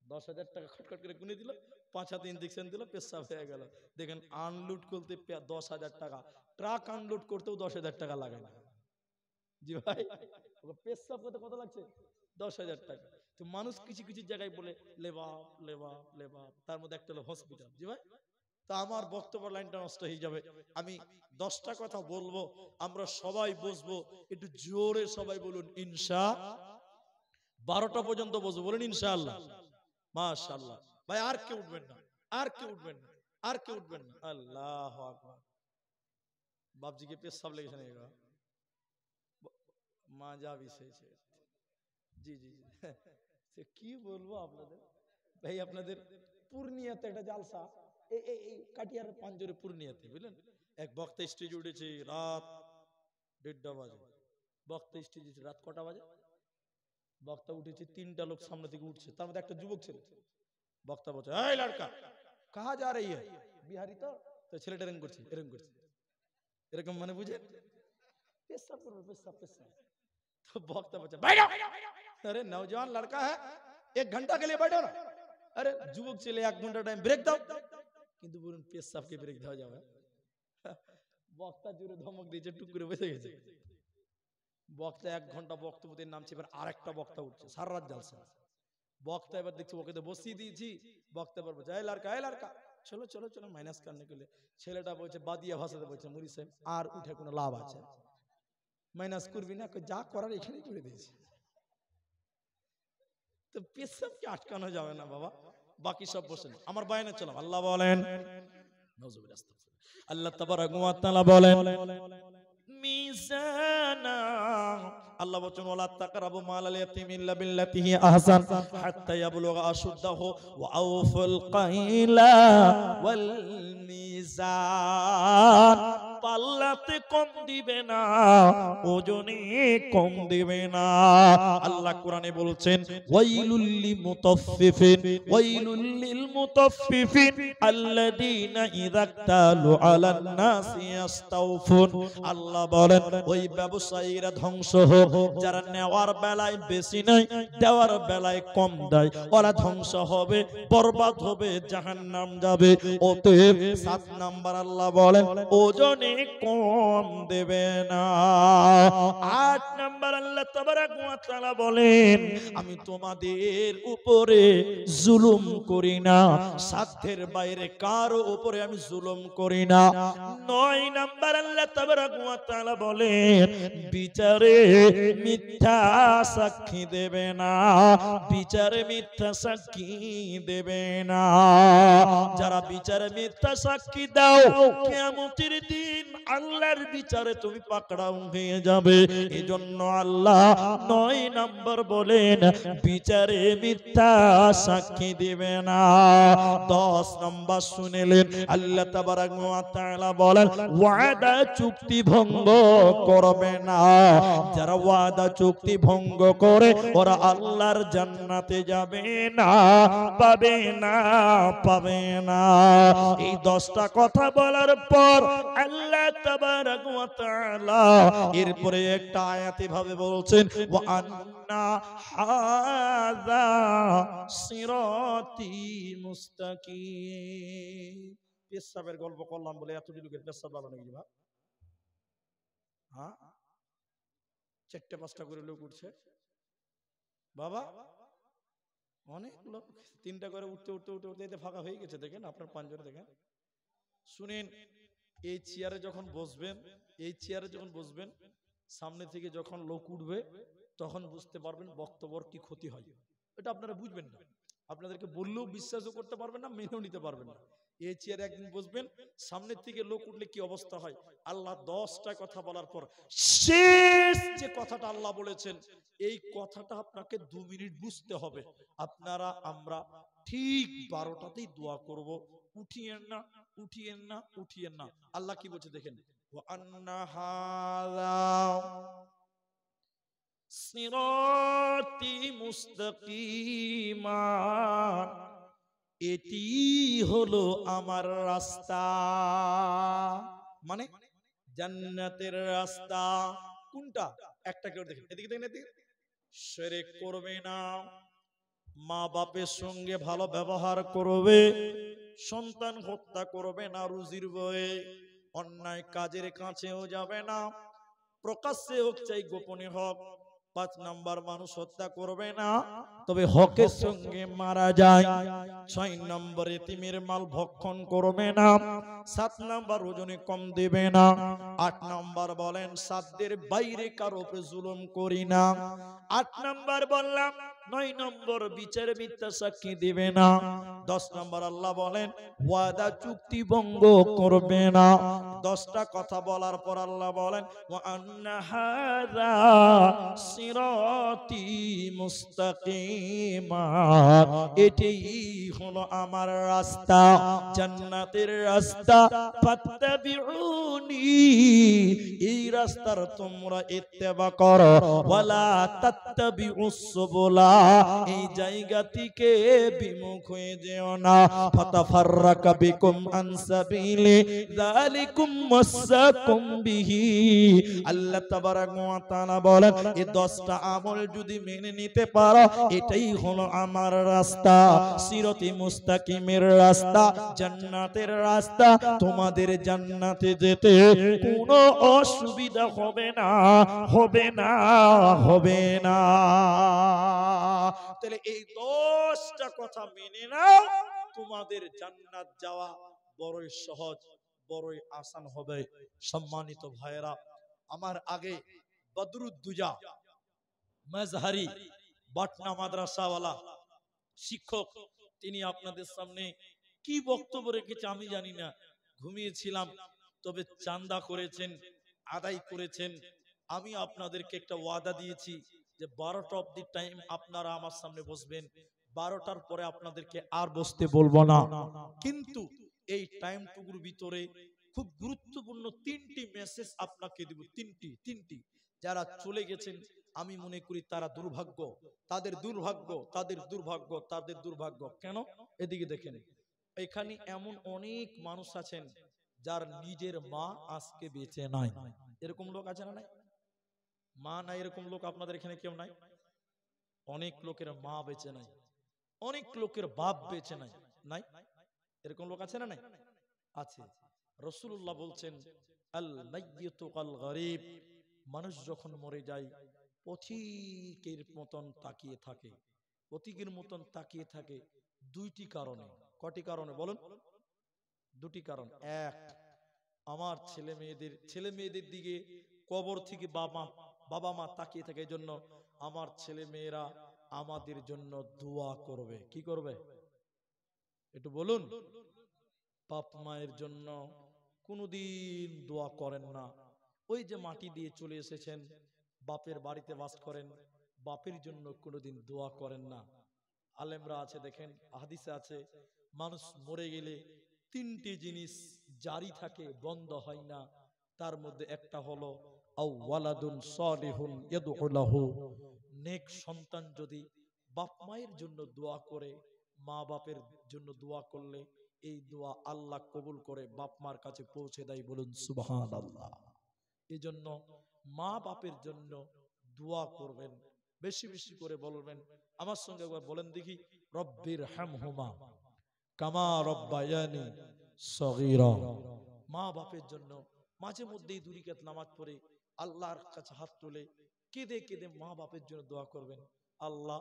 10,000 টাকা খটখট করে গুনে দিল, 5 হাতে ইঞ্জেকশন দিল, পেশাব হয়ে গেল। দেখেন আনলোড করতে 10,000 টাকা, ট্রাক আনলোড করতেও 10,000 টাকা লাগে না। জি ভাই, পেশাব করতে কত লাগছে? 10,000 টাকা। তো মানুষ কিছু কিছু জায়গায় বলে লেবাব লেবাব লেবাব, তার মধ্যে একটা হলো হসপিটাল। জি ভাই, তা আমার বক্তব্য লাইনটা নষ্ট হয়ে যাবে। আমি 10টা কথা বলবো, আমরা সবাই বসবো, একটু জোরে সবাই বলুন ইনশা। 12টা পর্যন্ত বসবো, বলুন ইনশাআল্লাহ। মাশাআল্লাহ। ভাই আর কেউ উঠবেন না, আর কেউ উঠবেন না, আর কেউ উঠবেন না। আল্লাহু আকবার। বাপজিকে পেশাব লেগেছে না? এগো মাজা বিছেছে। জি জি জি, সে কি বলবো আপনাদের। ভাই আপনাদের পূর্ণিয়াতে একটা জালসা, এই কাটিয়ার পাঞ্জরে পূর্ণিয়াতে, বুঝলেন, এক বক্তা স্টেজে উঠেছে রাত 1:30 বাজে। বক্তা স্টেজে রাত কটা বাজে? বক্তা উঠেছে, 3টা লোক সামনে থেকে উঠছে, তার মধ্যে একটা যুবক ছেলে। বক্তা বলছে, এই লড়কা কাহা যা রही है? বিহারি তো, তো ছেলেটা এরকম করছে, এরকম করছে, এরকম, মানে বুঝে পেশাব করবে, পেশাব পেশাব। तो वक्त बचा, बैठो, अरे नौजवान लड़का है, 1 घंटा के लिए बैठो ना। अरे যুবক ছেলে 1 ঘন্টা টাইম ব্রেক দাও, কিন্তু বলুন পেশাবকে ব্রেক দেওয়া যাবে? বক্তা জোরে ধমক দিয়েছে, টুক করে বসে গেছে। বক্তা 1 ঘন্টা বক্তব্যের নামছে, এবার আরেকটা বক্তা উঠছে, সারা রাত জালসা। বক্তা এবার দেখছি ওকে তো বসিয়ে দিয়েছি, বক্তা এবার বলছে, এই লড়কা চলো চলো চলো মাইনাস করনে के लिए। ছেলেটা বলছে বাদিয়া ভাষাতে বলছে, মুরি সাহেব আর উঠে কোনো লাভ আছে? মাইনাস করবি না, যা করার এখানেই করে দিয়েছে। তো পেশাবকে আটকানো যাবে না বাবা, বাকি সব বসেন। আমার বায়না চলাম। আল্লাহ বলেন, আল্লাহ তাবারাক ওয়া তাআলা বলেন মিজানা, আল্লাহ বলেন ওয়ালা তাকরাবু মালাল ইয়াতীমি ইল্লা বিল্লাতি হি আহসান হাত্তা ইয়াবলুগা আশুদ্দাহু ওয়া আউফুল কাইলা ওয়াল মিজান। পাল্লাতে কম দিবে না, ওজনে কম দিবে না। আল্লাহ কোরআনে বলছেন ওয়াইলুল লিল মুতাফফিফিন, ওয়াইলুল লিল মুতাফফিফিন আল্লাযীনা ইযা তালু আলান নাসি ইস্তাওফুন। আল্লাহ বলেন ওই ব্যবসায়ীরা ধ্বংস হোক যারা নেওয়ার বেলায় বেশি নাই, দেওয়ার বেলায় কম দেয়, ওরা ধ্বংস হবে, বরবাদ হবে, জাহান্নাম যাবে। অতএব 7 নাম্বার আল্লাহ বলেন ওজনে কম দেবে না। 8 নাম্বার আল্লাহ তাবারাক ওয়া তাআলা বলেন আমি তোমাদের উপরে জুলুম করি না, সাধ্যের বাইরে কারো উপরে আমি জুলুম করি না। 9 নাম্বার আল্লাহ তাবারাক ওয়া তাআলা বলেন বিচারে মিথ্যা সাক্ষী দেবে না, বিচারে মিথ্যা সাক্ষী দেবে না। যারা বিচারে মিথ্যা সাক্ষী দাও, কিয়ামতের দিন আল্লাহর বিচারে তুমি পাকড়াও হয়ে যাবে। এজন্য আল্লাহ 9 নাম্বার বলেন বিচারে মিথ্যা সাক্ষী দিবে না। 10 নাম্বার শুনলেন আল্লাহ তাবারাক ওয়া তাআলা বলেন ওয়াদা চুক্তি ভঙ্গ করবে না। যারা ওয়াদা চুক্তি ভঙ্গ করে ওরা আল্লাহর জান্নাতে যাবে না, পাবে না, পাবে না। এই 10টা কথা বলার পর আল্লাহ তাবারাক ওয়া তাআলা এরপরে একটা আয়াতে ভাবে বলছেন ওয়া আন্না হাযা সিরাতি মুস্তাকিম। পেশাবের গল্প করলাম বলে এত লোকের পেশাব ভালো নাকি ভাই? হ্যাঁ, 4টা 5টা করে লোক উঠছে বাবা, অনেক লোক। 3টা করে উঠতে উঠতে উঠতে উঠতে ফাঁকা হয়ে গেছে। দেখেন আপনার পাঞ্জরে দেখেন শুনেন, এই চেয়ারে যখন বসবেন, এই চেয়ারে যখন বসবেন, সামনে থেকে যখন লোক উঠবে তখন বুঝতে পারবেন বক্তব্যর কি ক্ষতি হয়। এটা আপনারা বুঝবেন না, আপনাদেরকে বললেও বিশ্বাসও করতে পারবেন না, মেনেও নিতে পারবেন না। এই চেয়ারে একদিন বসবেন, সামনের থেকে লোক উঠলে কি অবস্থা হয়। আল্লাহ 10টা কথা বলার পর শেষ যে কথাটা আল্লাহ বলেছেন, এই কথাটা আপনাকে 2 মিনিট বুঝতে হবে। আপনারা আমরা ঠিক 12টাতেই দোয়া করব, উঠিয়েন না, উঠিয়েন না, উঠিয়েন না। আল্লাহ কি বলছে দেখেন, ওয়া আন্না হাযা সিরাতি মুস্তাকিমা, এটি হলো আমার রাস্তা, মানে জান্নাতের রাস্তা। কোনটা? একটা কেউ দেখেন, এদিকে দেখেন, এদিকে। শিরক করবে না, মা বাপের সঙ্গে ভালো ব্যবহার করবে, সন্তান হত্যা করবে না রুজির বয়ে, অন্যায় কাজের কাছেও যাবে না, প্রকাশ্যে হোক চাই গোপনে হোক। 5 নাম্বার, মানুষ হত্যা করবে না, তবে হকের সঙ্গে মারা যায়। 6 নম্বর, এতিমের মাল ভক্ষণ করবে না। 7 নাম্বার, ওজনে কম দেবে না। 8 নাম্বার বলেন, সাধ্যের বাইরে কারো উপরে জুলুম করি না। 8 নাম্বার বললাম। 9 নম্বর, বিচার মিথ্যা সাক্ষী দিবে না। 10 নম্বর, আল্লাহ বলেন ওয়াদা চুক্তি ভঙ্গ করবে না। 10টা কথা বলার পর আল্লাহ বলেন ওয়া আন্না হাযা সিরাতি মুস্তাকিমা, এটাই হলো আমার রাস্তা, জান্নাতের রাস্তা। ফাত্তাবিউনি, এই রাস্তার তোমরা ইত্তেবা করো। ওয়ালা তাত্তাবিউস সুবুলা, এই জায়গা থেকে বিমুখ হয়ে যেও না। ফাতাফাররাকা বিকুম আন সাবিলি যালিকুম ওয়াসাকুম বিহি। আল্লাহ তাবারাক ওয়া তাআলা বলেন, এই 10টা আমল যদি মেনে নিতে পারো, এটাই হলো আমার রাস্তা, সিরাতে মুস্তাকিমের রাস্তা, জান্নাতের রাস্তা। তোমাদের জান্নাতে যেতে কোনো অসুবিধা হবে না, হবে না, হবে না। তাহলে এই 10টা কথা মেনে নাও, তোমাদের জান্নাত যাওয়া বড়ই সহজ, বড়ই আসান হবে। সম্মানিত ভাইয়েরা আমার, আগে বদরুদ্দুজা মাজহারি বাটনা মাদ্রাসাওয়ালা শিক্ষক, তিনি আপনাদের সামনে কি বক্তব্য রেখেছে আমি জানি না, ঘুমিয়েছিলাম। তবে চান্দা করেছেন, আদায় করেছেন। আমি আপনাদেরকে একটা ওয়াদা দিয়েছি যে 12টা অবধি টাইম আপনারা আমার সামনে বসবেন, 12টার পরে আপনাদেরকে আর বসতে বলবো না। কিন্তু এই টাইমটুকুর ভিতরে খুব গুরুত্বপূর্ণ 3টি মেসেজ আপনাকে দিব। তিনটি যারা চলে গেছেন আমি মনে করি তারা দুর্ভাগ্য, তাদের দুর্ভাগ্য, তাদের দুর্ভাগ্য, তাদের দুর্ভাগ্য। কেন? এদিকে দেখেন, এখানে এমন অনেক মানুষ আছেন যার নিজের মা আজকে বেঁচে নাই। এরকম লোক আছে না নাই? মা নাই এরকম লোক আপনাদের এখানে কেউ নাই? অনেক লোকের মা বেঁচে নাই, অনেক লোকের বাপ বেঁচে নাই, নাই? এরকম লোক আছে না নাই? আছে। রাসূলুল্লাহ বলছেন আল মাইয়িতু কাল গরীব, মানুষ যখন মরে যায় পথিকের মতন তাকিয়ে থাকে, পথিকের মতন তাকিয়ে থাকে 2টি কারণে। কটি কারণে বলুন? 2টি কারণ। এক, আমার ছেলে মেয়েদের দিকে কবর থেকে বাবা মা তাকিয়ে থাকে, এই জন্য আমার ছেলে মেয়েরা আমাদের জন্য দোয়া করবে। কি করবে একটু বলুন? বাপ মায়ের জন্য কোনদিন দোয়া করেন না। ওই যে মাটি দিয়ে চলে এসেছেন, বাপের বাড়িতে বাস করেন, বাপের জন্য কোনোদিন দোয়া করেন না। আলেমরা আছে দেখেন, হাদিসে আছে মানুষ মরে গেলে 3টি জিনিস জারি থাকে, বন্ধ হয় না। তার মধ্যে একটা হলো আও ওয়ালাদুন সালিহুন ইয়াদউ লাহু, নেক সন্তান যদি বাপ মায়ের জন্য দোয়া করে, মা বাপের জন্য দোয়া করলে এই দোয়া আল্লাহ কবুল করে বাপ মার কাছে পৌঁছে দেয়। বলুন সুবহানাল্লাহ। এই জন্য মা বাপের জন্য দোয়া করবেন, বেশি বেশি করে বলবেন। আমার সঙ্গে একবার বলেন দেখি, রব্বির হামহুমা কামা রব্বায়ানি সগীরা। মা বাপের জন্য মাঝে মধ্যেই 2 রাকাত নামাজ পড়ে আল্লাহর কাছে হাত তুলে কেঁদে কেঁদে মা বাপের জন্য দোয়া করবেন। আল্লাহ,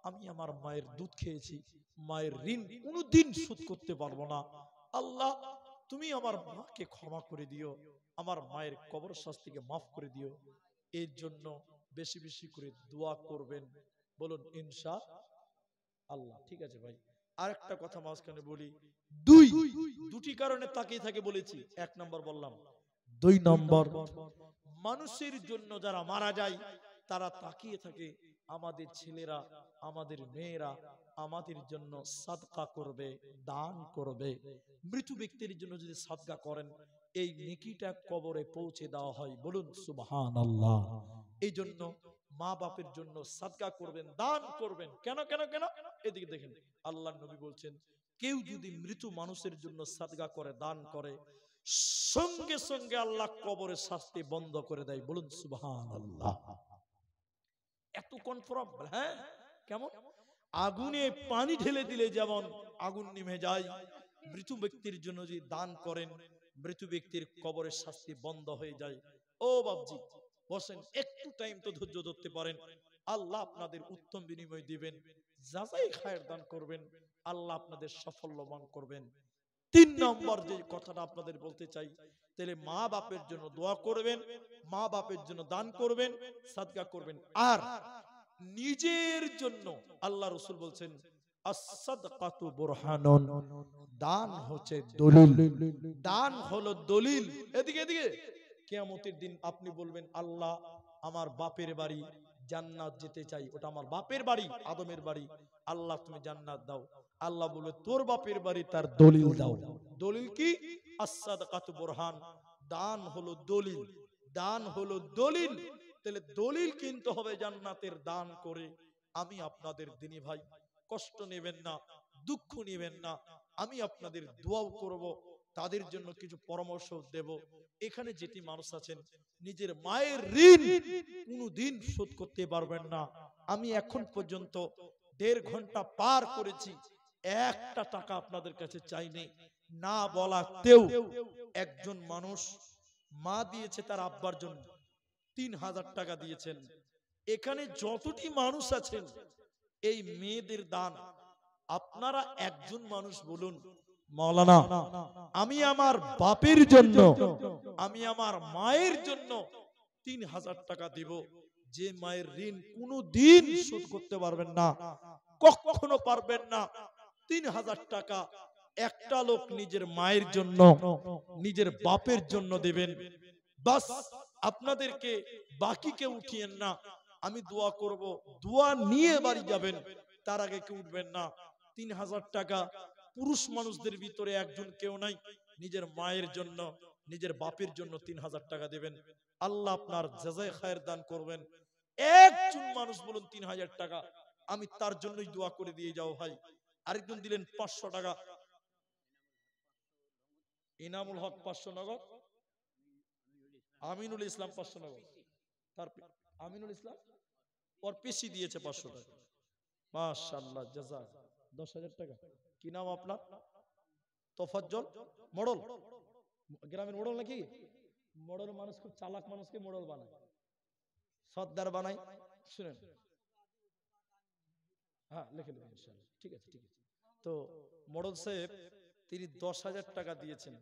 আমি আমার মায়ের দুধ খেয়েছি, মায়ের ঋণ কোনোদিন শোধ করতে পারবো না। আল্লাহ, তুমি আমার মাকে ক্ষমা করে দিও, আমার মায়ের কবর শাস্তিকে মাফ করে দিও। এর জন্য বেশি বেশি করে দোয়া করবেন, বলুন ইনশাআল্লাহ। ঠিক আছে ভাই, আরেকটা কথা মাঝখানে বলি, দুটি কারণে তাকিয়ে থাকে বলেছি। এক নম্বর বললাম, 2 নম্বর, মানুষের জন্য যারা মারা যায় তারা তাকিয়ে থাকে আমাদের ছেলেরা, আমাদের মেয়েরা আমাদের জন্য সাদকা করবে, দান করবে। মৃত ব্যক্তির জন্য যদি সাদকা করেন, এই নেকিটা কবরে পৌঁছে দেওয়া হয়, বলুন সুবহানাল্লাহ। এই জন্য মা বাপের জন্য সাদকা করবেন, দান করবেন। কেন কেন কেন? এদিকে দেখেন, আল্লাহর নবী বলছেন, কেউ যদি মৃত মানুষের জন্য সাদকা করে, দান করে, সঙ্গে সঙ্গে আল্লাহ কবরের শাস্তি বন্ধ করে দেয়, বলুন সুবহানাল্লাহ। এত কনফার্ম। হ্যাঁ, কেমন? আগুনে পানি ঢেলে দিলে যেমন আগুন নিভে যায়, মৃত ব্যক্তির জন্য যদি দান করেন, মৃত ব্যক্তির কবরের শাস্তি বন্ধ হয়ে যায়। ও বাবজি, বসেন, একটু টাইম তো ধৈর্য ধরতে পারেন, আল্লাহ আপনাদের উত্তম বিনিময় দিবেন। যাচাই খায়ের দান করবেন, আল্লাহ আপনাদের সাফল্যবান করবেন। 3 নম্বর যে কথাটা আপনাদের বলতে চাই, তাহলে মা বাপের জন্য দোয়া করবেন, মা বাপের জন্য দান করবেন, সাদকা করবেন। আর নিজের জন্য আল্লাহ রাসূল বলছেন, as-সাদকাতু বুরহানুন, দান হচ্ছে দলিল। দান হলো দলিল। এদিকে এদিকে, কিয়ামতের দিন আপনি বলবেন, আল্লাহ আমার বাপের বাড়ি জান্নাত যেতে চাই, ওটা আমার বাপের বাড়ি, আদমের বাড়ি, আল্লাহ তুমি জান্নাত দাও। আল্লাহ বলবে, তোর বাপের বাড়ি, তার দলিল দাও। দলিল কি? as-সাদকাতু বুরহান, দান হলো দলিল। দান হলো দলিল। তাহলে দলিল কিনতে হবে জান্নাতের দান করে। আমি আপনাদের দিনী ভাই, কষ্ট নেবেন না, দুঃখ নেবেন না, আমি আপনাদের দোয়াও করব, তাদের জন্য কিছু পরামর্শ দেব। এখানে যেটি মানুষ আছেন নিজের মায়ের ঋণ কোনদিন শোধ করতে পারবেন না, আমি এখন পর্যন্ত 1.5 ঘন্টা পার করেছি, একটা টাকা আপনাদের কাছে চাইনি। না বলাতেও একজন মানুষ মা দিয়েছে তার আব্বার জন্য 3000 টাকা দিয়েছেন। এখানে যতটি মানুষ আছেন, এই মেয়েদের দান, আপনারা একজন মানুষ বলুন, মাওলানা আমি আমার বাপের জন্য, আমি আমার মায়ের জন্য 3000 টাকা দিব। যে মায়ের ঋণ কোনদিন শোধ করতে পারবেন না, কখনো পারবেন না, 3000 টাকা একটা লোক নিজের মায়ের জন্য, নিজের বাপের জন্য দেবেন। বাস, আপনাদেরকে বাকি কেউ উঠিয়েন না, আমি দোয়া করব, দোয়া নিয়ে বাড়ি যাবেন, তার আগে কেউ উঠবেন না। 3000 টাকা, পুরুষ মানুষদের ভিতরে একজন কেউ নাই, নিজের মায়ের জন্য, নিজের বাপের জন্য 3000 টাকা দেবেন, আল্লাহ আপনার জাযায়ে খায়ের দান করবেন। একজন মানুষ বলুন 3000 টাকা, আমি তার জন্যই দোয়া করে দিয়ে যাও ভাই। আরেকজন দিলেন 500 টাকা, ইনামুল হক 500 নগদ, আমিনুল ইসলাম 500 নগদ, তার আমিনুল ইসলাম ওর পেশি দিয়েছে 500 টাকা। মাশাআল্লাহ, জাযাক 10000 টাকা। কি নাম আপনার? তোফাজ্জল মোড়ল, গ্রামের মোড়ল নাকি? মোড়ল মানুষ খুব চালাক, মানুষকে মোড়ল বানায়, সর্দার বানায়। শুনেন, হ্যাঁ লিখে দেবেন ইনশাআল্লাহ। ঠিক আছে, ঠিক আছে। তো মোড়ল সাহেব তিনি 10,000 টাকা দিয়েছেন।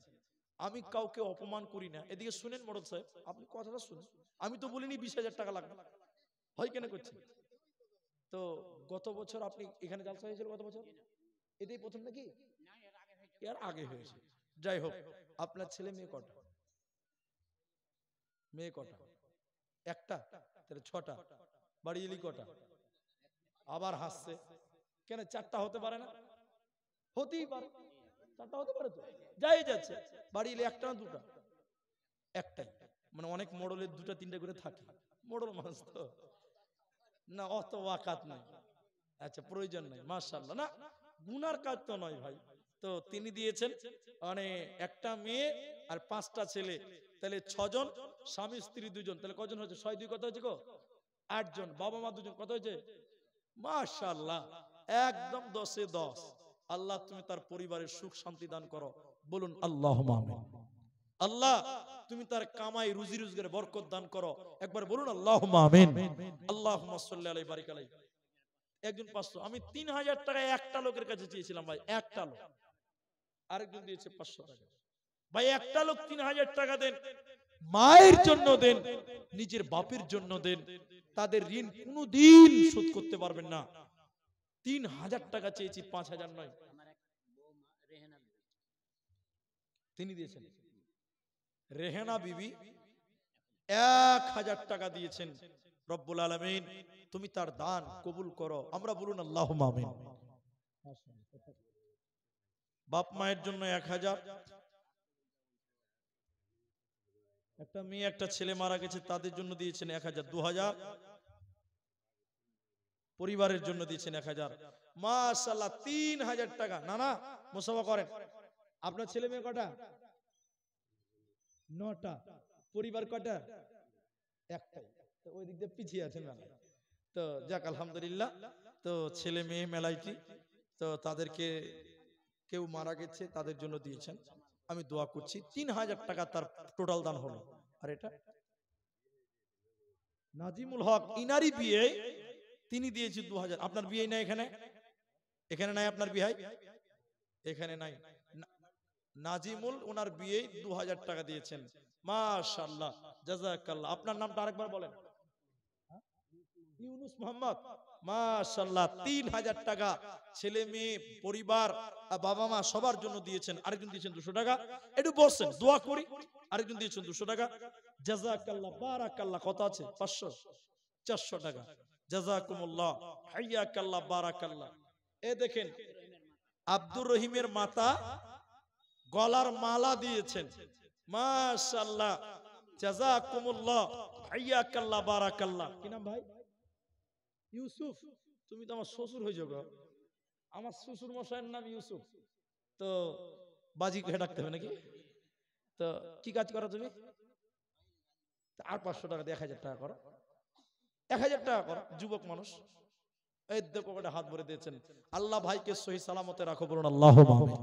আমি কাউকে অপমান করি না, এদিকে শুনেন মোড়ল সাহেব, আপনি কথাটা শুনুন। আমি তো বলিনি 20,000 টাকা লাগবে, হয় কেন করছেন? তো গত বছর আপনি এখানে জালসা হয়েছিল, গত বছর এটাই প্রথম নাকি? এর আগে হয়েছে। যাই হোক, আপনার ছেলে মেয়ে কটা? মেয়ে কটা? একটা, তাহলে 6টা। বাড়ি এলি কটা? আবার হাসছে কেন? 4টা হতে পারে না? হতেই পারে, 4টা হতে পারে তো, যাই যাচ্ছে। বাড়ি এলে একটা না দুটা? একটাই। মানে অনেক মোড়লের 2টা 3টা করে থাকে, মোড়ল মানুষ তো না, অত ওয়াকাত নাই। আচ্ছা, প্রয়োজন নাই, মাশাআল্লাহ। না, গুনার কাজ তো নয় ভাই। তো তিনি দিয়েছেন মানে একটা মেয়ে আর 5টা ছেলে, তাহলে 6 জন, স্বামী স্ত্রী 2 জন, তাহলে কজন হয়েছে? 6 2 কত হয়েছে গো? 8 জন, বাবা মা 2 জন, কত হয়েছে? মাশাআল্লাহ, একদম 10-এ 10। আল্লাহ তুমি তার পরিবারের সুখ শান্তি দান করো, বলুন আল্লাহুম্মা আমিন। আল্লাহ তুমি তার কামাই রুজি রোজগারে বরকত দান করো, একবার বলুন আল্লাহুম্মা আমিন। আল্লাহুম্মা সাল্লি আলাইহি বারিক আলাইহি। একজন 500, আমি 3000 টাকা একটা লোকের কাছে চেয়েছিলাম ভাই, একটা লোক। আরেকজন দিয়েছে 500 টাকা। ভাই একটা লোক 3000 টাকা দেন, মায়ের জন্য দেন, নিজের বাপের জন্য দেন, তাদের ঋণ কোনোদিন শোধ করতে পারবেন না। 3000 টাকা চেয়েছি, 5000 নয়, তিনি দিয়েছেন। রেহানা বিবি 1000 টাকা দিয়েছেন। রব্বুল আলামিন তুমি তার দান কবুল করো, আমরা বলুন আল্লাহুম্মা আমিন। বাপ মায়ের জন্য 1000, একটা মেয়ে একটা ছেলে মারা গেছে তাদের জন্য দিয়েছেন 1000, 2000, পরিবারের জন্য দিয়েছেন 1000। মাশাআল্লাহ 3000 টাকা। না না মুসাফা করেন। আপনার ছেলে মেয়ে কটা? 9টা। পরিবার কটা? একটাই। তো ওই দিক দিয়ে পিছিয়ে আছেন মেলায়। তো যাক আলহামদুলিল্লাহ। তো ছেলে মেয়ে মেলাইটি, তো তাদেরকে কেউ মারা গেছে তাদের জন্য দিয়েছেন, আমি দোয়া করছি। 3000 টাকা তার টোটাল দান হলো। আর এটা নাজিমুল হক, ইনারি বিয়ে তিনি দিয়েছে 2000। আপনার বিয়ে নাই এখানে? এখানে নাই আপনার বিয়ে? এখানে নাই। নাজিমুল ওনার বিয়ে 2000 টাকা দিয়েছেন। মাশাআল্লাহ জাযাকাল্লাহ। আপনার নামটা আরেকবার বলেন। ইউনুস মোহাম্মদ। মাশাআল্লাহ 3000 টাকা ছেলে মেয়ে পরিবার বাবা মা সবার জন্য দিয়েছেন। আরেকজন দিয়েছেন 200 টাকা। একটু বসেন দোয়া করি। আরেকজন দিয়েছেন 200 টাকা। জাযাকাল্লাহ বারাকাল্লাহ। কত আছে? 500, 400 টাকা। জাযাকুমুল্লাহ, হাইয়াকাল্লাহ, বারাকাল্লাহ। এ দেখেন আব্দুর রহিমের মাতা গলার মালা দিয়েছেন। মাশাআল্লাহ জাযাকুমুল্লাহ, হাইয়াকাল্লাহ, বারাকাল্লাহ। কি নাম ভাই? ইউসুফ। তুমি তো আমার শ্বশুর হয়ে যাবে। আমার শ্বশুর মশাইয়ের নাম ইউসুফ। তো বাজি কে ডাকতে হবে নাকি? তো কি কাজ করো তুমি? আর 500 টাকা দিয়ে 1000 টাকা করো। 1000 টাকা করো, যুবক মানুষ। এই দেখো কটা হাত ভরে দিয়েছেন। আল্লাহ ভাইকে সহি সালামতে রাখো, বলুন আল্লাহুম্মা আমিন।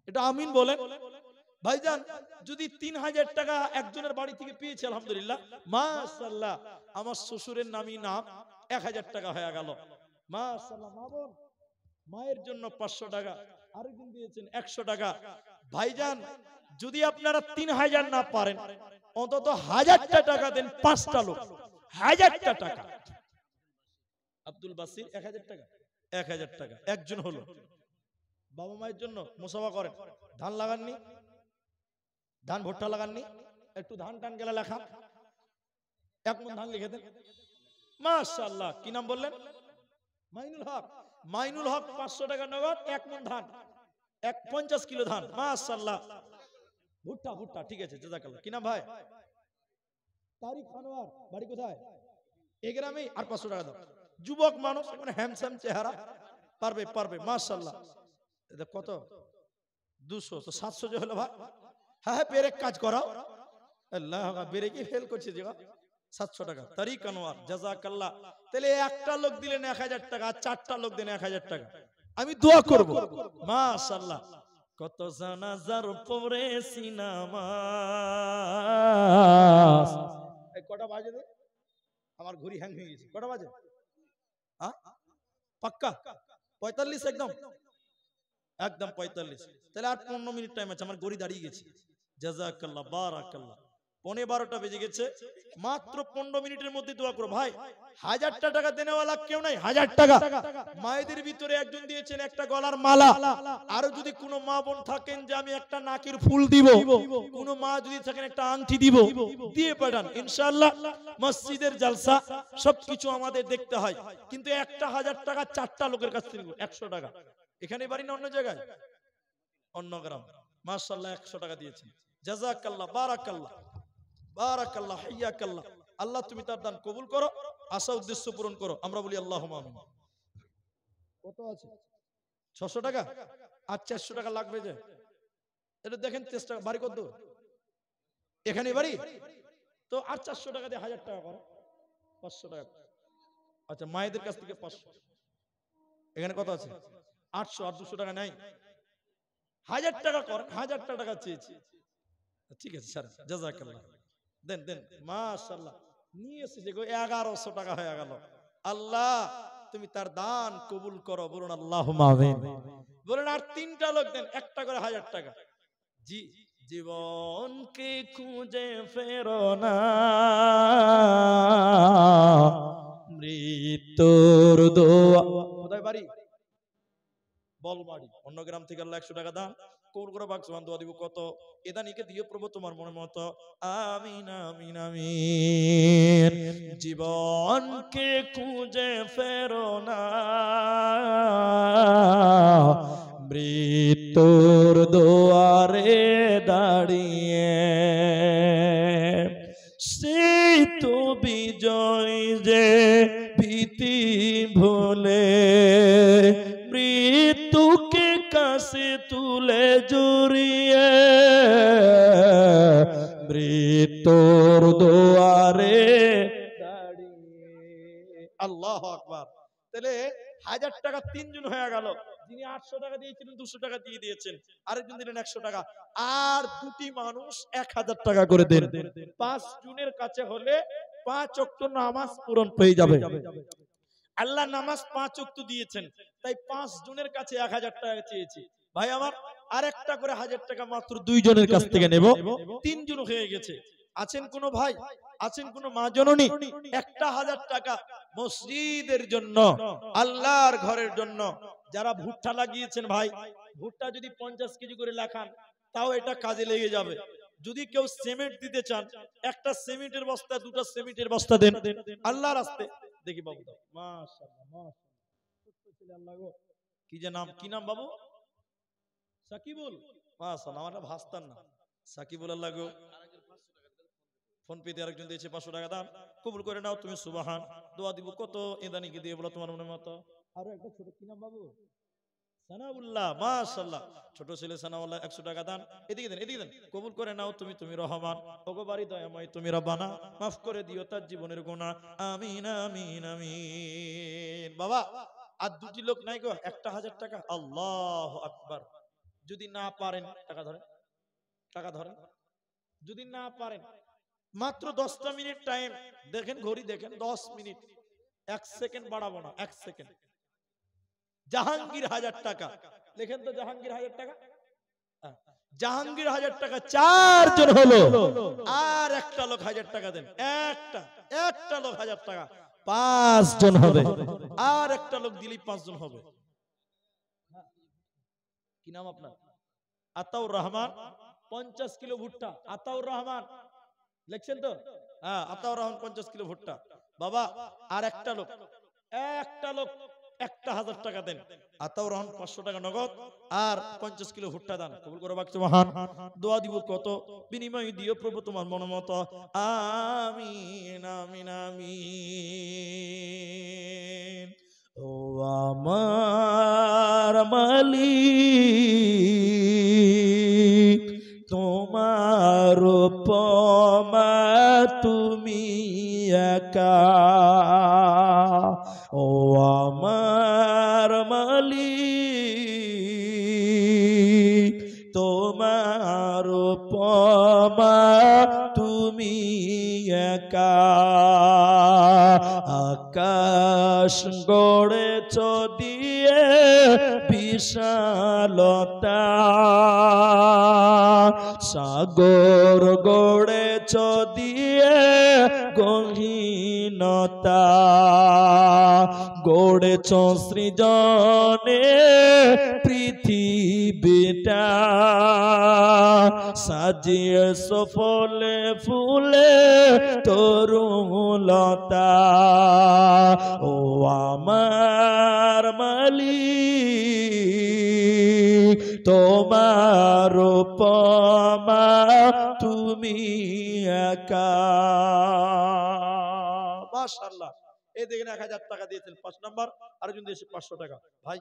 এটা আমিন বলেন। ভাইজান যদি 3000 টাকা একজনের বাড়ি থেকে পেয়েছে আলহামদুলিল্লাহ, মাশাআল্লাহ। আমার শ্বশুরের নামই নাম, 1000 টাকা হয়ে গেল। মাশাআল্লাহ। মা বোন মায়ের জন্য 500 টাকা, আরেকজন দিয়েছেন 100 টাকা। ভাইজান যদি আপনারা 3000 না পারেন, অন্তত 1000টা টাকা দেন। 5টা লোক 1000টা টাকা। আব্দুল বাসির 1000 টাকা, 1000 টাকা একজন হলো। বাবা মায়ের জন্য মুসাফা করেন। ধান লাগাননি? ধান ভুট্টা লাগাননি? একটু ধান টান গেলে লেখা, 1 মণ ধান লিখে দেন। মাশাআল্লাহ। কি নাম বললেন? মাইনুল হক। মাইনুল হক 500 টাকা নগদ, 1 মণ ধান, 50 কিলো ধান। মাশাআল্লাহ। ভুট্টা ভুট্টা ঠিক আছে, জাযাকাল্লাহ। কি নাম ভাই? তারিক আনোয়ার। বাড়ি কোথায়? এই গ্রামে। আর 500 টাকা দাও। যুবক মানুষ, মানে হ্যান্ডসাম চেহারা, পারবে পারবে। মাশাআল্লাহ। এটা কত? 200। তো 700 যে হলো ভাই। হ্যাঁ হ্যাঁ পেরেক কাজ করাও। আল্লাহ বেরেকি ফেল করছে যে 700 টাকা। তারিক আনোয়ার জাযাকাল্লাহ। তাহলে একটা লোক দিলেন 1000 টাকা, আর 4টা লোক দেন 1000 টাকা। আমি দোয়া করব। মাশাআল্লাহ। কত জানাজার পড়েছি নামাজ। এই কটা বাজে রে? আমার ঘড়ি হ্যাং হয়ে গেছে। কটা বাজে? পাক্কা 45 একদম, একদম 45। তাহলে আর 15 মিনিট টাইম আছে। আমার ঘড়ি দাঁড়িয়ে গেছে। জাযাকাল্লাহ বারাকাল্লাহ। 11:15 বেজে গেছে। মাত্র 15 মিনিটের মধ্যে দোয়া করো ভাই। 1000টা টাকা দেনেওয়ালা কেউ নাই। 1000 টাকা মায়েদের ভিতরে একজন দিয়েছেন একটা গলার মালা। আরো যদি কোনো মা বোন থাকেন যে আমি একটা নাকের ফুল দিব, কোনো মা যদি থাকেন একটা আংটি দিব, দিয়ে পাঠান। ইনশাআল্লাহ মসজিদের জালসা সবকিছু আমাদের দেখতে হয়, কিন্তু একটা 1000 টাকা 4টা লোকের কাছ থেকে 100 টাকা। এখানে বাড়ি না অন্য জায়গায়? অন্য গ্রাম। মাশাআল্লাহ 100 টাকা দিয়েছেন। জাযাকাল্লাহ বারাকাল্লাহ, বারাকাল্লাহ, হাইয়াকাল্লাহ। আল্লাহ তুমি তার দান কবুল করো, আশা উদ্দেশ্য পূরণ করো। আমরা বলি আল্লাহুম্মা আমিন। কত আছে? 600 টাকা। আর 400 টাকা লাগবে যে, এটা দেখেন চেষ্টা। বাড়ি কত? এখানে বাড়ি। তো আর 400 টাকা দিয়ে 1000 টাকা করো, 500 টাকা। আচ্ছা মায়েদের কাছ থেকে 500। এখানে কত আছে? 800। আর 200 টাকা নাই। 1000 টাকা করেন। 1000 টাকা চেয়েছি। ঠিক আছে স্যার, জাযাকাল্লাহ। দেন দেন। মাশাআল্লাহ। নিয়ে এসেছে 1100 টাকা হয়ে গেল। আল্লাহ তুমি তার দান কবুল করো, বলুন আল্লাহুম্মা আমিন। বলেন আর 3টা লোক দেন একটা করে 1000 টাকা। জি জীবনকে খুঁজে ফেরো না, মৃত্যুর দোয়া। কোথায় বাড়ি? বলবাড়ি। অন্য গ্রাম থেকে আল্লাহ 100 টাকা দান কবুল করে বাক্স বান দোয়া দিব কত এদানিকে দিও প্রভু তোমার মনের মতো। আমিন আমিন আমিন। জীবনকে খুঁজে ফেরো না, মৃত্যুর দুয়ারে দাঁড়িয়ে, সেই তো বিজয় যে ভীতি ভুলে মৃত্যুকে কাছে তুলে জড়িয়ে, মৃত্যুর দুয়ারে দাঁড়িয়ে। আল্লাহু আকবার। তাহলে 1000 টাকা 3 জন হয়ে গেল। যিনি 800 টাকা দিয়েছিলেন 200 টাকা দিয়ে দিয়েছেন, আরেকজন দিলেন 100 টাকা, আর দুটি মানুষ 1000 টাকা করে দেন। 5 জনের কাছে হলে 5 ওয়াক্ত নামাজ পূরণ হয়ে যাবে। আল্লাহ নামাজ 5 ওয়াক্ত দিয়েছেন, তাই 5 জনের কাছে 1000 টাকা চেয়েছি। ভাই আমার আরেকটা করে 1000 টাকা মাত্র 2 জনের কাছ থেকে নেব, 3 জন হয়ে গেছে। আছেন কোন ভাই, আছেন কোন মা জননী, একটা 1000 টাকা মসজিদের জন্য, আল্লাহর ঘরের জন্য। যারা ভুট্টা লাগিয়েছেন ভাই, ভুট্টা যদি 50 কেজি করে লাখান তাও এটা কাজে লেগে যাবে। যদি কেউ সিমেন্ট দিতে চান, একটা সিমেন্টের বস্তা, দুটো সিমেন্টের বস্তা দেন আল্লাহর রাস্তে। দেখি বাবু দাও, মাশাআল্লাহ মাশাআল্লাহ, আল্লাহ গো। কি যে নাম, কি নাম বাবু? সাকিবুল। মাশাআল্লাহ, আমার ভাস্তার না সাকিবুল। আল্লাহ গো। ফোন পেতে আরেকজন দিয়েছে 500 টাকা দান কবুল করে নাও তুমি। সুবহান। দোয়া দিব কত এদানিকে দিয়ে বলো তোমার মনের মতো। আরো একটা ছোট, কি নাম বাবু? সানাউল্লাহ। মাশাআল্লাহ, ছোট ছেলে সানাউল্লাহ 100 টাকা দান। এদিকে দেন, এদিকে দেন। কবুল করে নাও তুমি, তুমি রহমান। ওগো বাড়ি দয়াময় তুমি রব্বানা, মাফ করে দিও তার জীবনের গুনাহ। আমিন আমিন আমিন। বাবা আর দুটি লোক নাই গো, একটা 1000 টাকা। আল্লাহু আকবার। যদি না পারেন টাকা ধরেন, টাকা ধরেন। যদি না পারেন মাত্র 10টা মিনিট টাইম দেখেন, ঘড়ি দেখেন, 10 মিনিট, 1 সেকেন্ড বাড়াবো না, 1 সেকেন্ড। জাহাঙ্গীর 1000 টাকা লেখেন তো, জাহাঙ্গীর 1000 টাকা। জাহাঙ্গীর 1000 টাকা 4 জন হলো, আর একটা লোক 1000 টাকা দেন। একটা লোক 1000 টাকা 5 জন হবে, আর একটা লোক দিলেই 5 জন হবে। কি নাম আপনার? আতাউর রহমান। 50 কিলো ভুট্টা। আতাউর রহমান লিখছেন তো? হ্যাঁ, আতাউর রহমান 50 কিলো ভুট্টা। বাবা আর একটা লোক, একটা 1000 টাকা দেন। আতাউর রহমান 500 টাকা নগদ আর 50 কিলো ভুট্টা দান কবুল করে বাক্স মহান। দোয়া দিব কত, বিনিময় দিও প্রভু তোমার মন মতো। আমিন আমিন আমিন। ও আমার মালিক, তোমার উপমা তুমি একা। ও আমার মালিক, তোমার উপমা তুমি একা। আকাশ গড়েছ দিয়ে বিশালতা, সাগর গড়েছ দিয়ে গহীনতা, গড়েছ সৃজনে পৃথিবীটা, সাজিয়েছ ফলে ফুলে তরুলতা। ও আমার মালিক, তোমার উপমা তুমি একা। মাশাআল্লাহ। এই দেখেন 1000 টাকা দিয়েছেন 5 নাম্বার, আরেকজন দিয়েছে 500 টাকা। ভাই